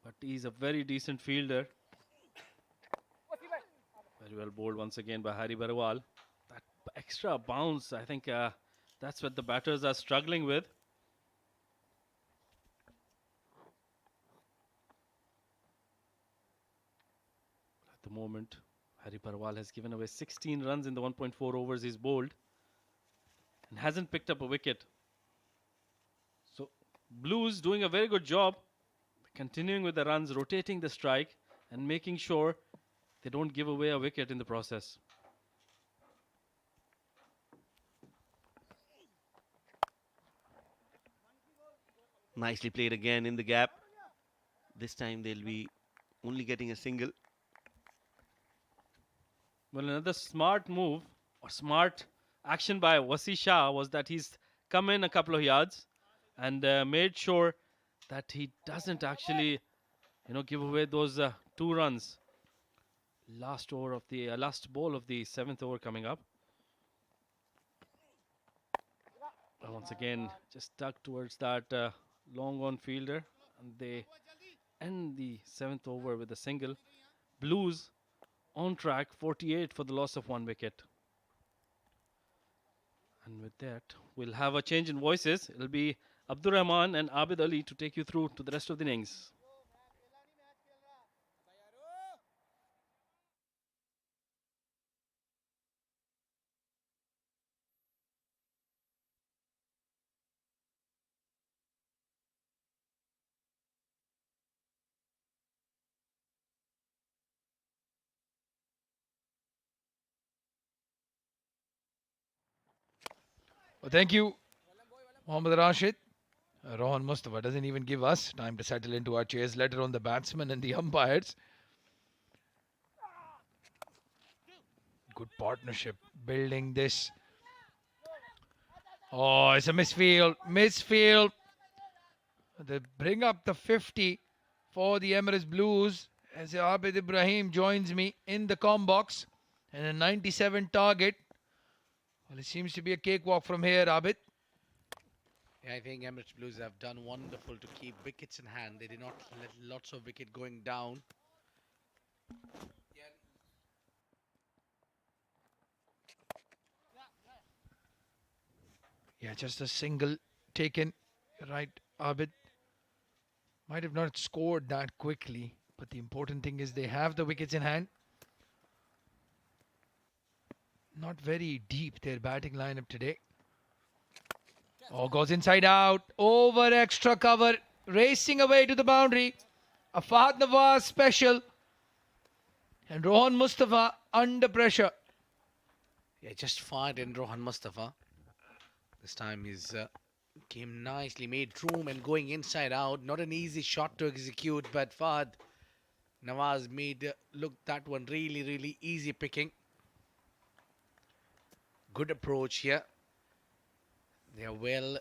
but he's a very decent fielder. Very well bowled once again by Harry Barwal. That extra bounce, I think that's what the batters are struggling with. At the moment, Harry Barwal has given away 16 runs in the 1.4 overs he's bowled and hasn't picked up a wicket. So Blues doing a very good job, continuing with the runs, rotating the strike and making sure they don't give away a wicket in the process. Nicely played again in the gap. This time they'll be only getting a single. Well, another smart move or smart action by Wasi Shah was that he's come in a couple of yards and made sure that he doesn't actually, give away those 2 runs. Last over of the last ball of the 7th over coming up. And once again, just stuck towards that long on fielder, and they end the 7th over with a single. Blues on track, 48 for the loss of 1 wicket. And with that, we'll have a change in voices. It'll be Abdur Rahman and Abid Ali to take you through to the rest of the innings. Well, thank you, Mohammad Rashid. Rohan Mustafa doesn't even give us time to settle into our chairs, let alone the batsmen and the umpires. Good partnership, building this. Oh, it's a misfield. Misfield. They bring up the 50 for the Emirates Blues as Abid Ibrahim joins me in the comm box. And a 97 target. Well, it seems to be a cakewalk from here, Abid. Yeah, I think Emirates Blues have done wonderful to keep wickets in hand. They did not let lots of wicket going down. Yeah, just a single taken. Right, Abid might have not scored that quickly, but the important thing is they have the wickets in hand. Not very deep their batting lineup today. Oh, goes inside out. Over extra cover. Racing away to the boundary. A Fahad Nawaz special. And Rohan Mustafa under pressure. Yeah, just fired in Rohan Mustafa. This time he's came nicely, made room and going inside out. Not an easy shot to execute, but Fahad Nawaz made look that one really, really easy picking. Good approach here. They are well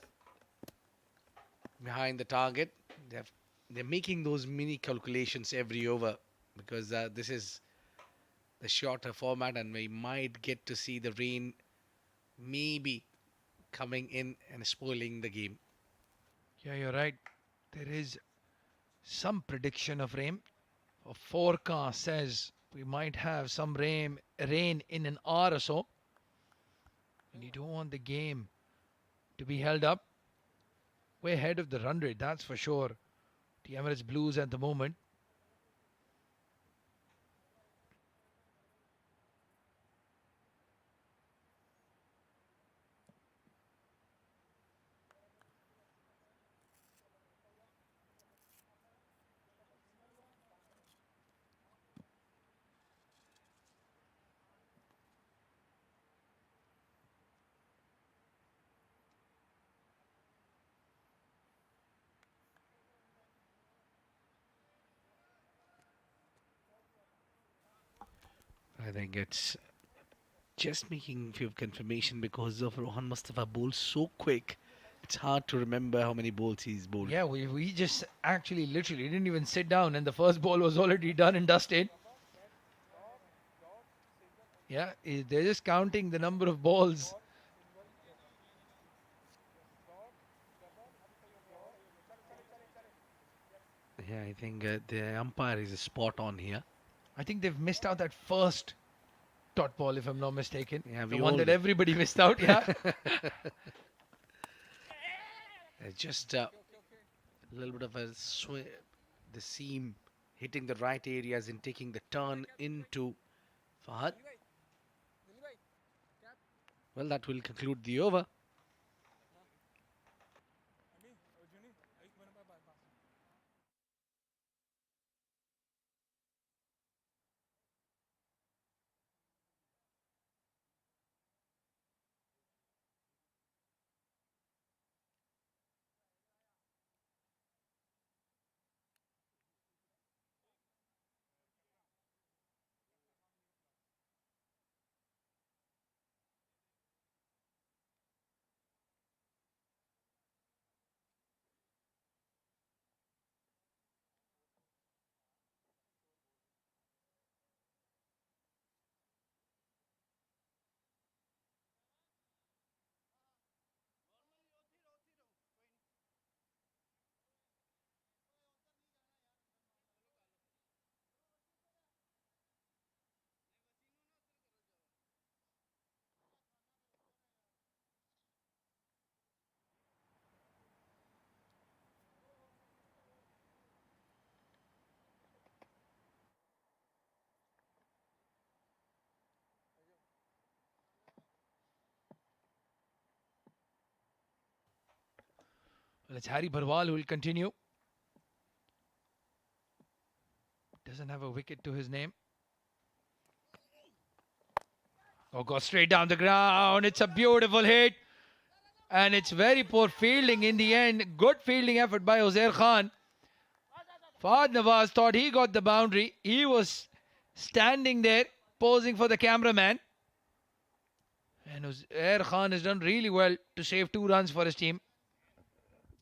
behind the target. They're making those mini calculations every over because this is the shorter format and we might get to see the rain maybe coming in and spoiling the game. Yeah, you're right. There is some prediction of rain. A forecast says we might have some rain in an hour or so. And you don't want the game to be held up. Way ahead of the run rate, that's for sure. The Emirates Blues at the moment. I think it's just making few confirmation because of Rohan Mustafa bowled so quick. It's hard to remember how many balls he's bowled. Yeah, we just actually literally didn't even sit down and the first ball was already done and dusted. Yeah, they're just counting the number of balls. Yeah, I think the umpire is spot on here. I think they've missed out that first dot ball, if I'm not mistaken. Yeah, the we one all that did. everybody missed out. Yeah. Just a little bit of a the seam hitting the right areas and taking the turn into Fahad. Well, that will conclude the over. Well, it's Harry Barwal who will continue. Doesn't have a wicket to his name. Oh, goes straight down the ground. It's a beautiful hit. And it's very poor fielding in the end. Good fielding effort by Uzair Khan. Fahad Nawaz thought he got the boundary. He was standing there posing for the cameraman. And Uzair Khan has done really well to save 2 runs for his team.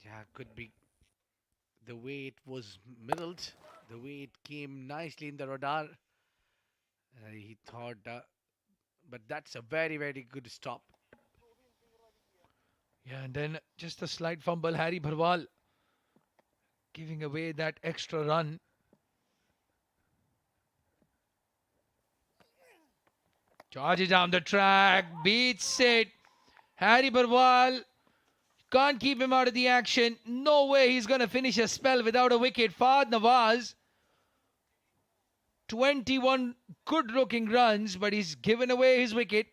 Yeah, could be the way it was middled, the way it came nicely in the radar. He thought, but that's a very, very good stop. Yeah, and then just a slight fumble. Harry Bharwal giving away that extra run. Charges down the track, beats it. Harry Bharwal can't keep him out of the action. No way he's going to finish a spell without a wicket. Fahad Nawaz, 21 good-looking runs, but he's given away his wicket.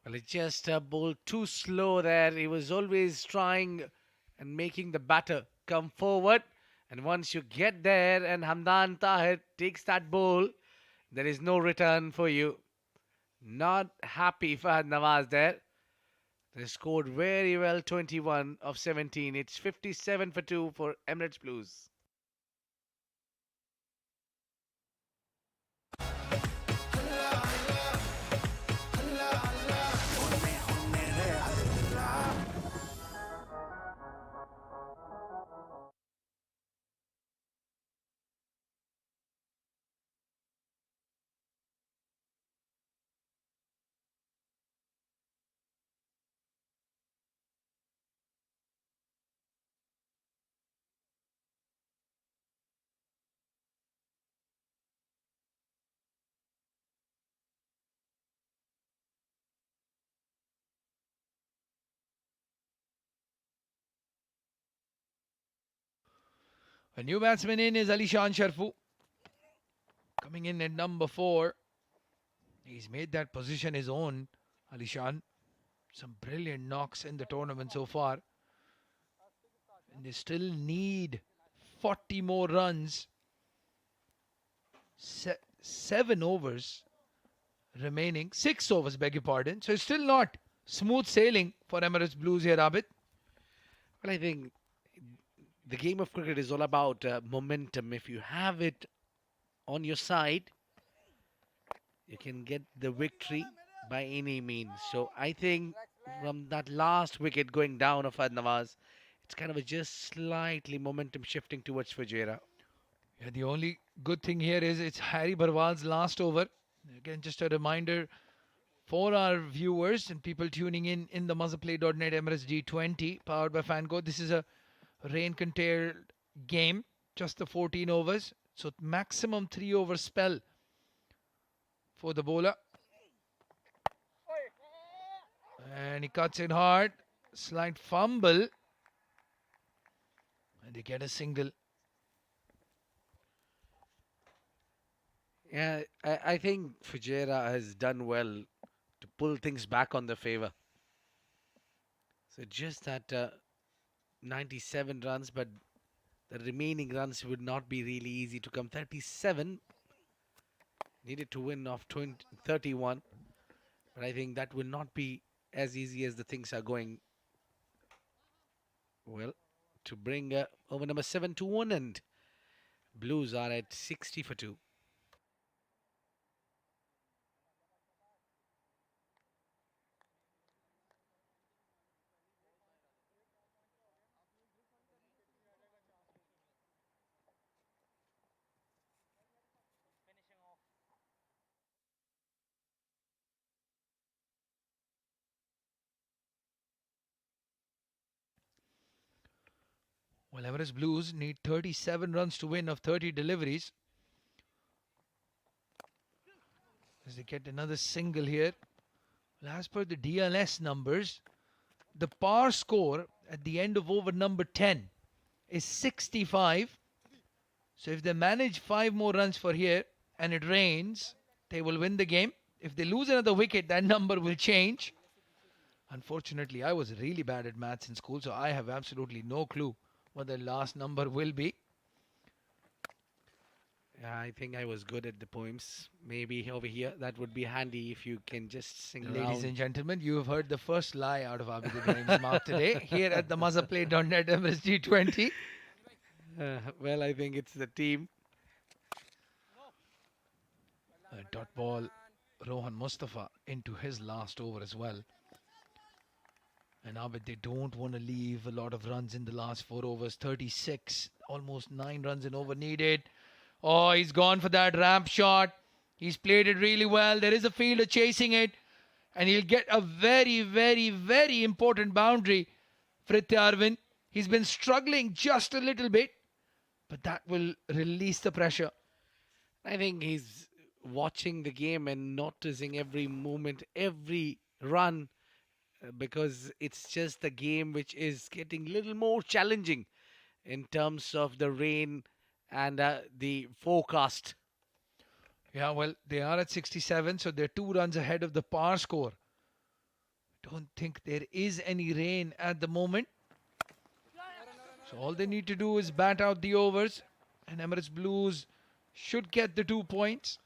Well, it's just a ball too slow there. He was always trying and making the batter come forward. And once you get there and Hamdan Tahir takes that ball, there is no return for you. Not happy Fahad Nawaz there. They scored very well, 21 of 17. It's 57 for 2 for Emirates Blues. A new batsman in is Alishan Sharfu. Coming in at number 4. He's made that position his own, Alishan. Some brilliant knocks in the tournament so far. And they still need 40 more runs. 7 overs remaining. 6 overs, beg your pardon. So it's still not smooth sailing for Emirates Blues here, Abid. Well, I think the game of cricket is all about momentum. If you have it on your side, you can get the victory by any means. So I think from that last wicket going down of Fahad Nawaz, it's kind of a just slightly momentum shifting towards Fujairah. Yeah, the only good thing here is it's Harry Bharwal's last over. Again, just a reminder for our viewers and people tuning in the muzzleplay.net Emirates D20 powered by Fanco. This is a rain-contained game, just the 14 overs. So maximum 3 over spell for the bowler. And he cuts it hard. Slight fumble. And they get a single. Yeah, I think Fujairah has done well to pull things back on the favour. So just that 97 runs, but the remaining runs would not be really easy to come. 37 needed to win off 31, but I think that will not be as easy as the things are going. Well, to bring over number 7 to 1, and Blues are at 60 for 2. Well, Emirates Blues need 37 runs to win of 30 deliveries. As they get another single here. Well, as per the DLS numbers, the par score at the end of over number 10 is 65. So if they manage 5 more runs for here and it rains, they will win the game. If they lose another wicket, that number will change. Unfortunately, I was really bad at maths in school, so I have absolutely no clue what the last number will be. Yeah, I think I was good at the poems. Maybe over here, that would be handy if you can just sing Ladies around. and gentlemen, you have heard the first lie out of Abid Ibrahim's mouth today here at the muzzleplay.net Emirates G20. Well, I think it's the team. A dot ball, Rohan Mustafa into his last over as well. And Abid, they don't want to leave a lot of runs in the last 4 overs. 36, almost 9 runs in over needed. Oh, he's gone for that ramp shot. He's played it really well. There is a fielder chasing it. And he'll get a very, very, very important boundary. Frityarvin, he's been struggling just a little bit, but that will release the pressure. I think he's watching the game and noticing every movement, every run, because it's just a game which is getting a little more challenging in terms of the rain and the forecast. Yeah, well, they are at 67, so they're 2 runs ahead of the par score. Don't think there is any rain at the moment. So all they need to do is bat out the overs, and Emirates Blues should get the 2 points.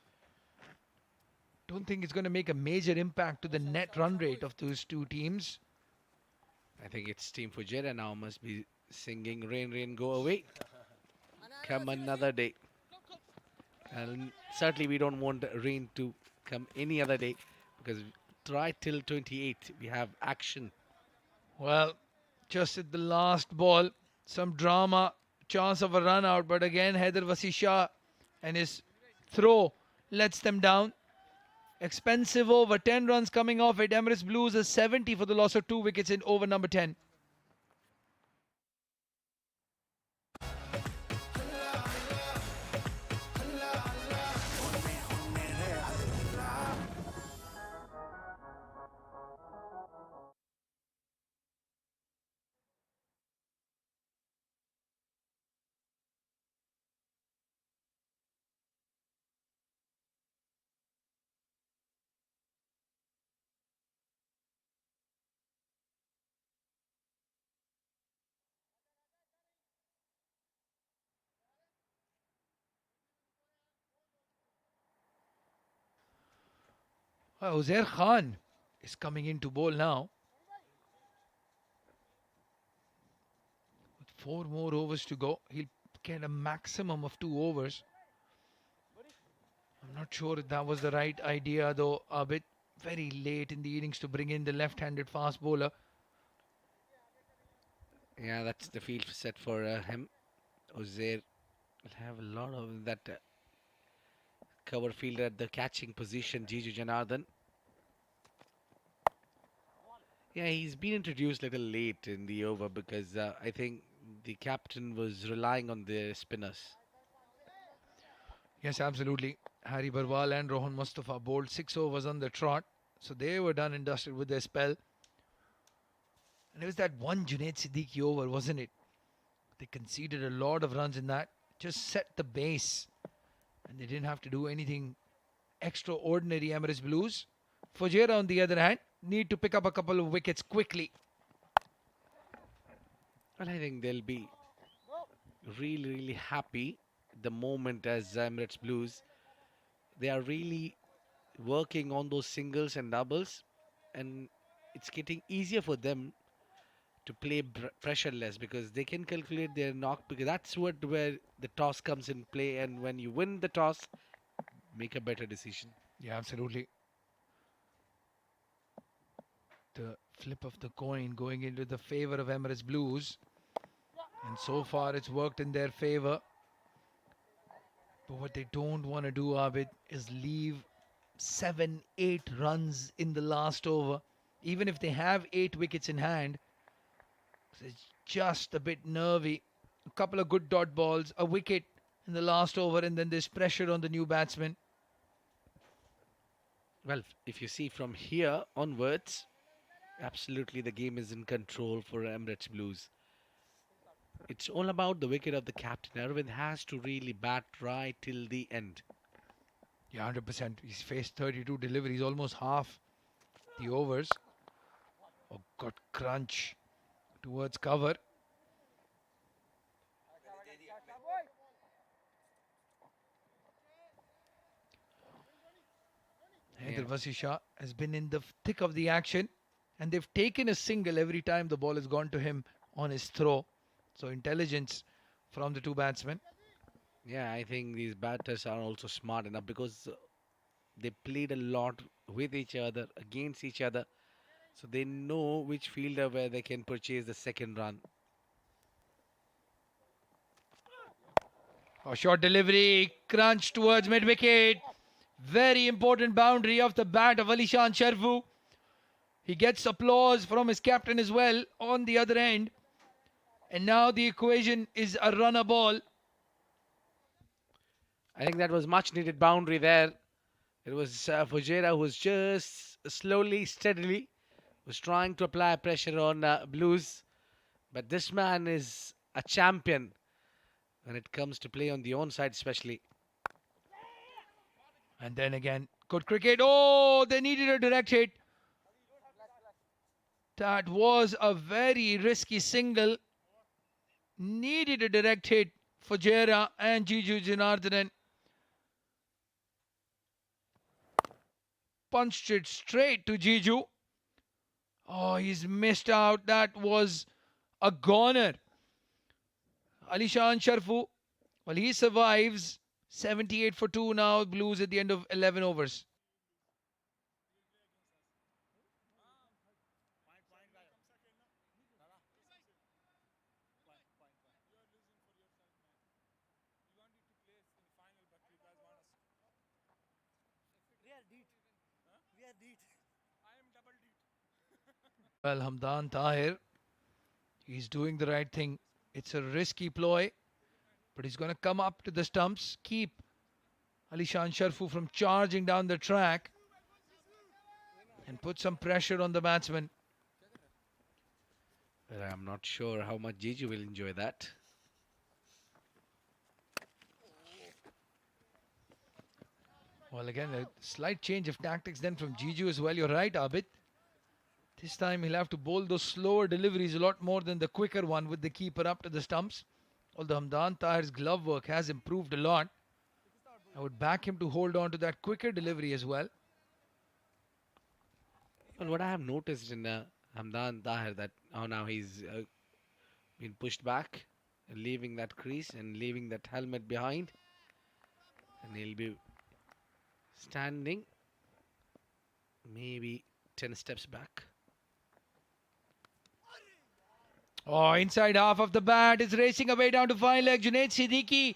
Don't think it's going to make a major impact to the net run rate of those two teams. I think it's Team Fujairah now must be singing Rain, Rain, Go Away. Come another day. And certainly we don't want rain to come any other day because right till 28 we have action. Well, just at the last ball, some drama, chance of a run out, but again Haider Vasisha and his throw lets them down. Expensive over, 10 runs coming off it. Emirates Blues is 70 for the loss of 2 wickets in over number 10. Uzair Khan is coming in to bowl now. With 4 more overs to go, he'll get a maximum of 2 overs. I'm not sure if that was the right idea though, a bit very late in the innings to bring in the left-handed fast bowler. Yeah, that's the field set for him. Uzair will have a lot of that cover fielder at the catching position, Jiju Janardhan. Yeah, he's been introduced a little late in the over because I think the captain was relying on the spinners. Yes, absolutely. Harry Barwal and Rohan Mustafa bowled 6 overs on the trot. So they were done and dusted with their spell. And it was that one Junaid Siddiqui over, wasn't it? They conceded a lot of runs in that. Just set the base. And they didn't have to do anything extraordinary, Emirates Blues. Fujairah, on the other hand, need to pick up a couple of wickets quickly. Well, I think they'll be really, really happy the moment as Emirates Blues. They are really working on those singles and doubles, and it's getting easier for them to play pressureless because they can calculate their knock, because that's where the toss comes in play, and when you win the toss, make a better decision. Yeah, absolutely. The flip of the coin going into the favor of Emirates Blues. And so far it's worked in their favor. But what they don't want to do, Abid, is leave 7-8 runs in the last over. Even if they have 8 wickets in hand, it's just a bit nervy. A couple of good dot balls, a wicket in the last over, and then there's pressure on the new batsman. Well, if you see from here onwards, absolutely the game is in control for Emirates Blues. It's all about the wicket of the captain. Arvind has to really bat right till the end. Yeah, 100%. He's faced 32 deliveries, almost half the overs. Oh, got crunch towards cover. Haider Vasisha has been in the thick of the action, and they've taken a single every time the ball has gone to him on his throw. So intelligence from the two batsmen. Yeah, I think these batters are also smart enough because they played a lot with each other, against each other. So they know which fielder where they can purchase the second run. A short delivery, crunch towards mid-wicket. Very important boundary of the bat of Alishan Sharfu. He gets applause from his captain as well on the other end. And now the equation is a runner ball. I think that was much needed boundary there. It was Fujairah who was just slowly, steadily was trying to apply pressure on Blues. But this man is a champion when it comes to play on the onside especially. And then again, good cricket. Oh, they needed a direct hit. That was a very risky single. Needed a direct hit for Fujairah and Jiju Janardhanan. Punched it straight to Jiju. Oh, he's missed out. That was a goner. Alishan Sharfu, well, he survives. 78 for 2 now, Blues at the end of 11 overs. Well, Hamdan Tahir, he's doing the right thing. It's a risky ploy, but he's going to come up to the stumps, keep Alishan Sharfu from charging down the track, and put some pressure on the batsman. But I'm not sure how much Jiju will enjoy that. Well, again, a slight change of tactics then from Jiju as well. You're right, Abid. This time he'll have to bowl those slower deliveries a lot more than the quicker one with the keeper up to the stumps. Although Hamdan Tahir's glove work has improved a lot, I would back him to hold on to that quicker delivery as well. Well, what I have noticed in Hamdan Tahir that now he's been pushed back, and leaving that crease and leaving that helmet behind, and he'll be standing maybe 10 steps back. Oh, inside half of the bat is racing away down to fine leg. Junaid Siddiqui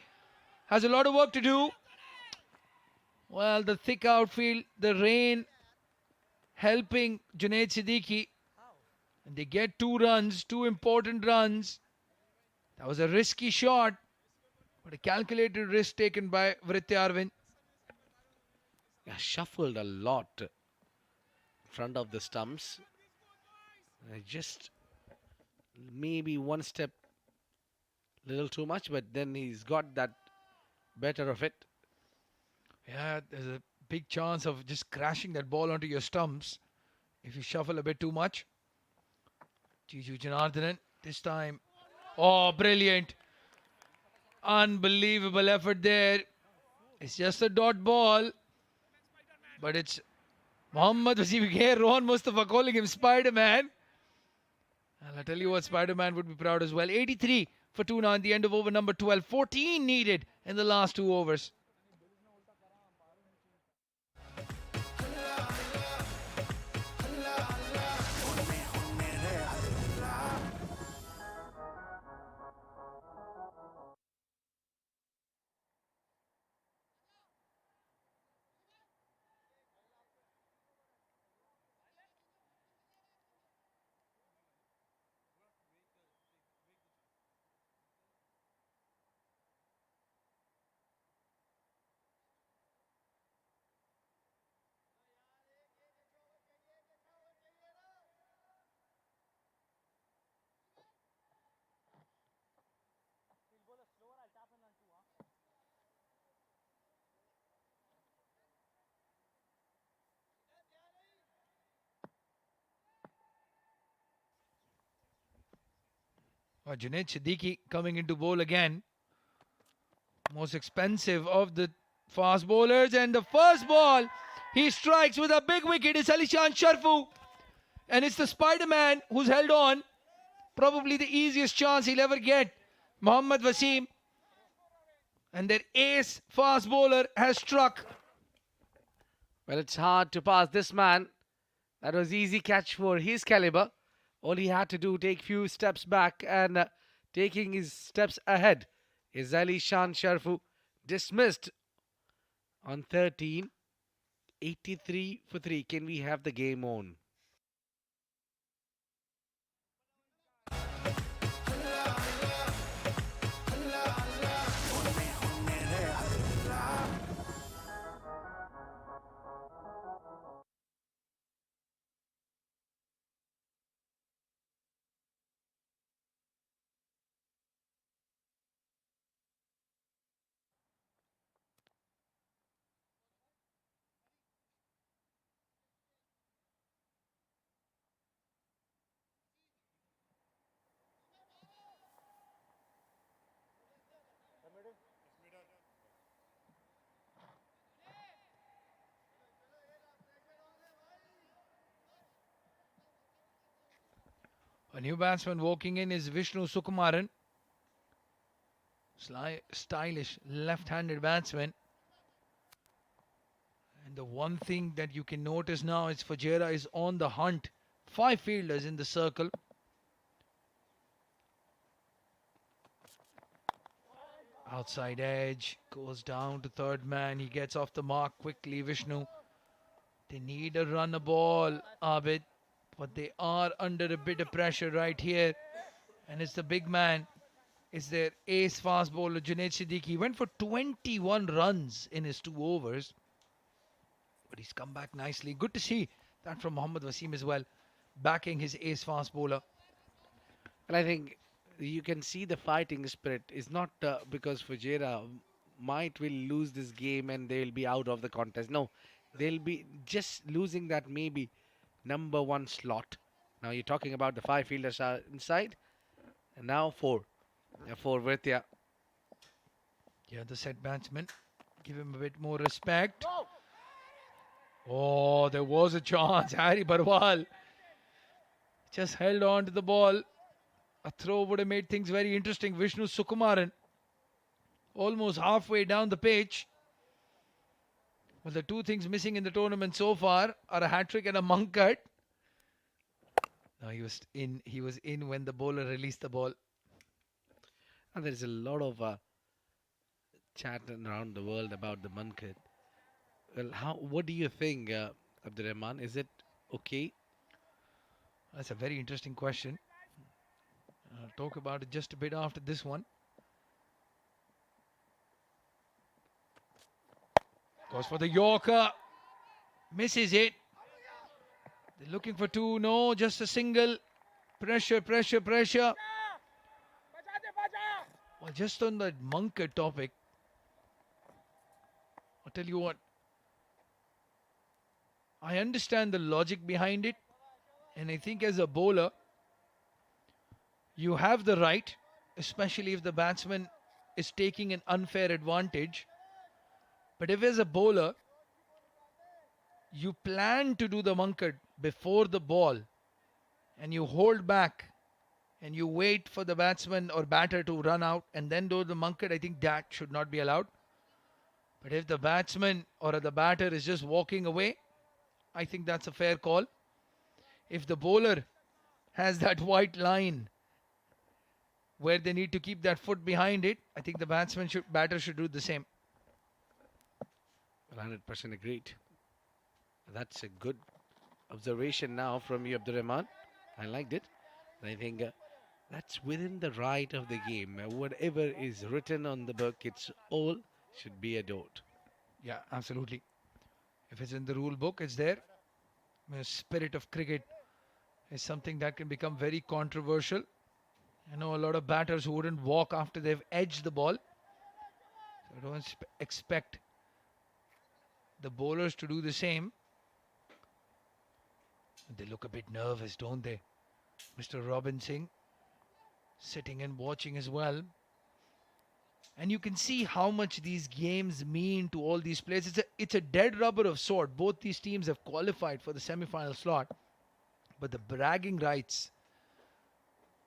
has a lot of work to do. Well, the thick outfield, the rain helping Junaid Siddiqui. And they get 2 runs, 2 important runs. That was a risky shot, but a calculated risk taken by Vritya Arvind. Yeah, shuffled a lot in front of the stumps. Just maybe one step little too much, but then he's got that better of it. Yeah, there's a big chance of just crashing that ball onto your stumps if you shuffle a bit too much. Jiju Janardhanan this time. Oh, brilliant. Unbelievable effort there. It's just a dot ball, but it's Mohammad Wasim here, Rohan Mustafa calling him Spider-Man. And I'll tell you what, Spider-Man would be proud as well. 83 for 2 now at the end of over number 12. 14 needed in the last 2 overs. Junaid Siddiqui coming into bowl again. Most expensive of the fast bowlers. And the first ball, he strikes with a big wicket. It's Alishan Sharfu. And it's the Spider-Man who's held on. Probably the easiest chance he'll ever get. Mohammad Wasim. And their ace fast bowler has struck. Well, it's hard to pass this man. That was easy catch for his caliber. All he had to do, take few steps back, and taking his steps ahead is Alishan Sharfu, dismissed on 13. 83 for 3. Can we have the game on? A new batsman walking in is Vishnu Sukumaran. Stylish left-handed batsman. And the one thing that you can notice now is Fujairah is on the hunt. 5 fielders in the circle. Outside edge, goes down to third man. He gets off the mark quickly, Vishnu. They need a run a ball, Abid. But they are under a bit of pressure right here. And it's the big man. It's their ace fast bowler, Junaid Siddiqui. He went for 21 runs in his 2 overs. But he's come back nicely. Good to see that from Mohammad Wasim as well. Backing his ace fast bowler. And I think you can see the fighting spirit is not because Fujairah will lose this game and they'll be out of the contest. No, they'll be just losing that maybe number 1 slot. Now you're talking about the 5 fielders are inside, and now 4. For Vritya. Yeah, the set batsman. Give him a bit more respect. Oh, there was a chance. Harry Barwal just held on to the ball. A throw would have made things very interesting. Vishnu Sukumaran almost halfway down the pitch. Well, the 2 things missing in the tournament so far are a hat-trick and a monk cut. No, he was in. He was in when the bowler released the ball. And there's a lot of chat around the world about the Mankad. Well, what do you think, Abdurrahman? Is it okay? That's a very interesting question. I'll talk about it just a bit after this one. Goes for the Yorker. Misses it. They're looking for 2. No, just a single. Pressure, pressure, pressure. Well, just on the Mankad topic, I'll tell you what. I understand the logic behind it. And I think as a bowler, you have the right, especially if the batsman is taking an unfair advantage. But if as a bowler, you plan to do the Mankad before the ball and you hold back and you wait for the batsman or batter to run out and then do the Mankad, I think that should not be allowed. But if the batsman or the batter is just walking away, I think that's a fair call. If the bowler has that white line where they need to keep that foot behind it, I think the batter should do the same. 100% agreed. That's a good observation now from you, Abdurrahman. I liked it. I think that's within the right of the game. Whatever is written on the book, it's all should be adored. Yeah, absolutely. If it's in the rule book, it's there. The spirit of cricket is something that can become very controversial. I know a lot of batters who wouldn't walk after they've edged the ball. So don't expect the bowlers to do the same. They look a bit nervous, don't they? Mr. Robin Singh sitting and watching as well. And you can see how much these games mean to all these players. It's a dead rubber of sort. Both these teams have qualified for the semi-final slot. But the bragging rights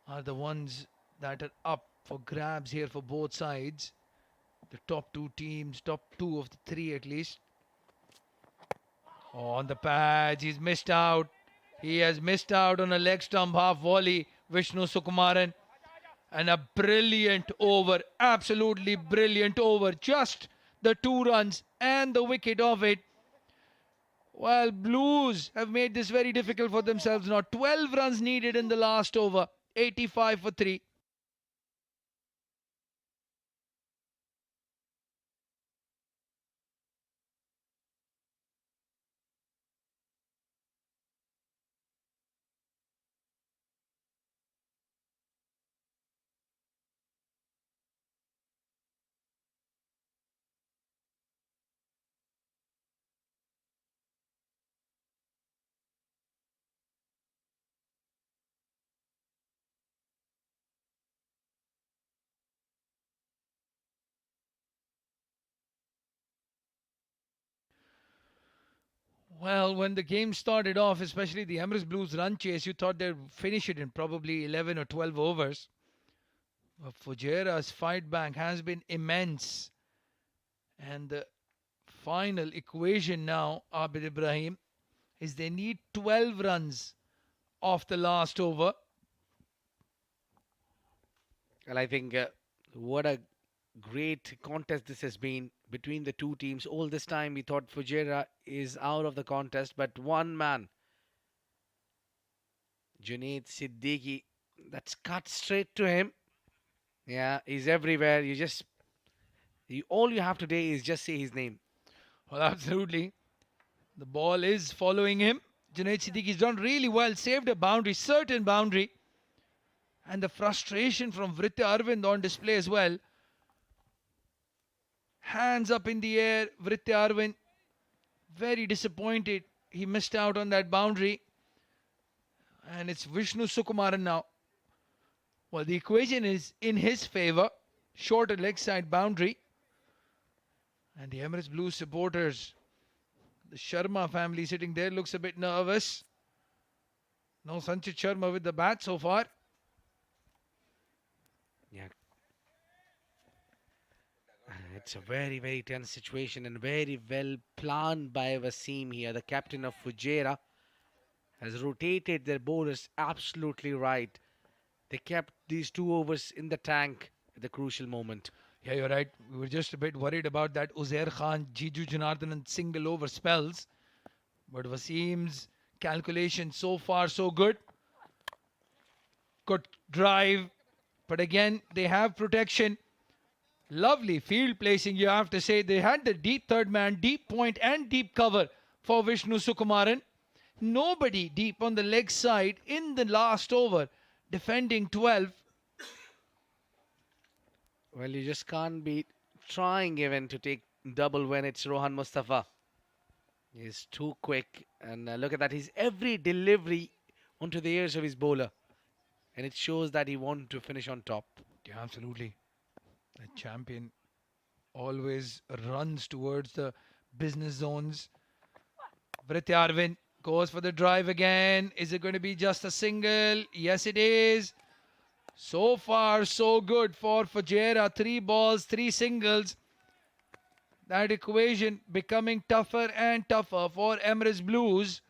are the ones that are up for grabs here for both sides. The top 2 teams, top 2 of the 3 at least. Oh, on the pads, he's missed out. He has missed out on a leg stump half volley, Vishnu Sukumaran. And a brilliant over, absolutely brilliant over. Just the 2 runs and the wicket of it. Well, Blues have made this very difficult for themselves now. 12 runs needed in the last over. 85 for 3. Well, when the game started off, especially the Emirates Blues run chase, you thought they'd finish it in probably 11 or 12 overs. But Fujairah's fight back has been immense. And the final equation now, Abid Ibrahim, is they need 12 runs off the last over. Well, I think what a great contest this has been between the two teams. All this time we thought Fujairah is out of the contest, but one man, Junaid Siddiqui, that's cut straight to him. Yeah, he's everywhere. All you have to do is just say his name. Well, absolutely. The ball is following him. Junaid Siddiqui's done really well, saved a boundary, certain boundary. And the frustration from Vritya Arvind on display as well. Hands up in the air, Vritya Arvind. Very disappointed. He missed out on that boundary. And it's Vishnu Sukumaran now. Well, the equation is in his favour. Shorter leg side boundary. And the Emirates Blues supporters, the Sharma family sitting there, looks a bit nervous. No Sanchit Sharma with the bat so far. Yeah. It's a very, very tense situation and very well planned by Wasim here. The captain of Fujairah has rotated their bowlers absolutely right. They kept these 2 overs in the tank at the crucial moment. Yeah, you're right. We were just a bit worried about that Uzair Khan, Jiju Janardhan single over spells. But Wasim's calculation so far so good. Good drive. But again, they have protection. Lovely field placing, you have to say. They had the deep third man, deep point and deep cover for Vishnu Sukumaran. Nobody deep on the leg side in the last over. Defending 12. Well, you just can't be trying even to take double when it's Rohan Mustafa. He's too quick. And look at that. He's every delivery onto the ears of his bowler. And it shows that he wanted to finish on top. Yeah, absolutely. The champion always runs towards the business zones. Vritya Arvind goes for the drive again. Is it going to be just a single? Yes, it is. So far, so good for Fujairah. 3 balls, 3 singles. That equation becoming tougher and tougher for Emirates Blues.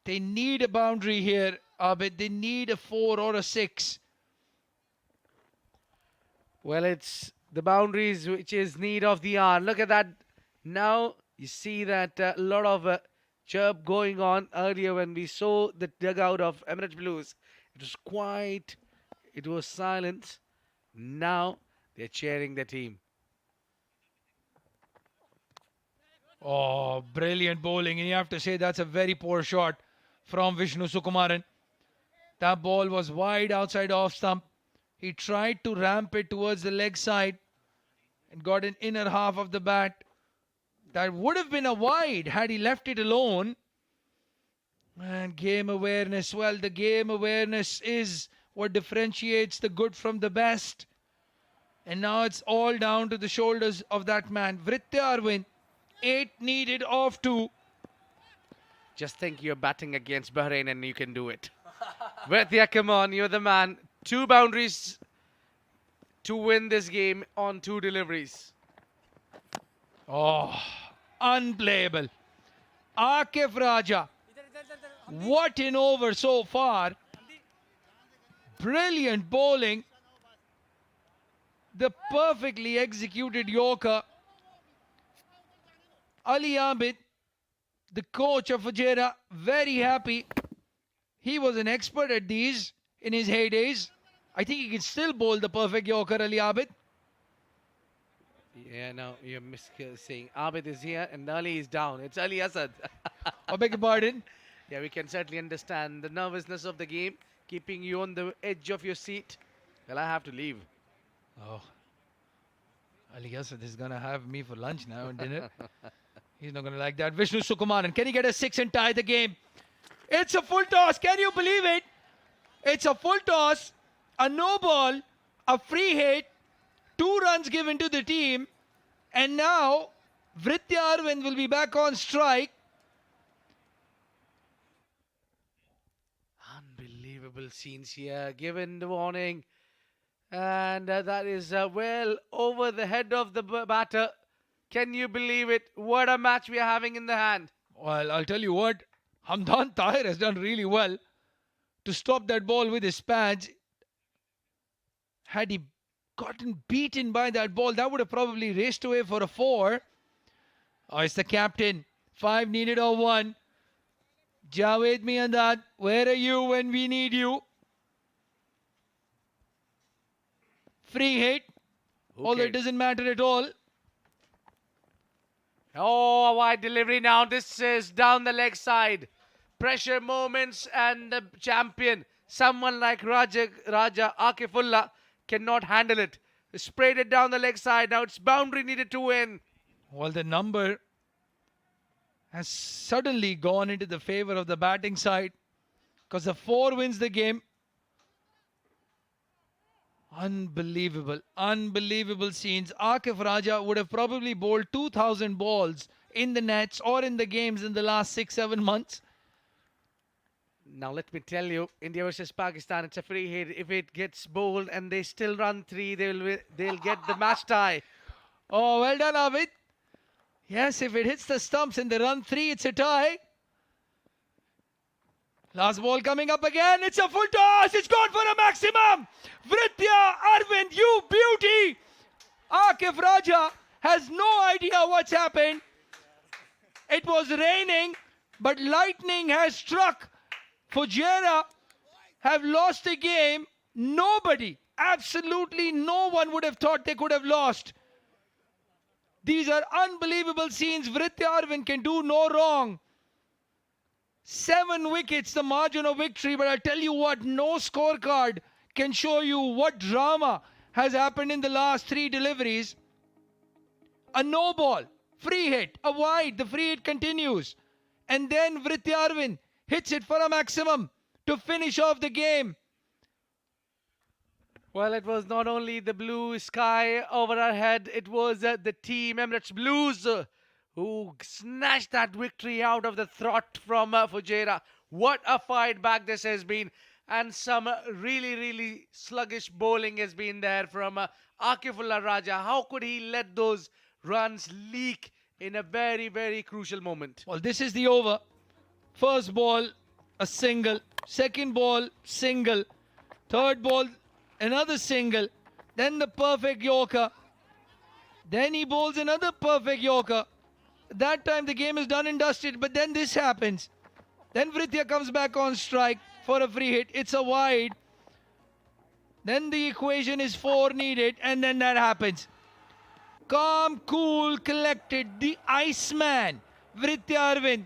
They need a boundary here, Abid. They need a 4 or a 6. Well, it's the boundaries which is need of the hour. Look at that. Now you see that a lot of chirp going on earlier when we saw the dugout of Emirates Blues. It was quiet. It was silent. Now they're cheering the team. Oh, brilliant bowling. And you have to say that's a very poor shot from Vishnu Sukumaran. That ball was wide outside off stump. He tried to ramp it towards the leg side and got an inner half of the bat. That would have been a wide had he left it alone. And game awareness. Well, the game awareness is what differentiates the good from the best. And now it's all down to the shoulders of that man. Vritya Arvind, 8 needed off 2. Just think you're batting against Bahrain and you can do it. Vritya, come on, you're the man. 2 boundaries to win this game on 2 deliveries. Oh, unplayable. Akif Raja. What an over so far. Brilliant bowling. The perfectly executed Yorker. Ali Abid, the coach of Fujairah, very happy. He was an expert at these in his heydays. I think he can still bowl the perfect Yorker, Ali Abid. Yeah, now you're saying Abid is here and Ali is down. It's Ali Asad. I beg your pardon. Yeah, we can certainly understand the nervousness of the game, keeping you on the edge of your seat. Well, I have to leave. Oh, Ali Asad is going to have me for lunch now and dinner. He's not going to like that. Vishnu Sukumaran, can he get a 6 and tie the game? It's a full toss. Can you believe it? It's a full toss, a no ball, a free hit, 2 runs given to the team. And now Vritya Arvind will be back on strike. Unbelievable scenes here. Given the warning. And that is well over the head of the batter. Can you believe it? What a match we are having in the hand. Well, I'll tell you what, Hamdan Tahir has done really well to stop that ball with his pads. Had he gotten beaten by that ball, that would have probably raced away for a 4. Oh, it's the captain. 5 needed or 1. Javed Miandad, where are you when we need you? Free hit. Although it doesn't matter at all. Oh, a wide delivery now. This is down the leg side. Pressure moments and the champion, someone like Raja Akifullah, cannot handle it. Sprayed it down the leg side. Now it's boundary needed to win. Well, the number has suddenly gone into the favor of the batting side because the 4 wins the game. Unbelievable, unbelievable scenes. Akif Raja would have probably bowled 2,000 balls in the nets or in the games in the last 6-7 months. Now let me tell you, India versus Pakistan, it's a free hit. If it gets bowled and they still run 3, they'll get the match tie. Oh, well done, Abid. Yes, if it hits the stumps and they run 3, it's a tie. Last ball coming up again. It's a full toss. It's gone for a maximum. Vritya Arvind, you beauty. Akif Raja has no idea what's happened. It was raining, but lightning has struck. Fujairah have lost the game. Nobody, absolutely no one would have thought they could have lost. These are unbelievable scenes. Vritya Arvind can do no wrong. 7 wickets, the margin of victory. But I'll tell you what, no scorecard can show you what drama has happened in the last 3 deliveries. A no ball, free hit, a wide, the free hit continues. And then Vritya Arvind hits it for a maximum to finish off the game. Well, it was not only the blue sky over our head, it was the team Emirates Blues who snatched that victory out of the throat from Fujairah. What a fight back this has been. And some really, really sluggish bowling has been there from Akifullah Raja. How could he let those runs leak in a very, very crucial moment? Well, this is the over. First ball, a single. Second ball, single. Third ball, another single. Then the perfect Yorker. Then he bowls another perfect Yorker. That time the game is done and dusted, but then this happens. Then Vritya comes back on strike for a free hit. It's a wide. Then the equation is 4 needed, and then that happens. Calm, cool, collected. The Iceman, Vritya Arvind.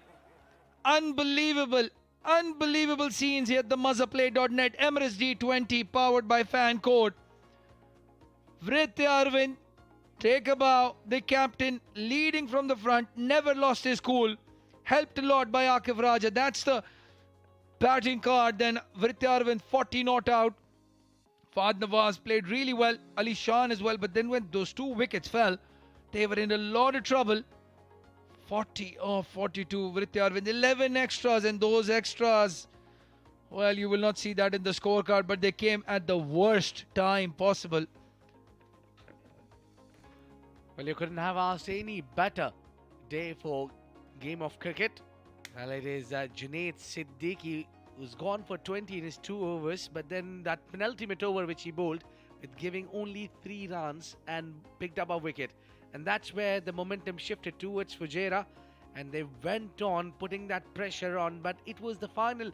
Unbelievable, unbelievable scenes here at the Mazaplay.net. Emirates D20 powered by Fan Code. Vritya Arvind, take a bow. The captain leading from the front, never lost his cool. Helped a lot by Akif Raja. That's the batting card. Then Vritya Arvind 40 not out. Fahd Nawaz played really well. Ali Shan as well. But then when those 2 wickets fell, they were in a lot of trouble. 40 or 42. Vritya Arvind 11 extras, and those extras, well, you will not see that in the scorecard, but they came at the worst time possible. Well, you couldn't have asked any better day for game of cricket. Well, it is Junaid Siddiqui who's gone for 20 in his 2 overs, but then that penultimate over which he bowled with giving only 3 runs and picked up a wicket. And that's where the momentum shifted towards Fujairah, and they went on putting that pressure on. But it was the final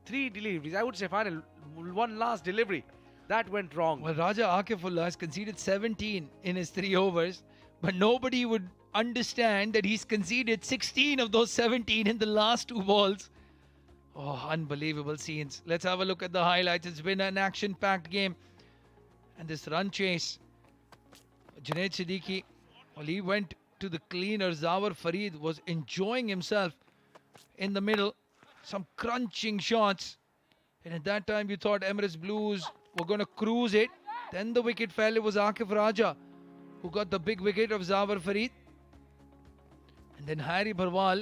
3 deliveries, I would say final, one last delivery, that went wrong. Well, Raja Akifullah has conceded 17 in his 3 overs, but nobody would understand that he's conceded 16 of those 17 in the last 2 balls. Oh, unbelievable scenes. Let's have a look at the highlights. It's been an action-packed game. And this run chase, Junaid Siddiqui, well, he went to the cleaner. Zawar Farid was enjoying himself in the middle. Some crunching shots. And at that time, you thought Emirates Blues were going to cruise it. Then the wicket fell. It was Akif Raja who got the big wicket of Zawar Farid. And then Harry Barwal,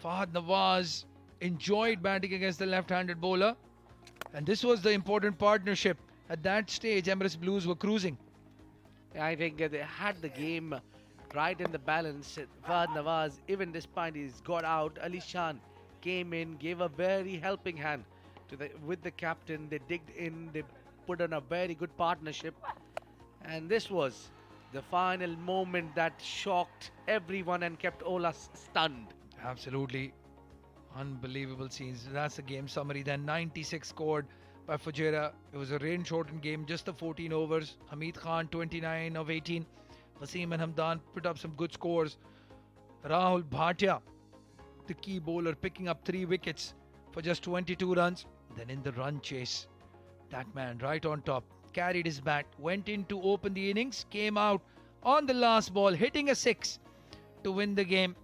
Fahd Nawaz enjoyed batting against the left-handed bowler. And this was the important partnership. At that stage, Emirates Blues were cruising. I think they had the game right in the balance. Fahad Nawaz, even despite he's got out, Ali Shan came in, gave a very helping hand with the captain. They digged in, they put on a very good partnership. And this was the final moment that shocked everyone and kept Ola stunned. Absolutely unbelievable scenes. That's the game summary. Then 96 scored by Fujairah. It was a rain-shortened game, just the 14 overs. Hamid Khan, 29 of 18. Wasim and Hamdan put up some good scores. Rahul Bhatia, the key bowler, picking up 3 wickets for just 22 runs. Then in the run chase, that man right on top carried his bat, went in to open the innings, came out on the last ball, hitting a 6 to win the game.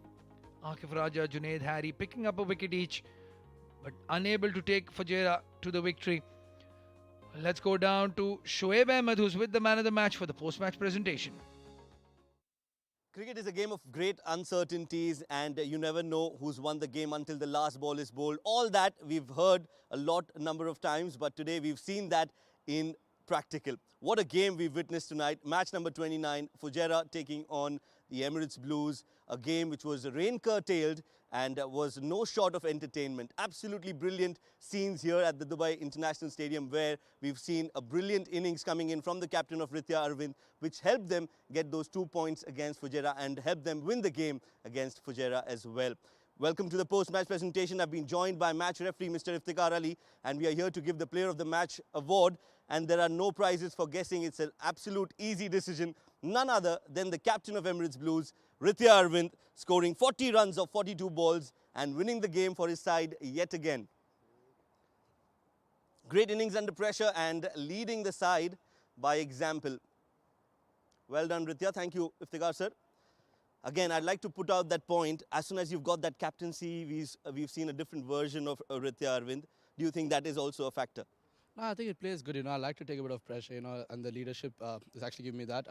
Akif Raja, Junaid Harry picking up a wicket each, but unable to take Fujairah to the victory. Let's go down to Shoaib Ahmed, who's with the man of the match for the post-match presentation. Cricket is a game of great uncertainties, and you never know who's won the game until the last ball is bowled. All that we've heard a number of times, but today we've seen that in practical. What a game we've witnessed tonight. Match number 29, Fujairah taking on the Emirates Blues, a game which was rain curtailed and was no short of entertainment. Absolutely brilliant scenes here at the Dubai International Stadium, where we've seen a brilliant innings coming in from the captain of Ritya Arvind, which helped them get those 2 points against Fujairah and helped them win the game against Fujairah as well. Welcome to the post-match presentation. I've been joined by match referee Mr. Iftikhar Ali, and we are here to give the Player of the Match award. And there are no prizes for guessing. It's an absolute easy decision. None other than the captain of Emirates Blues, Ritya Arvind, scoring 40 runs of 42 balls and winning the game for his side yet again. Great innings under pressure and leading the side by example. Well done, Ritya. Thank you, Iftikhar sir. Again, I'd like to put out that point. As soon as you've got that captaincy, we've seen a different version of Ritya Arvind. Do you think that is also a factor? No, I think it plays good. I like to take a bit of pressure, and the leadership is actually giving me that.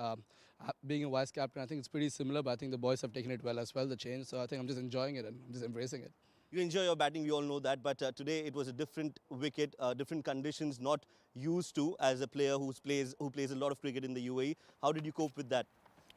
Being a vice captain, I think it's pretty similar, but I think the boys have taken it well as well, the change. So I think I'm just enjoying it and I'm just embracing it. You enjoy your batting, we all know that, but today it was a different wicket, different conditions, not used to as a player who plays a lot of cricket in the UAE. How did you cope with that?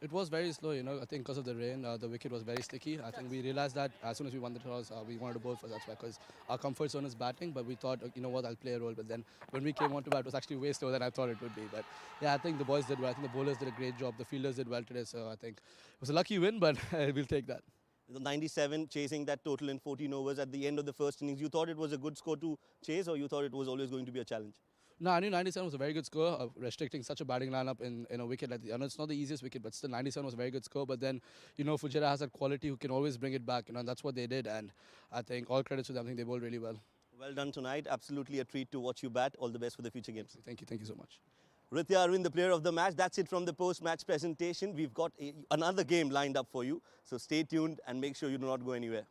It was very slow, I think because of the rain, the wicket was very sticky. I think we realized that as soon as we won the toss, we wanted to bowl first. That's why, because our comfort zone is batting, but we thought, you know what, I'll play a role. But then when we came on to bat, it was actually way slower than I thought it would be. But yeah, I think the boys did well. I think the bowlers did a great job. The fielders did well today. So I think it was a lucky win, but we'll take that. The 97 chasing that total in 14 overs at the end of the first innings. You thought it was a good score to chase, or you thought it was always going to be a challenge? No, I knew 97 was a very good score, restricting such a batting lineup in a wicket like I know it's not the easiest wicket, but still 97 was a very good score. But then, Fujairah has that quality who can always bring it back, and that's what they did. And I think all credits to them. I think they bowled really well. Well done tonight. Absolutely a treat to watch you bat. All the best for the future games. Thank you so much. Ritya Arvind, the player of the match. That's it from the post-match presentation. We've got another game lined up for you. So stay tuned and make sure you do not go anywhere.